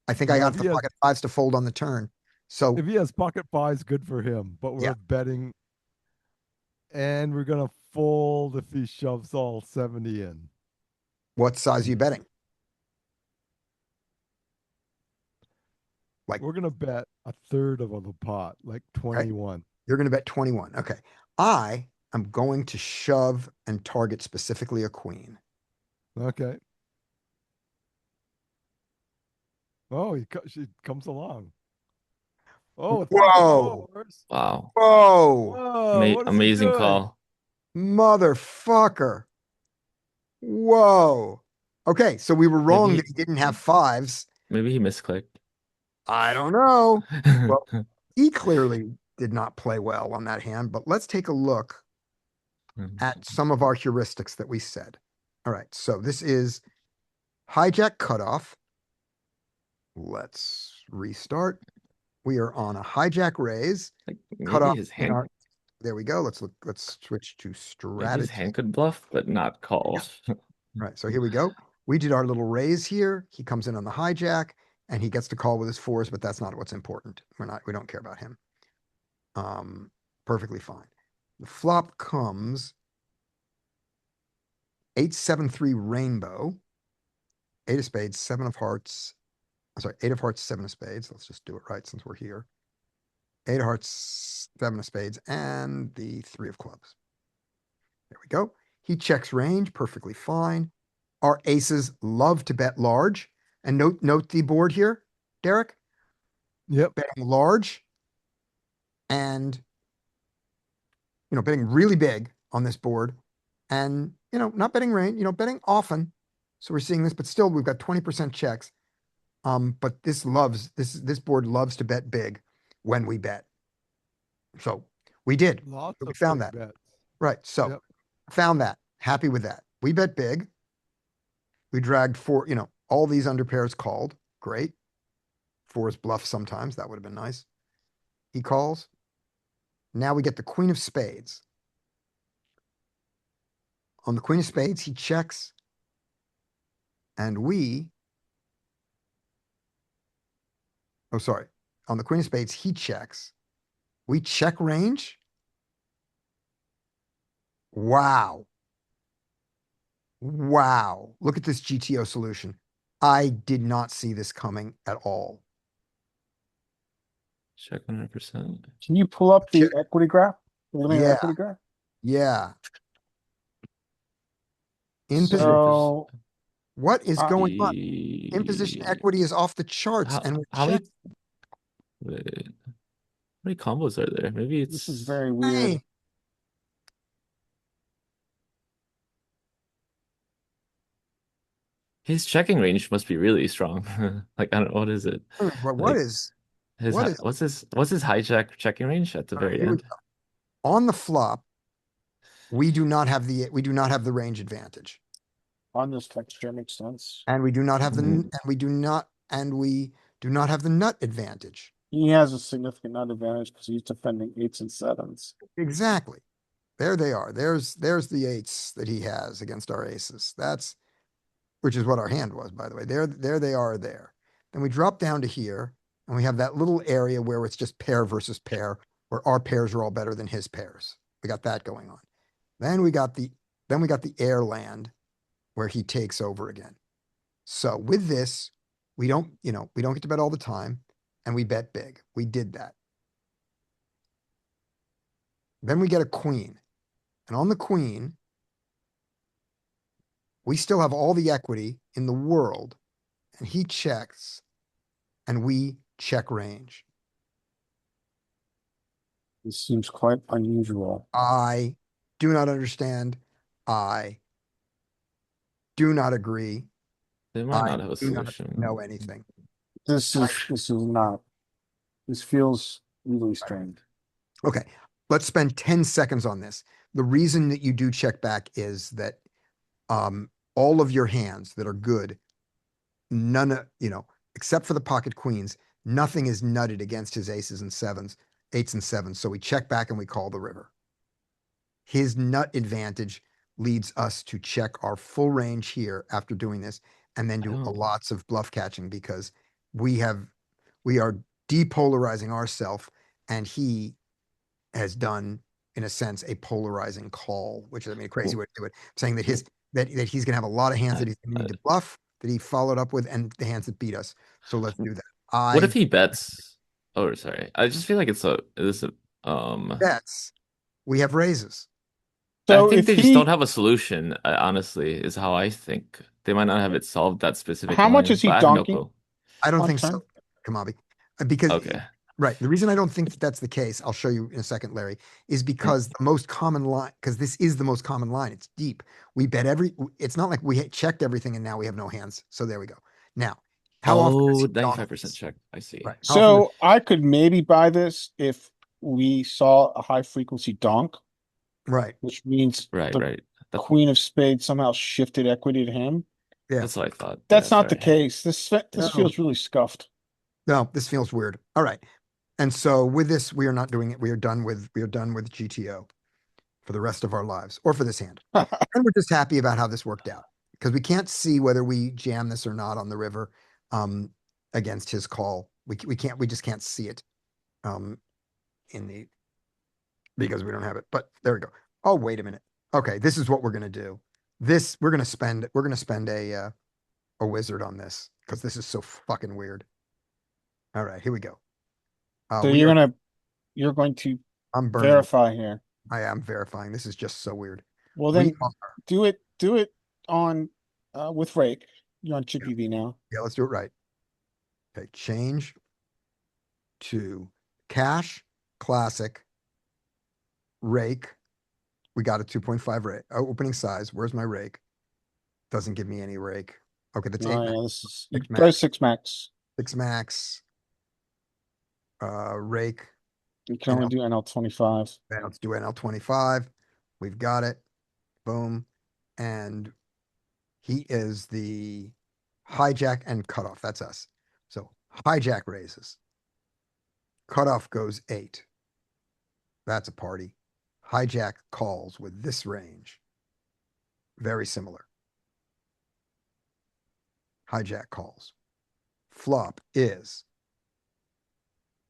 I think I Well, got the pocket 5s to fold on the turn. So if he has pocket 5s, good for him. But we're Yeah. betting, and we're gonna fold if he shoves all 70 in. what size are you betting? We're gonna bet a third of the pot, like 21. You're going to bet 21. Okay. I am going to shove and target specifically a queen. Okay. Oh, she comes along. Oh, it's Whoa. Wow. Whoa. Whoa, what is he Amazing doing? call. Motherfucker. Whoa. Okay. So we were wrong Maybe- that he didn't have 5s. Maybe he misclicked. I don't know. Well, he clearly did not play well on that hand, but let's take a look at some of our heuristics that we said. All right, so this is hijack cutoff. Let's restart. We are on a hijack raise. Like Cutoff maybe his in hand, our, there we go. Let's switch to maybe his strategy. hand could bluff, but not call. Right, so here we go. We did our little raise here. He comes in on the hijack and he gets to call with his fours, but that's not what's important. We don't care about him. Perfectly fine. The flop comes 8-7-3 rainbow, 8 of spades, 7 of hearts. I'm sorry, 8 of hearts, 7 of spades. Let's just do it right since we're here. 8 of hearts, 7 of spades, and the 3 of clubs. There we go. He checks range, perfectly fine. Our aces love to bet large. And note the board here, Derek. Yep. Betting large and, betting really big on this board and, not betting range, betting often. So we're seeing this, but still we've got 20% checks. But this board loves to bet big when we bet. So we did. Lots We of found big that. bets. Right. So Yep. found that. Happy with that. We bet big. We dragged four, all these under pairs called. Great. Fours bluff sometimes. That would have been nice. He calls. Now we get the queen of spades. On the queen of spades, he checks. And sorry. On the queen of spades, he checks. We check range. Wow. Wow. Look at this GTO solution. I did not see this coming at all. Check 100%. Can you pull up the equity graph? The linear Yeah. equity graph? Yeah. In position. So What is going on? In position equity is off the charts, How, and we how check. wait, how many combos are there? Maybe it's this is very weird. Hey, his checking range must be really strong. Like I don't know, what is it? what Like, is His what is what's his hijack checking range at the very here we end? go. On the flop? We do not have the range advantage, On this texture makes sense. and we do not have the Mhm. and we do not have the nut advantage. He has a significant nut advantage because he's defending 8s and 7s. Exactly. There they are. There's the 8s that he has against our aces. Which is what our hand was, by the way. There they are there. Then we drop down to here, and we have that little area where it's just pair versus pair, where our pairs are all better than his pairs. We got that going on. Then we got the air land where he takes over again. So with this, we don't get to bet all the time, and we bet big. We did that. Then we get a queen. And on the queen, we still have all the equity in the world, and he checks, and we check range. This seems quite unusual. I do not understand. I do not agree. They might I not have a do not solution. know anything. This is not. This feels really strange. Okay, let's spend 10 seconds on this. The reason that you do check back is that all of your hands that are good, except for the pocket queens, nothing is nutted against his aces and 7s, 8s and 7s. So we check back and we call the river. His nut advantage leads us to check our full range here after doing this, and then do lots of bluff catching because we are depolarizing ourselves, and he has done, in a sense, a polarizing call, which is a crazy way to do it. Saying that that he's gonna have a lot of hands that he's gonna need to bluff, that he followed up with, and the hands that beat us. So let's do that. What if he bets? Oh, sorry. I just feel like bets? We have raises. So I think if they just he, don't have a solution, honestly, is how I think. They might not have it solved that specific how much line, is he but I have no donking? clue. I don't on think turn? so, Kamabi, because Okay. right. The reason I don't think that that's the case, I'll show you in a second, Larry, is because the most common line, because this is the most common line. It's deep. We bet it's not like we checked everything and now we have no hands. So there we go. Now, how often does he donk 95% this? check. I see. Right. How often So I could maybe buy this if we saw a high frequency donk, right. which means Right, the right. queen of spades somehow shifted equity to him. Yeah. That's what I thought. That's Yeah, not the sorry. case. This No. feels really scuffed. No, this feels weird. All right. And so with this, we are not doing it. We are done with GTO for the rest of our lives, or for this hand. And we're just happy about how this worked out, because we can't see whether we jam this or not on the river against his call. We just can't see it because we don't have it. But there we go. Oh, wait a minute. Okay, this is what we're gonna do. We're gonna spend a wizard on this, because this is so fucking weird. All right, here we go. So you're going to I'm burning. verify here. I am verifying. This is just so weird. Well, We then do it on with rake. You're on Chippy V now. Yeah, let's do it right. Okay, change to cash, classic, rake. We got a 2.5 rake. Oh, opening size. Where's my rake? Doesn't give me any rake. Okay, that's 8 Oh max. yeah, this is Six go max. 6 max. 6 max. Rake. You can only NL. do NL25. Then let's do NL25. We've got it. Boom. And he is the hijack and cutoff. That's us. So hijack raises. Cutoff goes 8. That's a party. Hijack calls with this range. Very similar. Hijack calls. Flop is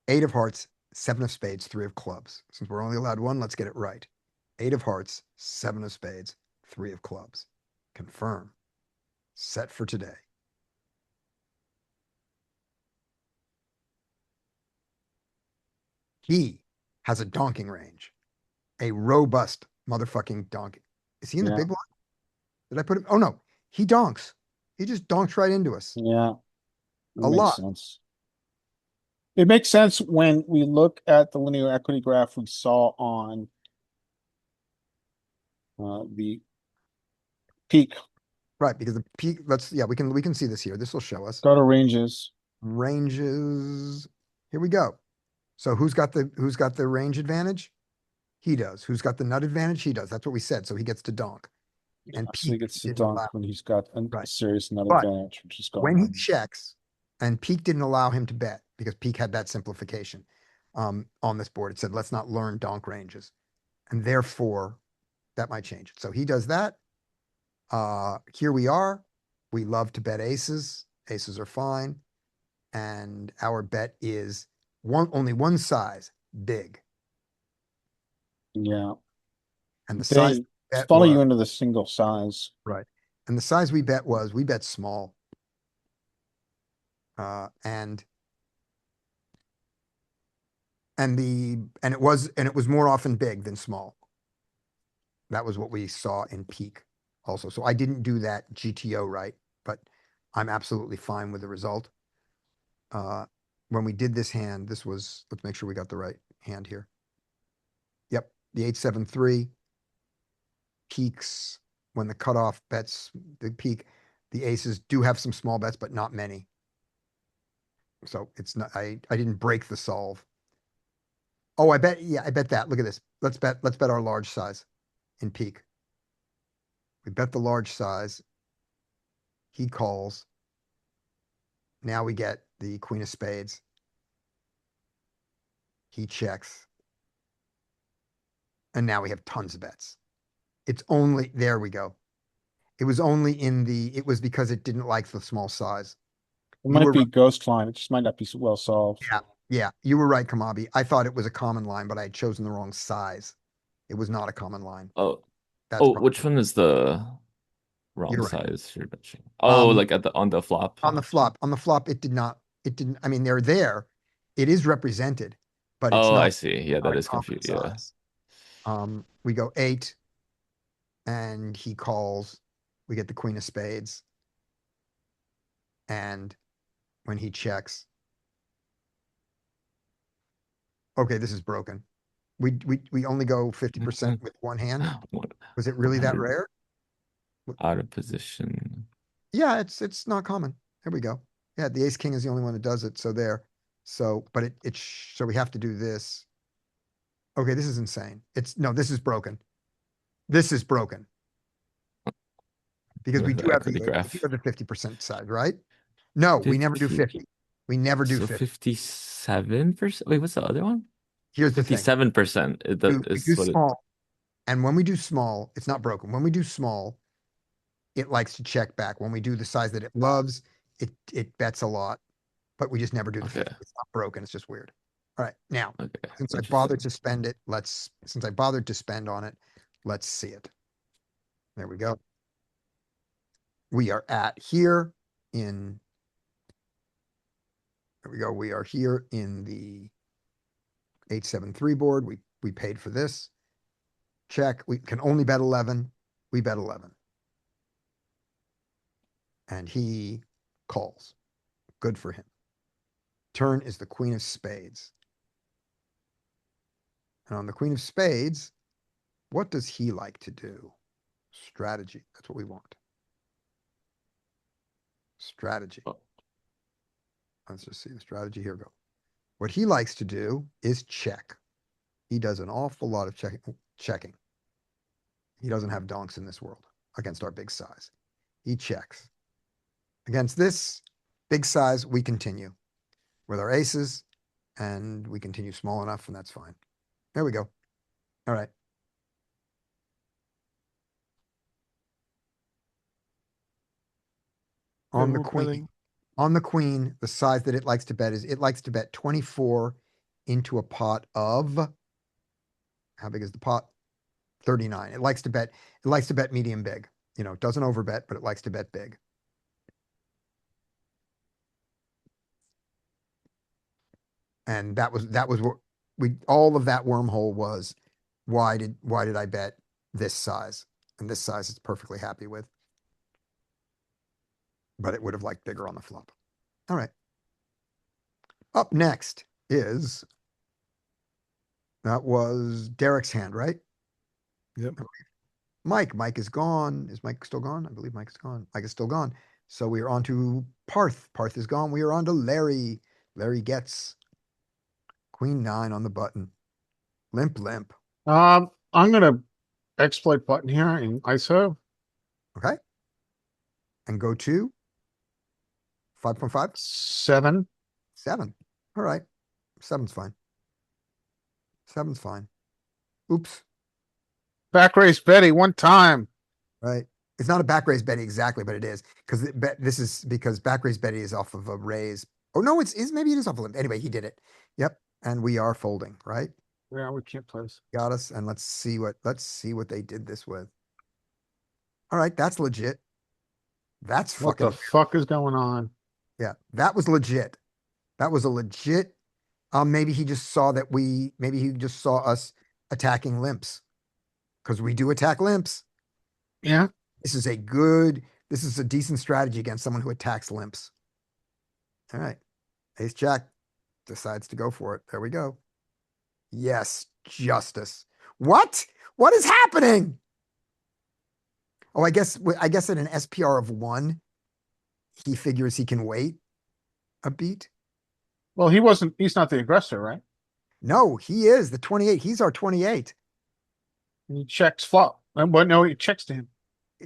8 of hearts, 7 of spades, 3 of clubs. Since we're only allowed one, let's get it right. 8 of hearts, 7 of spades, 3 of clubs. Confirm. Set for today. He has a donking range. A robust motherfucking donking. Is he in the Yeah. big one? Did I put him? Oh no, he donks. He just donks right into us. Yeah. It A makes lot. sense. It makes sense when we look at the linear equity graph we saw on the peak. Right, because the peak, we can see this here. This will show us. Go to ranges. Ranges. Here we go. So who's got the range advantage? He does. Who's got the nut advantage? He does. That's what we said. So he gets to donk. And So he peak gets to didn't dunk allow- when he's got a Right. serious nut But advantage, which is going when he on. checks, and peak didn't allow him to bet because peak had that simplification on this board. It said, let's not learn donk ranges. And therefore, that might change it. So he does that. Here we are. We love to bet aces. Aces are fine. And our bet is only one size, big. Yeah. And the size They bet follow you was- into the single size. right. And the size we bet small. And it was more often big than small. That was what we saw in peak also. So I didn't do that GTO right, but I'm absolutely fine with the result. When we did this hand, let's make sure we got the right hand here. Yep, the 8-7-3 peaks when the cutoff bets the peak. The aces do have some small bets, but not many. So it's not, I didn't break the solve. Oh, I bet that. Look at this. Let's bet our large size in peak. We bet the large size. He calls. Now we get the queen of spades. He checks. And now we have tons of bets. There we go. It was because it didn't like the small size. It You might were be right. ghost line. It just might not be so well solved. Yeah, you were right, Kamabi. I thought it was a common line, but I had chosen the wrong size. It was not a common line. Oh, That's which one is the wrong You're right. size you're mentioning? Oh, Um, like on the flop. on the flop, it didn't, I mean, they're there. It is represented, but it's Oh, not. I see. Yeah, not that a is common confused. Yeah. size. We go 8 and he calls, we get the queen of spades. And when he checks, okay, this is broken. We only go 50% with one hand. What- Was it really that 100 rare? Out of position. Yeah, it's not common. There we go. Yeah, the ace king is the only one that does it. So there. So, but so we have to do this. Okay, this is insane. This is broken. This is broken. Because we With do the have equity the, graph. we do have the 50% side, right? No, we never do 50. 50. We never do So 50. 57%. Wait, what's the other one? Here's the thing. 57%. We do Is what it. small. And when we do small, it's not broken. When we do small, it likes to check back. When we do the size that it loves, it bets a lot, but we just never do the Okay. 50. It's not broken. It's just weird. All right. Now, Okay. since I Interesting. bothered to spend it, since I bothered to spend on it, let's see it. There we go. We are at here in, there we go. We are here in the 873 board. We paid for this. Check. We can only bet 11. We bet 11. And he calls. Good for him. Turn is the queen of spades. And on the queen of spades, what does he like to do? Strategy. That's what we want. Strategy. Oh. Let's just see the strategy. Here we go. What he likes to do is check. He does an awful lot of checking. He doesn't have donks in this world against our big size. He checks. Against this big size, we continue with our aces, and we continue small enough, and that's fine. There we go. All right. On the we're queen, betting. the size that it likes to bet is it likes to bet 24 into a pot of, how big is the pot? 39. It likes to bet medium big. You know, it doesn't overbet, but it likes to bet big. And that was what all of that wormhole was. Why did I bet this size? And this size it's perfectly happy with. But it would have liked bigger on the flop. All right. Up next is, that was Derek's hand, right? Yep. Mike is gone. Is Mike still gone? I believe Mike's gone. Mike is still gone. So we are on to Parth. Parth is gone. We are on to Larry. Larry gets queen 9 on the button. Limp. I'm gonna exploit button here in ISO. Okay. And go to 5.5. 7. 7. All right. 7's fine. 7's fine. Oops. Back race Betty one time. Right. It's not a back raise Betty exactly, but it is because this is because back raise Betty is off of a raise. Oh no, maybe it is off a limp. Anyway, he did it. Yep. And we are folding, right? Yeah, we can't place. Got us. And let's see what they did this with. All right, that's legit. That's What fucking the fuck is going on? yeah. That was legit. That was a legit. Maybe he just saw us attacking limps. Because we do attack limps. Yeah. This is a decent strategy against someone who attacks limps. All right. Ace Jack decides to go for it. There we go. Yes, justice. What? What is happening? Oh, I guess at an SPR of 1, he figures he can wait a beat. Well, he's not the aggressor, right? No, he is the 28. He's our 28. He checks flop. But no, he checks to him.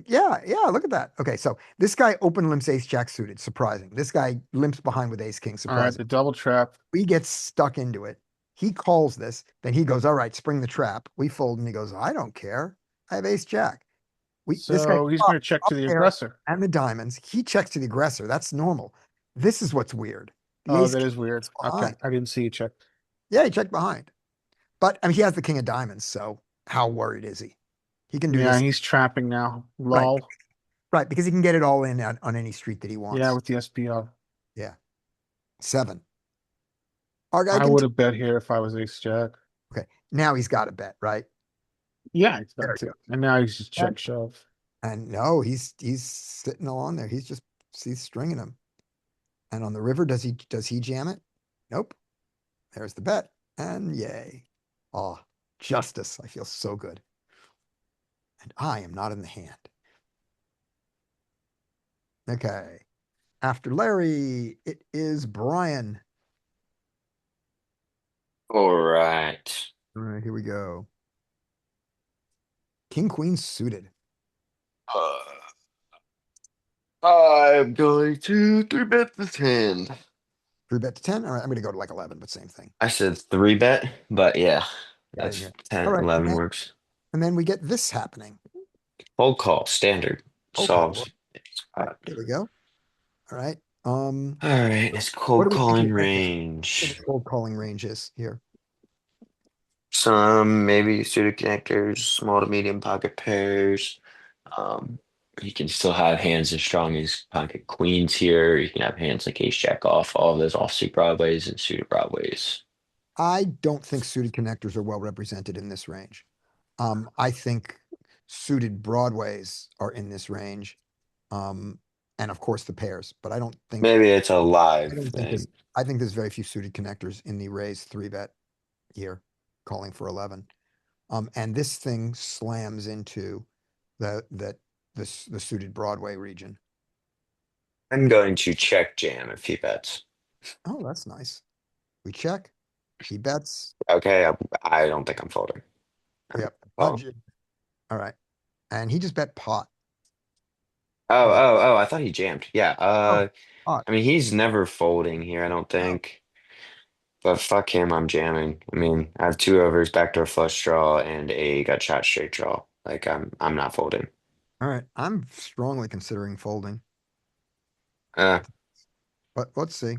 Yeah, look at that. Okay, so this guy open limps ace jack suited, surprising. This guy limps behind with ace king, All right, surprising. the double trap. We get stuck into it. He calls this, then he goes, all right, spring the trap. We fold, and he goes, I don't care. I have ace jack. This guy So he's going to check to the there aggressor. and the diamonds. He checks to the aggressor. That's normal. This is what's weird. The Oh, ace that king is weird. is Okay, behind. I didn't see you check. Yeah, he checked behind. But I mean, he has the king of diamonds, so how worried is he? He can do Yeah, this. he's trapping now. Right. Lol. Right, because he can get it all in on any street that he wants. Yeah, with the SPR. Yeah. 7. Our guy I can would have bet here if I was ace jack. okay. Now he's got a bet, right? Yeah, he's There got we to. go. And now he's just Yeah. check shove. And no, he's sitting along there. He's stringing him. And on the river, does he jam it? Nope. There's the bet. And yay. Oh, justice. I feel so good. And I am not in the hand. Okay. After Larry, it is Brian. All right. All right, here we go. King, queen suited. I'm going to 3-bet this hand. 3-bet to 10. All right, I'm gonna go to like 11, but same thing. I said 3-bet, but yeah, Yeah, that's yeah. 10, All right, 11 works. and then we get this happening. Fold call, standard, Cold call. solves. All right, here we go. All right. All right, it's What cold do we think calling the range. cold calling range is here? Some maybe suited connectors, small to medium pocket pairs. Um, you can still have hands as strong as pocket queens here. You can have hands like ace jack off, all of those offsuit broadways and suited broadways. I don't think suited connectors are well represented in this range. I think suited broadways are in this range. And of course the pairs, but I don't think Maybe it's a I live don't think thing. I think there's very few suited connectors in the raise 3-bet here, calling for 11. And this thing slams into the suited Broadway region. I'm going to check jam if he bets. Oh, that's nice. We check. He bets. Okay, I don't think I'm folding. Yep. Oh. Budget. All right. And he just bet pot. Oh, I thought he jammed. Yeah. Pot. I mean, he's never folding here, I don't think. But fuck him, I'm jamming. I mean, I have 2 overs, backdoor flush draw, and a gut shot straight draw. Like I'm not folding. All right. I'm strongly considering folding, Uh, but let's see.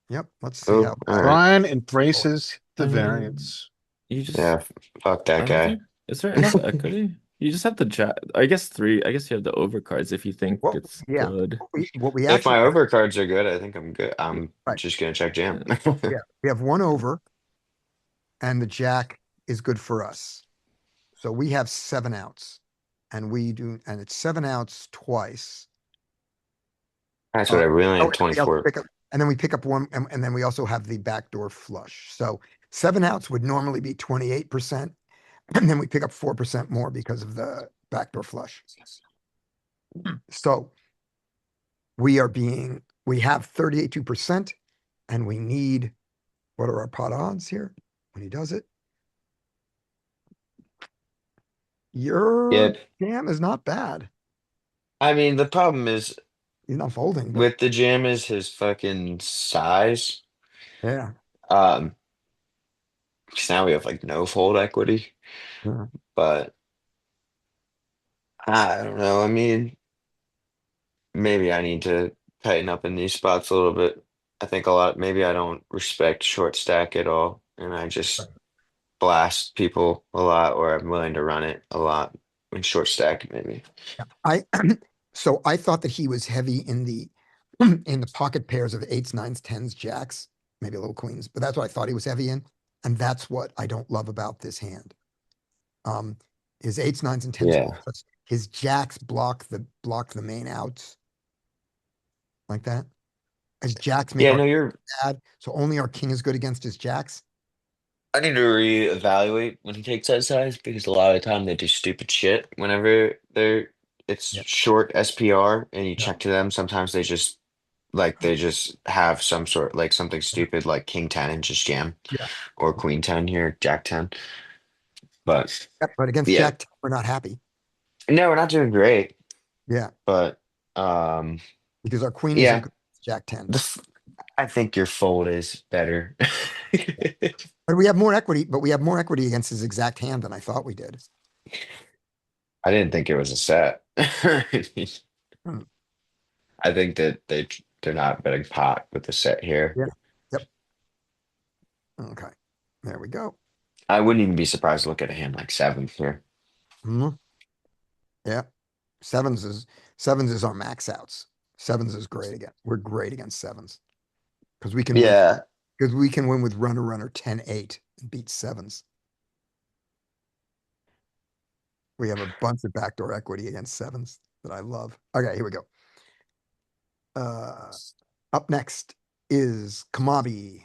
Yep. Let's see oh, how. all right. Brian embraces the I mean, variance. You just, Yeah, fuck that I don't guy. think, is there enough equity? You just have the jack. I guess you have the overcards if you think Well, it's yeah. good. What we If actually my overcards are good, I think I'm good. I'm Right. just gonna check jam. yeah, we have 1 over, and the jack is good for us. So we have 7 outs, and it's 7 outs twice. That's what I really Oh, have 24. and then we pick up 1, and then we also have the backdoor flush. So 7 outs would normally be 28%, and then we pick up 4% more because of the backdoor flush. So we have 38%, and we need, what are our pot odds here when he does it? Your Yep. jam is not bad. I mean, the problem is He's not folding, but with the jam is his fucking size. yeah. 'Cause now we have like no fold equity. Yeah. But I don't know. I mean, maybe I need to tighten up in these spots a little bit. I think maybe I don't respect short stack at all, and I just blast people a lot, or I'm willing to run it a lot in short stack, maybe. So I thought that he was heavy in the in the pocket pairs of 8s, 9s, 10s, jacks, maybe a little queens, but that's what I thought he was heavy in. And that's what I don't love about this hand. His 8s, 9s, and 10s, Yeah. his jacks block the main outs like that. His jacks make Yeah, our no, you're. bad, so only our king is good against his jacks. I need to reevaluate when he takes that size because a lot of the time they do stupid shit whenever it's Yeah. short SPR and you Yeah. check to them. Sometimes they just have some sort like something stupid like king 10 and just jam, Yeah. or queen 10 here, jack 10. But But against yeah, jack 10, we're not happy. no, we're not doing great. Yeah. But Because our queen yeah, isn't good against jack 10. I think your fold is better. But we have more equity against his exact hand than I thought we did. I didn't think it was a set. Hmm. I think that they're not betting pot with the set here. Yeah. Yep. Okay. There we go. I wouldn't even be surprised to look at a hand like 7 here. Mhm. Yeah. Sevens is our max outs. Sevens is great again. We're great against sevens. Because we can Yeah, win with runner 10-8 and beat sevens. We have a bunch of backdoor equity against sevens that I love. Okay, here we go. Up next is Kamabi.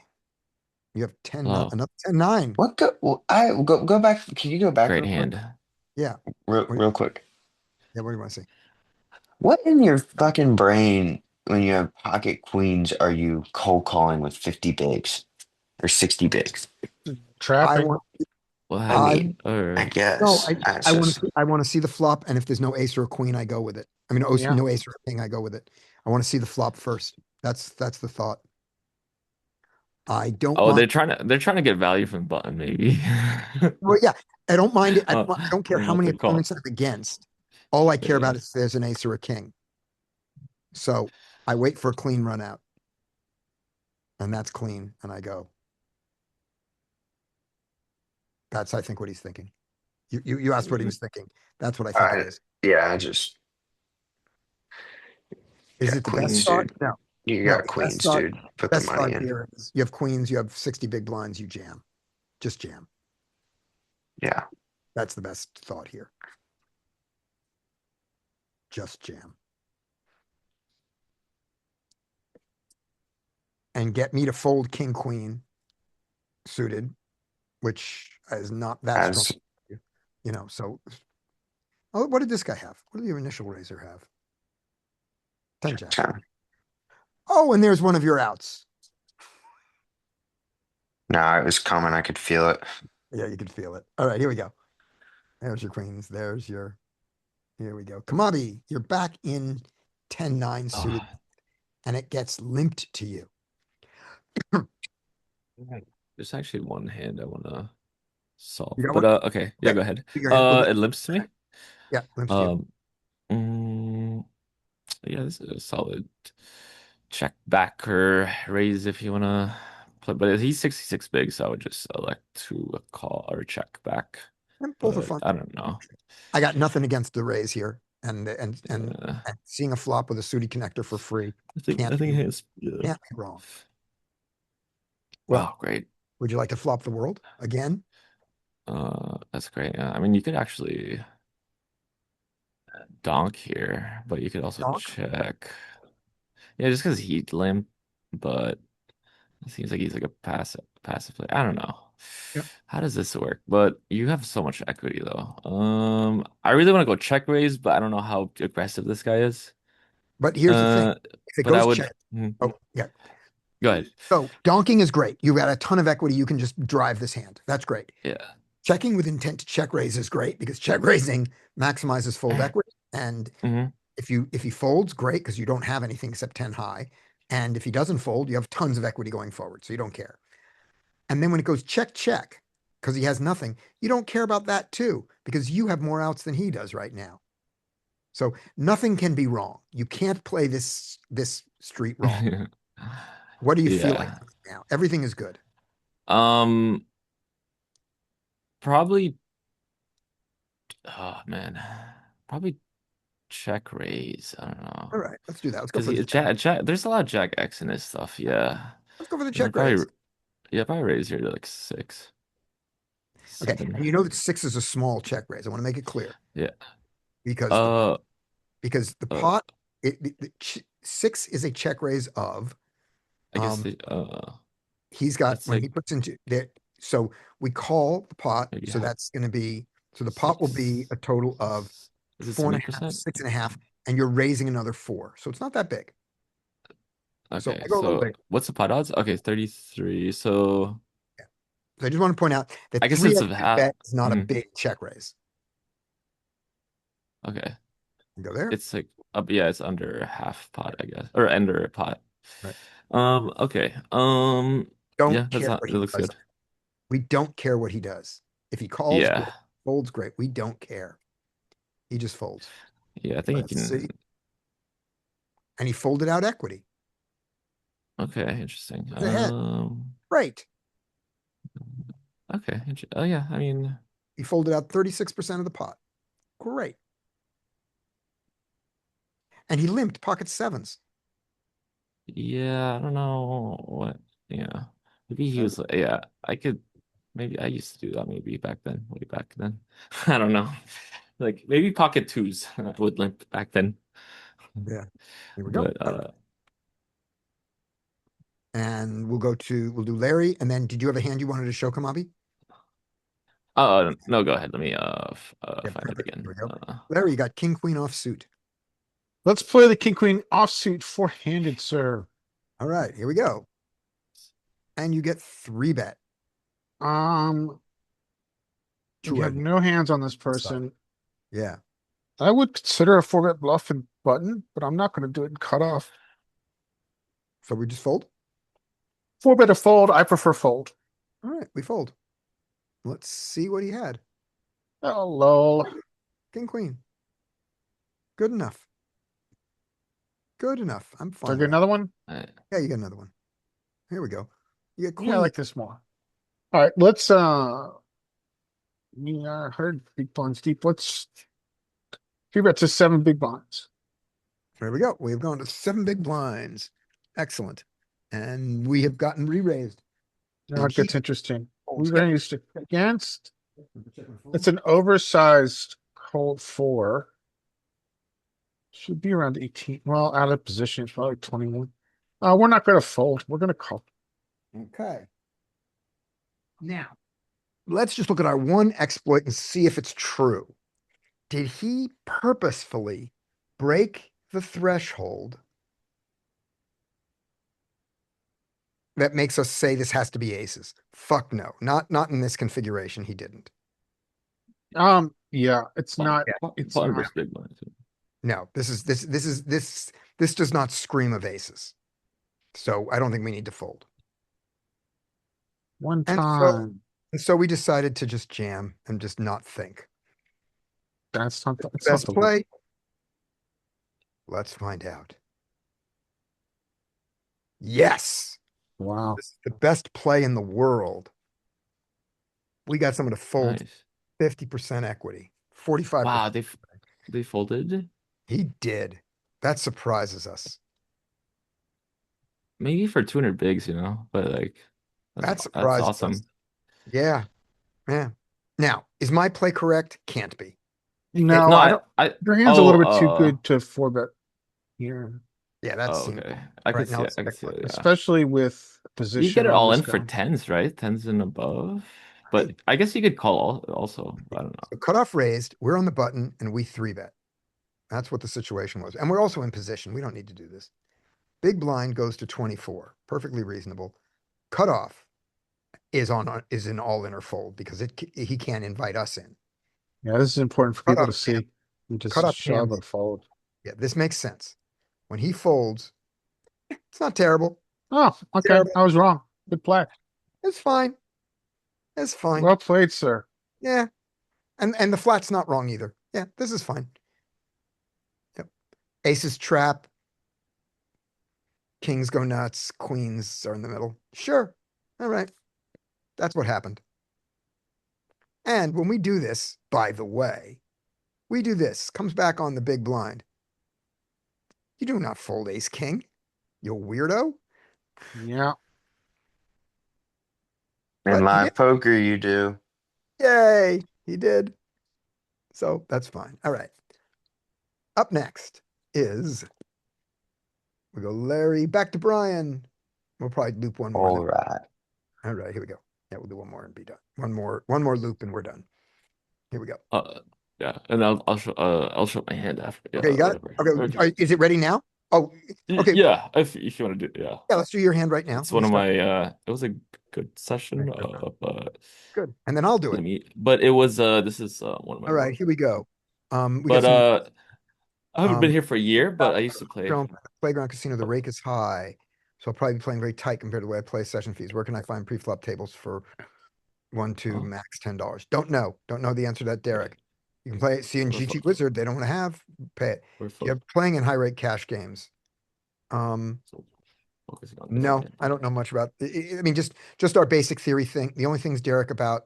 You have 10, Oh. another 10-9. what I go back. Can you go back Great real quick? hand. Yeah. Real quick. Yeah, what do you want to see? What in your fucking brain when you have pocket queens are you cold calling with 50 bigs or 60 bigs? I Trapping. want Well, I mean, or I guess. no, That's I want just- to I want to see the flop, and if there's no ace or a queen, I go with it. I mean, Yeah. no ace or king, I go with it. I want to see the flop first. That's the thought. I don't Oh, want, they're trying to get value from button, maybe. well, yeah, I don't mind it. I Oh, don't care I'm how about many to call. opponents I'm against. All I care Yeah. about is if there's an ace or a king. So I wait for a clean run out. And that's clean, and I go. That's, I think, what he's thinking. You asked what he was thinking. That's what I think it is. Yeah, I just Is got it the best queens, thought? dude. No. You No, got the queens, best thought, dude. Put the best money thought in. here is you have queens, you have 60 big blinds, you jam. Just jam. Yeah. That's the best thought here. Just jam. And get me to fold king, queen suited, which is not that As strong. You know, so. Oh, what did this guy have? What did your initial raiser have? 10 jack. 10. Oh, and there's one of your outs. No, it was coming. I could feel it. Yeah, you can feel it. All right, here we go. There's your queens. There's your. Here we go. Kamabi, you're back in 10-9 suited, and it gets limped to you. There's actually one hand I want to solve, You got but one? okay, yeah, go ahead. You go ahead. It limps to me. Yeah, limps to you. Yeah, this is a solid check back or raise if you want to play, but he's 66 big, so I would just elect to call or check back. And both are But fun. I don't know. I got nothing against the raise here, and Yeah. seeing a flop with a suited connector for free I think can't be hands. Yeah. can't be wrong. Well, Oh, great. would you like to flop the world again? That's great. Yeah. I mean, you could actually donk here, but you could also Donk? check. Yeah, just because he'd limp, but it seems like he's like a passive play. I don't know. Yep. How does this work? But you have so much equity though. I really want to go check raise, but I don't know how aggressive this guy is. But here's the thing: if it But I goes would. check, Mhm. oh yeah. Go ahead. So donking is great. You've got a ton of equity. You can just drive this hand. That's great. Yeah. Checking with intent to check raise is great because check raising maximizes fold equity. And Mhm. if he folds, great, because you don't have anything except 10 high. And if he doesn't fold, you have tons of equity going forward, so you don't care. And then when it goes check, check, because he has nothing, you don't care about that too, because you have more outs than he does right now. So nothing can be wrong. You can't play this street wrong. What do you feel like now? Everything is good. Probably. Oh man, probably check raise. I don't know. All right, let's do that. Let's go Because for the check. there's a lot of Jack X in his stuff. Yeah. Let's go for the And check probably, raise. yeah, probably raise here to like 6. Okay, 7. and you know that 6 is a small check raise. I want to make it clear. Yeah. Because the pot, 6 is a check raise of. I guess He's got it's when like he puts into there. So we call the pot. maybe So half. that's going to be, so the pot will be a total of Is it 4.5, 70%? 6.5, and you're raising another 4. So it's not that big. So Okay, I go a little so big. what's the pot odds? Okay, 33. So So I just want to point out that I guess 3 it's x a half. bet is not a Mhm. big check raise. Okay. You go there. It's like up, yeah, it's under half pot, I guess. Or under a pot. Right. Okay. Don't Yeah, care what it he looks does. good. We don't care what he does. If he calls, Yeah. great. Folds, great. We don't care. He just folds. Yeah, I think Let's you can. see. And he folded out equity. Okay, interesting. He's ahead. Great. Okay. Oh yeah, I mean, He folded out 36% of the pot. Great. And he limped pocket 7s. yeah, I don't know what. Yeah, maybe he was. Yeah, I could. Maybe I used to do that. Maybe back then, way back then. I don't know. Like maybe pocket 2s would limp back then. Yeah. Here we go. But And we'll do Larry. And then did you have a hand you wanted to show, Kamabi? no, go ahead. Let me Yeah, find it perfect. again. Here we go. Larry, you got king, queen off suit. Let's play the king queen offsuit four-handed, sir. All right, here we go. And you get 3-bet. You have no hands on this person. Yeah. I would consider a 4-bet bluff and button, but I'm not gonna do it in cutoff. So we just fold? 4-bet or fold, I prefer fold. All right, we fold. Let's see what he had. Oh, lol. King, queen. Good enough. Good enough. I'm Do I fine get with that. another one? Yeah, you get another one. Here we go. You get queen. Yeah, I like this more. All right, let's, we are 100 big blinds deep. Let's, 3-bet to 7 big blinds. There we go. We have gone to 7 big blinds. Excellent. And we have gotten re-raised. Now it gets interesting. We're Yeah. gonna use it against, it's an oversized cold 4. Should be around 18. Well, out of position, it's probably 21. We're not gonna fold. We're gonna call. Okay. Now, let's just look at our one exploit and see if it's true. Did he purposefully break the threshold that makes us say this has to be aces? Fuck no. Not in this configuration. He didn't. Yeah, it's not. Pawn It's pawn not. versus big blind. No, this does not scream of aces. So I don't think we need to fold. One And time. so we decided to just jam and just not think. That's not the Best play. Let's find out. Yes. Wow. This is the best play in the world. We got someone to fold Nice. 50% equity. 45%. Wow, they folded. He did. That surprises us. Maybe for 200 bigs, but like That that's surprises awesome. us. Yeah. Yeah. Now, is my play correct? Can't be. No, No, I don't. Your hand's a little bit too good to 4-bet here, Yeah, that's Oh, okay. I right can now see it. it's I can see it. Yeah. especially with position. You get it on all this in for guy. tens, right? Tens and above. But I guess you could call also. I don't know. So cutoff raised, we're on the button, and we 3-bet. That's what the situation was. And we're also in position. We don't need to do this. Big blind goes to 24. Perfectly reasonable. Cutoff is an all-in or fold because he can't invite us in. Yeah, this is important for people to Cutoff see. You just Cutoff shove jams. or fold. Yeah, this makes sense. When he folds, it's not terrible. Oh, okay. Terrible. I was wrong. Good play. It's fine. It's fine. Well played, sir. Yeah. And the flat's not wrong either. Yeah, this is fine. Yep. Aces trap. Kings go nuts. Queens are in the middle. Sure. All right. That's what happened. And when we do this, by the way, we do this, comes back on the big blind. You do not fold ace king, you weirdo. Yeah. But In he live did. poker, you do. Yay, he did. So that's fine. All right. Up next is, we go Larry, back to Brian. We'll probably loop one more. All right. All right, here we go. Yeah, we'll do one more and be done. One more loop and we're done. Here we go. Yeah, and I'll show my hand after. Okay, you got whatever. it? Okay, is it ready now? Oh, okay. Yeah, if you want to do, yeah. Yeah, let's do your hand right now. It's Let one me of start. my. It was a good session. Good. And then I'll do it. But it was this is one of my. All right, here we go. We But got some I haven't been um, here for a year, but I used to play. Playground Casino, the rake is high. So I'll probably be playing very tight compared to the way I play session fees. Where can I find pre-flop tables for 1, 2, Oh. max $10? Don't know the answer to that, Derek. You can play see in We're GT Wizard, they don't want to have pay it. We're You're playing in high rate cash games. focusing on this No, again. I don't know much about. I mean, just our basic theory thing. The only things, Derek, about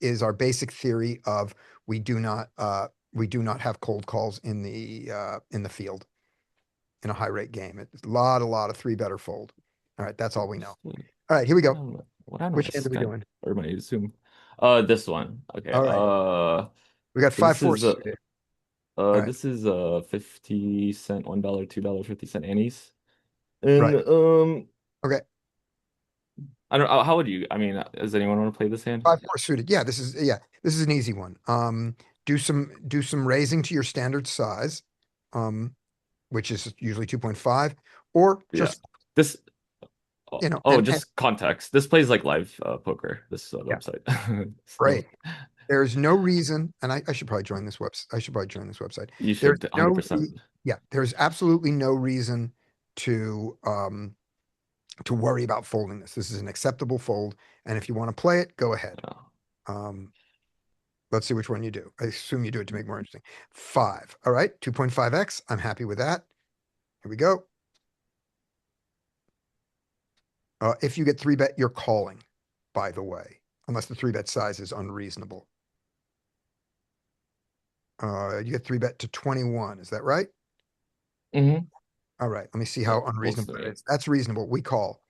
is our basic theory of we do not have cold calls in the field in a high rate game. It's a lot of 3-bet or fold. All right, that's all we know. All right, here we go. What I don't know Which this hand are we guy- doing? Or my Zoom. This one. Okay. All right. We got so this 5-4 is, suited. right. This is 50-cent, $1, $2, 50-cent annies. And Right. Okay. I don't know. How would you? I mean, does anyone want to play this hand? 5-4 suited. Yeah, this is an easy one. Do some raising to your standard size, which is usually 2.5, or just This. You know, Oh, and- just context. This plays like live poker. This Yeah. website. So, Great. There's no reason, and I should probably join this website. I should probably join this website. You There's should no 100%. yeah, there's absolutely no reason to worry about folding this. This is an acceptable fold, and if you want to play it, go ahead. Um, let's see which one you do. I assume you do it to make it more interesting. 5. All right, 2.5x. I'm happy with that. Here we go. If you get 3-bet, you're calling, by the way, unless the 3-bet size is unreasonable. You get 3-bet to 21. Is that right? Mm-hmm. All right, let me see Yeah, how we'll unreasonable see. it is. That's reasonable. We call.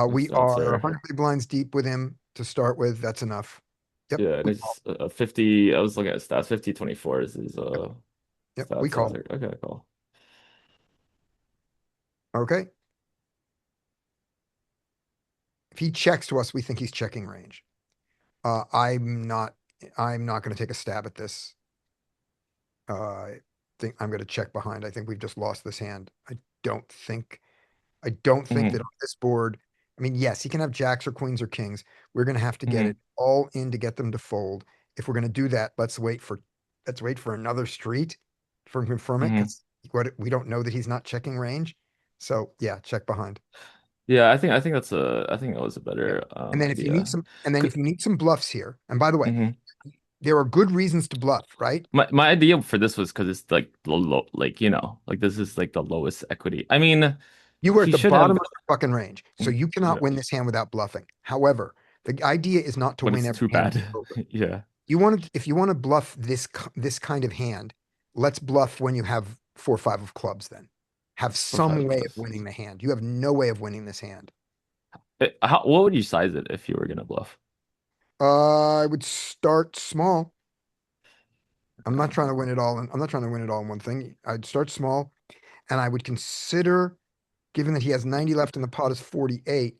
We That's are answer. 100 big blinds deep with him to start with. That's enough. Yep. Yeah, and we call. it's 50. I was looking at stats. 50-24 is his Yep, stats. we So I was call. like, okay, cool. Okay. If he checks to us, we think he's checking range. I'm not going to take a stab at this. I think I'm going to check behind. I think we've just lost this hand. I don't think that Mhm. on this board, I mean, yes, he can have jacks or queens or kings. We're going to have to get Mhm. it all in to get them to fold. If we're going to do that, let's wait for another street for confirm it, Mhm. because we don't know that he's not checking range. So yeah, check behind. Yeah, I think that was a better And then if you need idea. some, bluffs here, and by the way, Mhm. there are good reasons to bluff, right? My idea for this was because it's like the low, like like this is like the lowest equity. I mean, You were at he the should bottom have. of the fucking range, so you Yeah, cannot win this hand without bluffing. However, the idea is not to but win it's every too hand. bad. Yeah. If you want to bluff this kind of hand, let's bluff when you have 4-5 of clubs. Then have Or five some way of plus. winning the hand. You have no way of winning this hand. What would you size it if you were gonna bluff? I would start small. I'm not trying to win it all. I'm not trying to win it all in one thing. I'd start small, and I would consider, given that he has 90 left and the pot is 48,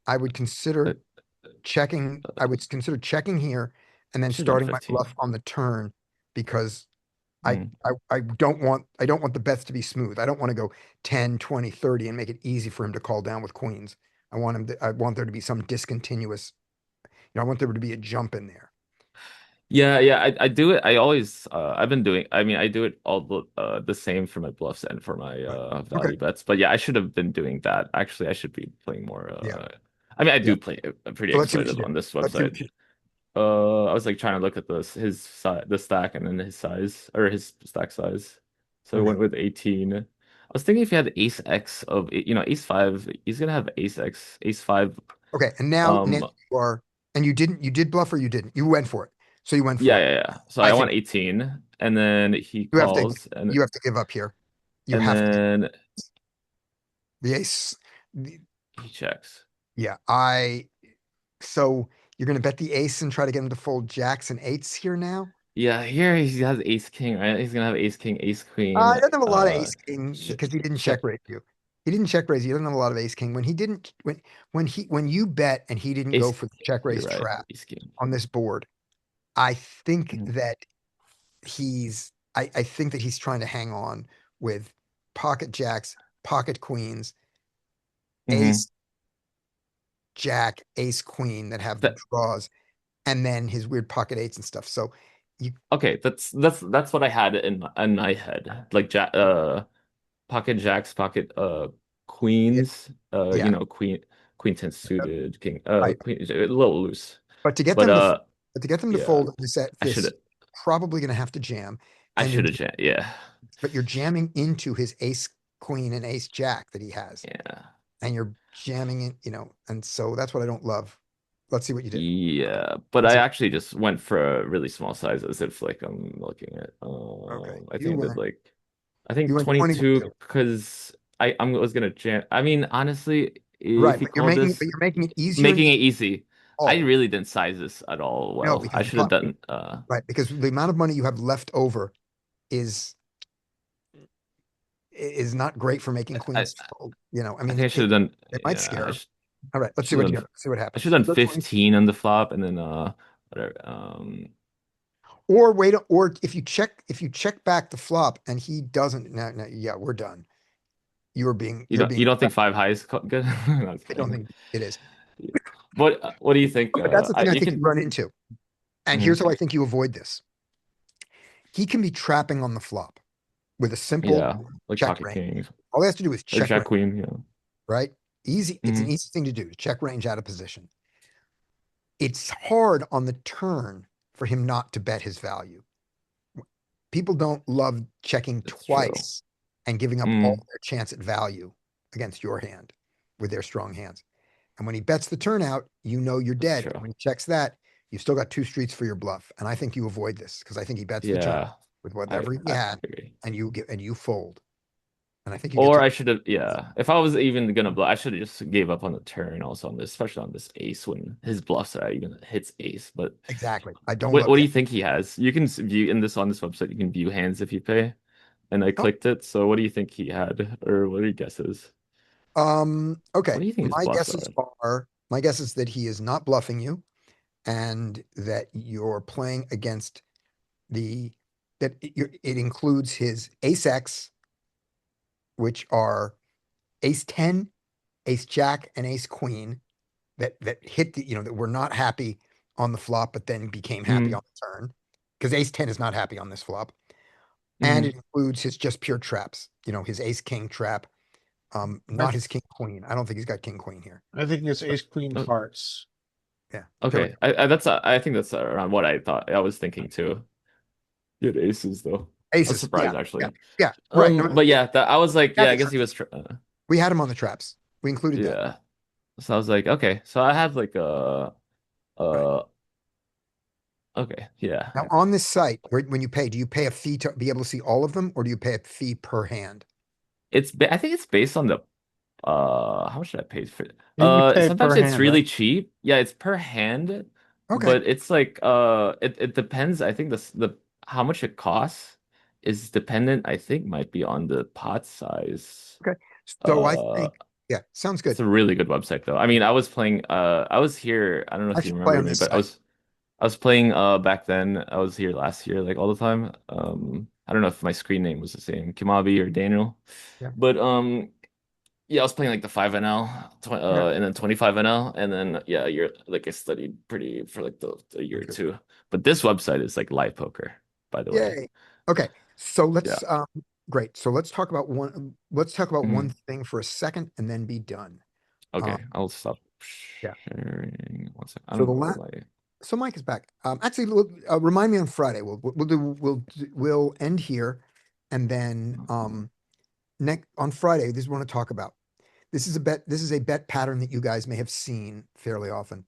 I would consider checking. I would consider checking here and then Should have done starting my 15. bluff on the turn, because Mhm. I don't want the bets to be smooth. I don't want to go 10, 20, 30 and make it easy for him to call down with queens. I want there to be some discontinuous, I want there to be a jump in there. Yeah, I do it. I always I've been doing I mean I do it all the same for my bluffs and for my Okay. value bets. But yeah, I should have been doing that. Actually, I should be playing more Yeah. I mean I Yeah. do play pretty So let's see what you exploitive do. on this Let's see what website. you I was like trying to look at his size, the stack and then his size or his stack size. So I Okay. went with 18. I was thinking if he had ace X of ace 5, he's gonna have ace X, ace 5. Okay. And now Um you are, and you did bluff or you didn't? You went for it. So you went for yeah, it. yeah. So I I think want 18 and then he you have to calls give up here. You and have to then the ace. he checks. Yeah. So you're going to bet the ace and try to get him to fold jacks and eights here now? Yeah, here he has ace king, right? He's gonna have ace king, ace queen. He doesn't have a lot of ace king Sh because he didn't check check raise you. He didn't check raise you. He doesn't have a lot of ace king. When you bet and he didn't go ace. for the check You're raise right, trap ace king. on this board, I think Mhm. that I think that he's trying to hang on with pocket jacks, pocket queens, Mhm. ace, jack, ace, queen that have the That draws, and then his weird pocket eights and stuff. So you okay, that's what I had in my head. Like pocket jacks, pocket yeah, queens, yeah, queen 10 suited, king right. queen a little loose. But But to get them to yeah, fold I should this probably going to have to jam, I and should have yeah. you're jamming into his ace queen and ace jack that he has, Yeah. and you're jamming it, and so that's what I don't love. Let's see what you do. Yeah, but Let's I see. actually just went for a really small sizes if like I'm looking at Okay, I think I did like I you think went 21. 22 because I was gonna jam. I mean, honestly, if Right, he but you're called this making it easier and making it easier. easy, I All really didn't size this at all no, well. because I the should have pot, done right, because the amount of money you have left over is not great for making I queens fold. I I mean, think I should have done it might yeah, scare him. All right, let's see should have what you do. done See what I happens. should have You done go 20, 15 on the flop and then whatever or wait, or if you check back the flop and he doesn't, no, yeah, we're done. You're you being, don't think five high is good? No, I'm I don't kidding. think it is. What do you think? But that's the thing I You think you can run into. And here's how I think you avoid this. He can be trapping on the flop with a simple Yeah, like check pocket range. kings All he has to do is or check jack range, queen. Yeah. right? Easy. It's an easy thing to do, to check range out of position. It's hard on the turn for him not to bet his value. People don't love checking That's true. twice and giving up all their chance at value against your hand with their strong hands. And when he bets the turnout, you know you're That's dead. true. When he checks that, you've still got 2 streets for your bluff. And I think you avoid this because I think he bets the turn Yeah. with whatever he had, agree. and you fold. And I think you Or get I should have, yeah. If I was even gonna bluff, I should have just gave up on the turn also on this, especially on this ace when his bluffs are even hits ace. But exactly. I don't what love do you that. think he has? You can view in this on this website. You can view hands if you pay, and I Oh, clicked it. So what do you think he had, or what are your guesses? okay. What do you think his bluffs are? My guess is that he is not bluffing you and that you're playing against it includes his ace X, which are ace 10, ace jack, and ace queen that hit that were not happy on the flop, but then became happy on the turn. Because ace 10 is not happy on this flop. And it includes his just pure traps, his ace king trap, not his king queen. I don't think he's got king queen here. I think it's ace queen Oh. hearts. Yeah. Okay, I think that's around what I thought. I was thinking too. You had aces though. I was Aces. surprised Yeah. actually. Yeah. Right. No, But yeah, I was like, Yeah, yeah, I the guess he traps. was. We had him on the traps. We included that. Yeah. So I was like, okay. So I have like Right. okay, yeah. Now on this site, when you pay, do you pay a fee to be able to see all of them, or do you pay a fee per hand? I think it's based on the how much should I pay for it? You pay Sometimes per it's hand, really right? cheap. Yeah, it's per hand, Okay. but it's like it depends. I think the how much it costs is dependent, I think might be on the pot size. Okay. So I Uh think, yeah, sounds it's good. a really good website though. I mean, I was playing I was here, I don't know I if you should play remember on me, this but site. I was playing back then. I was here last year like all the time. I don't know if my screen name was the same, Kimabi or Daniel. Yeah. But yeah, I was playing like the 5NL, Okay. and then 25NL, and then yeah, you're like I studied pretty for like the year or Good. two. But this website is like live poker, by the way. Yay. Okay. So Yeah. great. So let's talk about one Mhm. thing for a second and then be done. Okay, I'll stop Yeah. sharing. One second. I So don't know where my so Mike is back. Actually, remind me on Friday. We'll end here, and then next on Friday, this is what I want to talk about. This is a bet pattern that you guys may have seen fairly often.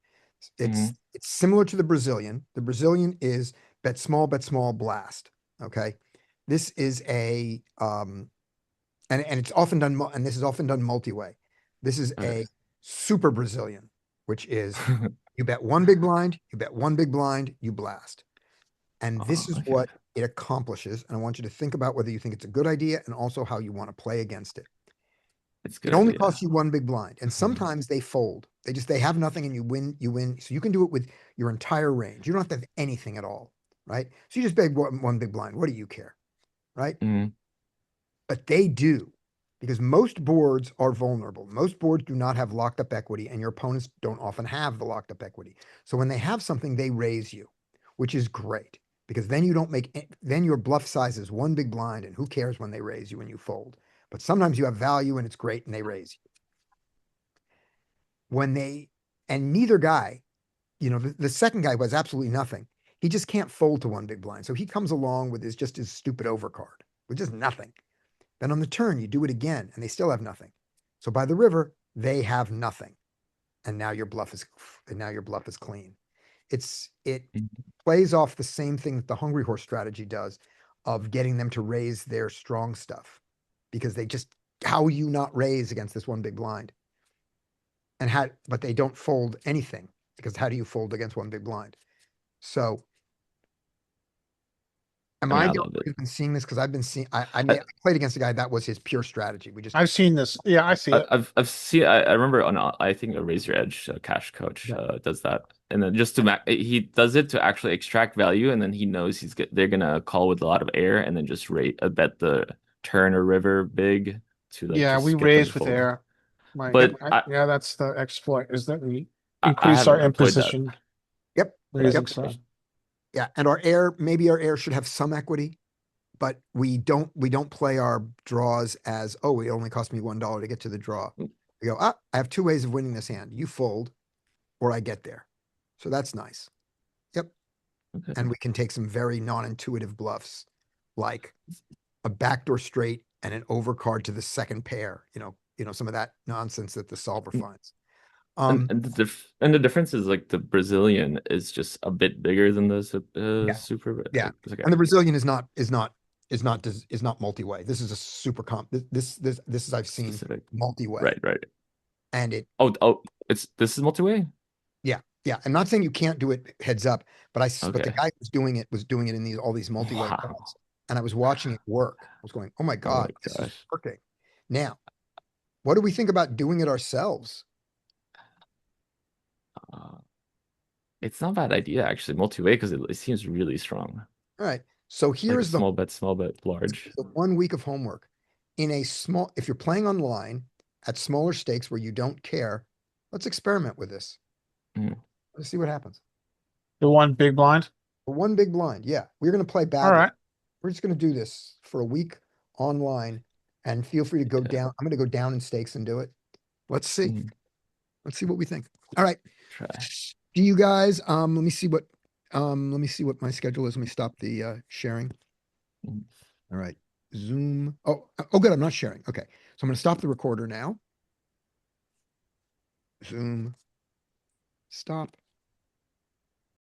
It's Mhm. it's similar to the Brazilian. The Brazilian is bet small, blast. Okay, this is and it's often done, and this is often done multi-way. This is Okay. a super Brazilian, which is you bet one big blind, you blast. And this is Okay. what it accomplishes. And I want you to think about whether you think it's a good idea and also how you want to play against it. It's a It good only idea. costs you one big blind. And sometimes they fold. They have nothing and you win. So you can do it with your entire range. You don't have to have anything at all. Right. So you just bet one big blind. What do you care? Right. Mhm. But they do, because most boards are vulnerable. Most boards do not have locked up equity, and your opponents don't often have the locked up equity. So when they have something, they raise you, which is great, because then you don't then your bluff size is one big blind, and who cares when they raise you and you fold. But sometimes you have value and it's great and they raise you. And neither guy, the second guy was absolutely nothing. He just can't fold to one big blind. So he comes along with his stupid overcard, with just nothing. Then on the turn, you do it again, and they still have nothing. So by the river, they have nothing, and now your bluff is clean. It Mhm. plays off the same thing that the hungry horse strategy does, of getting them to raise their strong stuff, because how you not raise against this one big blind, but they don't fold anything, because how do you fold against one big blind? So am I mean, I I the only love one it. who's been seeing this? Because I've been seeing, I I, played against a guy that was his pure strategy. I've seen this. Yeah, I see it. I've seen. I remember on I think a Raise Your Edge cash coach Yeah. does that, and then just to he does it to actually extract value, and then he knows they're gonna call with a lot of air, and then just rate bet the turn or river big to like Yeah, we just get them to raise with fold. air. Right. But Yeah, that's the exploit, is that we I increase our haven't employed that. imposition Yep. But raising Yep. side. Yeah, and maybe our air should have some equity, but we don't play our draws as, oh, it only cost me $1 to get to the draw. We go, I have two ways of winning this hand. You fold or I get there. So that's nice. Yep. Okay. And we can take some very non-intuitive bluffs, like a backdoor straight and an overcard to the second pair, some of that nonsense that the solver finds. And the difference is like the Brazilian is just a bit bigger than the super. Yeah. Okay. And the Brazilian is not multi-way. This is a super comp. This is I've seen Specific. multi-way. Right. And it, this is multi-way. yeah. I'm not saying you can't do it heads up, but but the Okay. guy who was doing it in all these multi-way Wow. cards, and I was watching it work. I was going, oh my God, this is gosh. working. Now, what do we think about doing it ourselves? It's not a bad idea actually, multi-way, because it seems really strong. All right. So Like a here's small bet, large. the 1 week of homework. If you're playing online at smaller stakes where you don't care, let's experiment with this. Mm. Let's see what happens. The one big blind. For one big blind, yeah. We're going to play All badly. right. We're just going to do this for a week online, and feel free to go down. I'm going to go down in stakes and do it. Let's see. Mm. Let's see what we think. All right. Try. Do you guys, let me see what my schedule is. Let me stop the sharing. Mm. All right. Zoom. Oh, good. I'm not sharing. Okay. So I'm going to stop the recorder now. Zoom. Stop.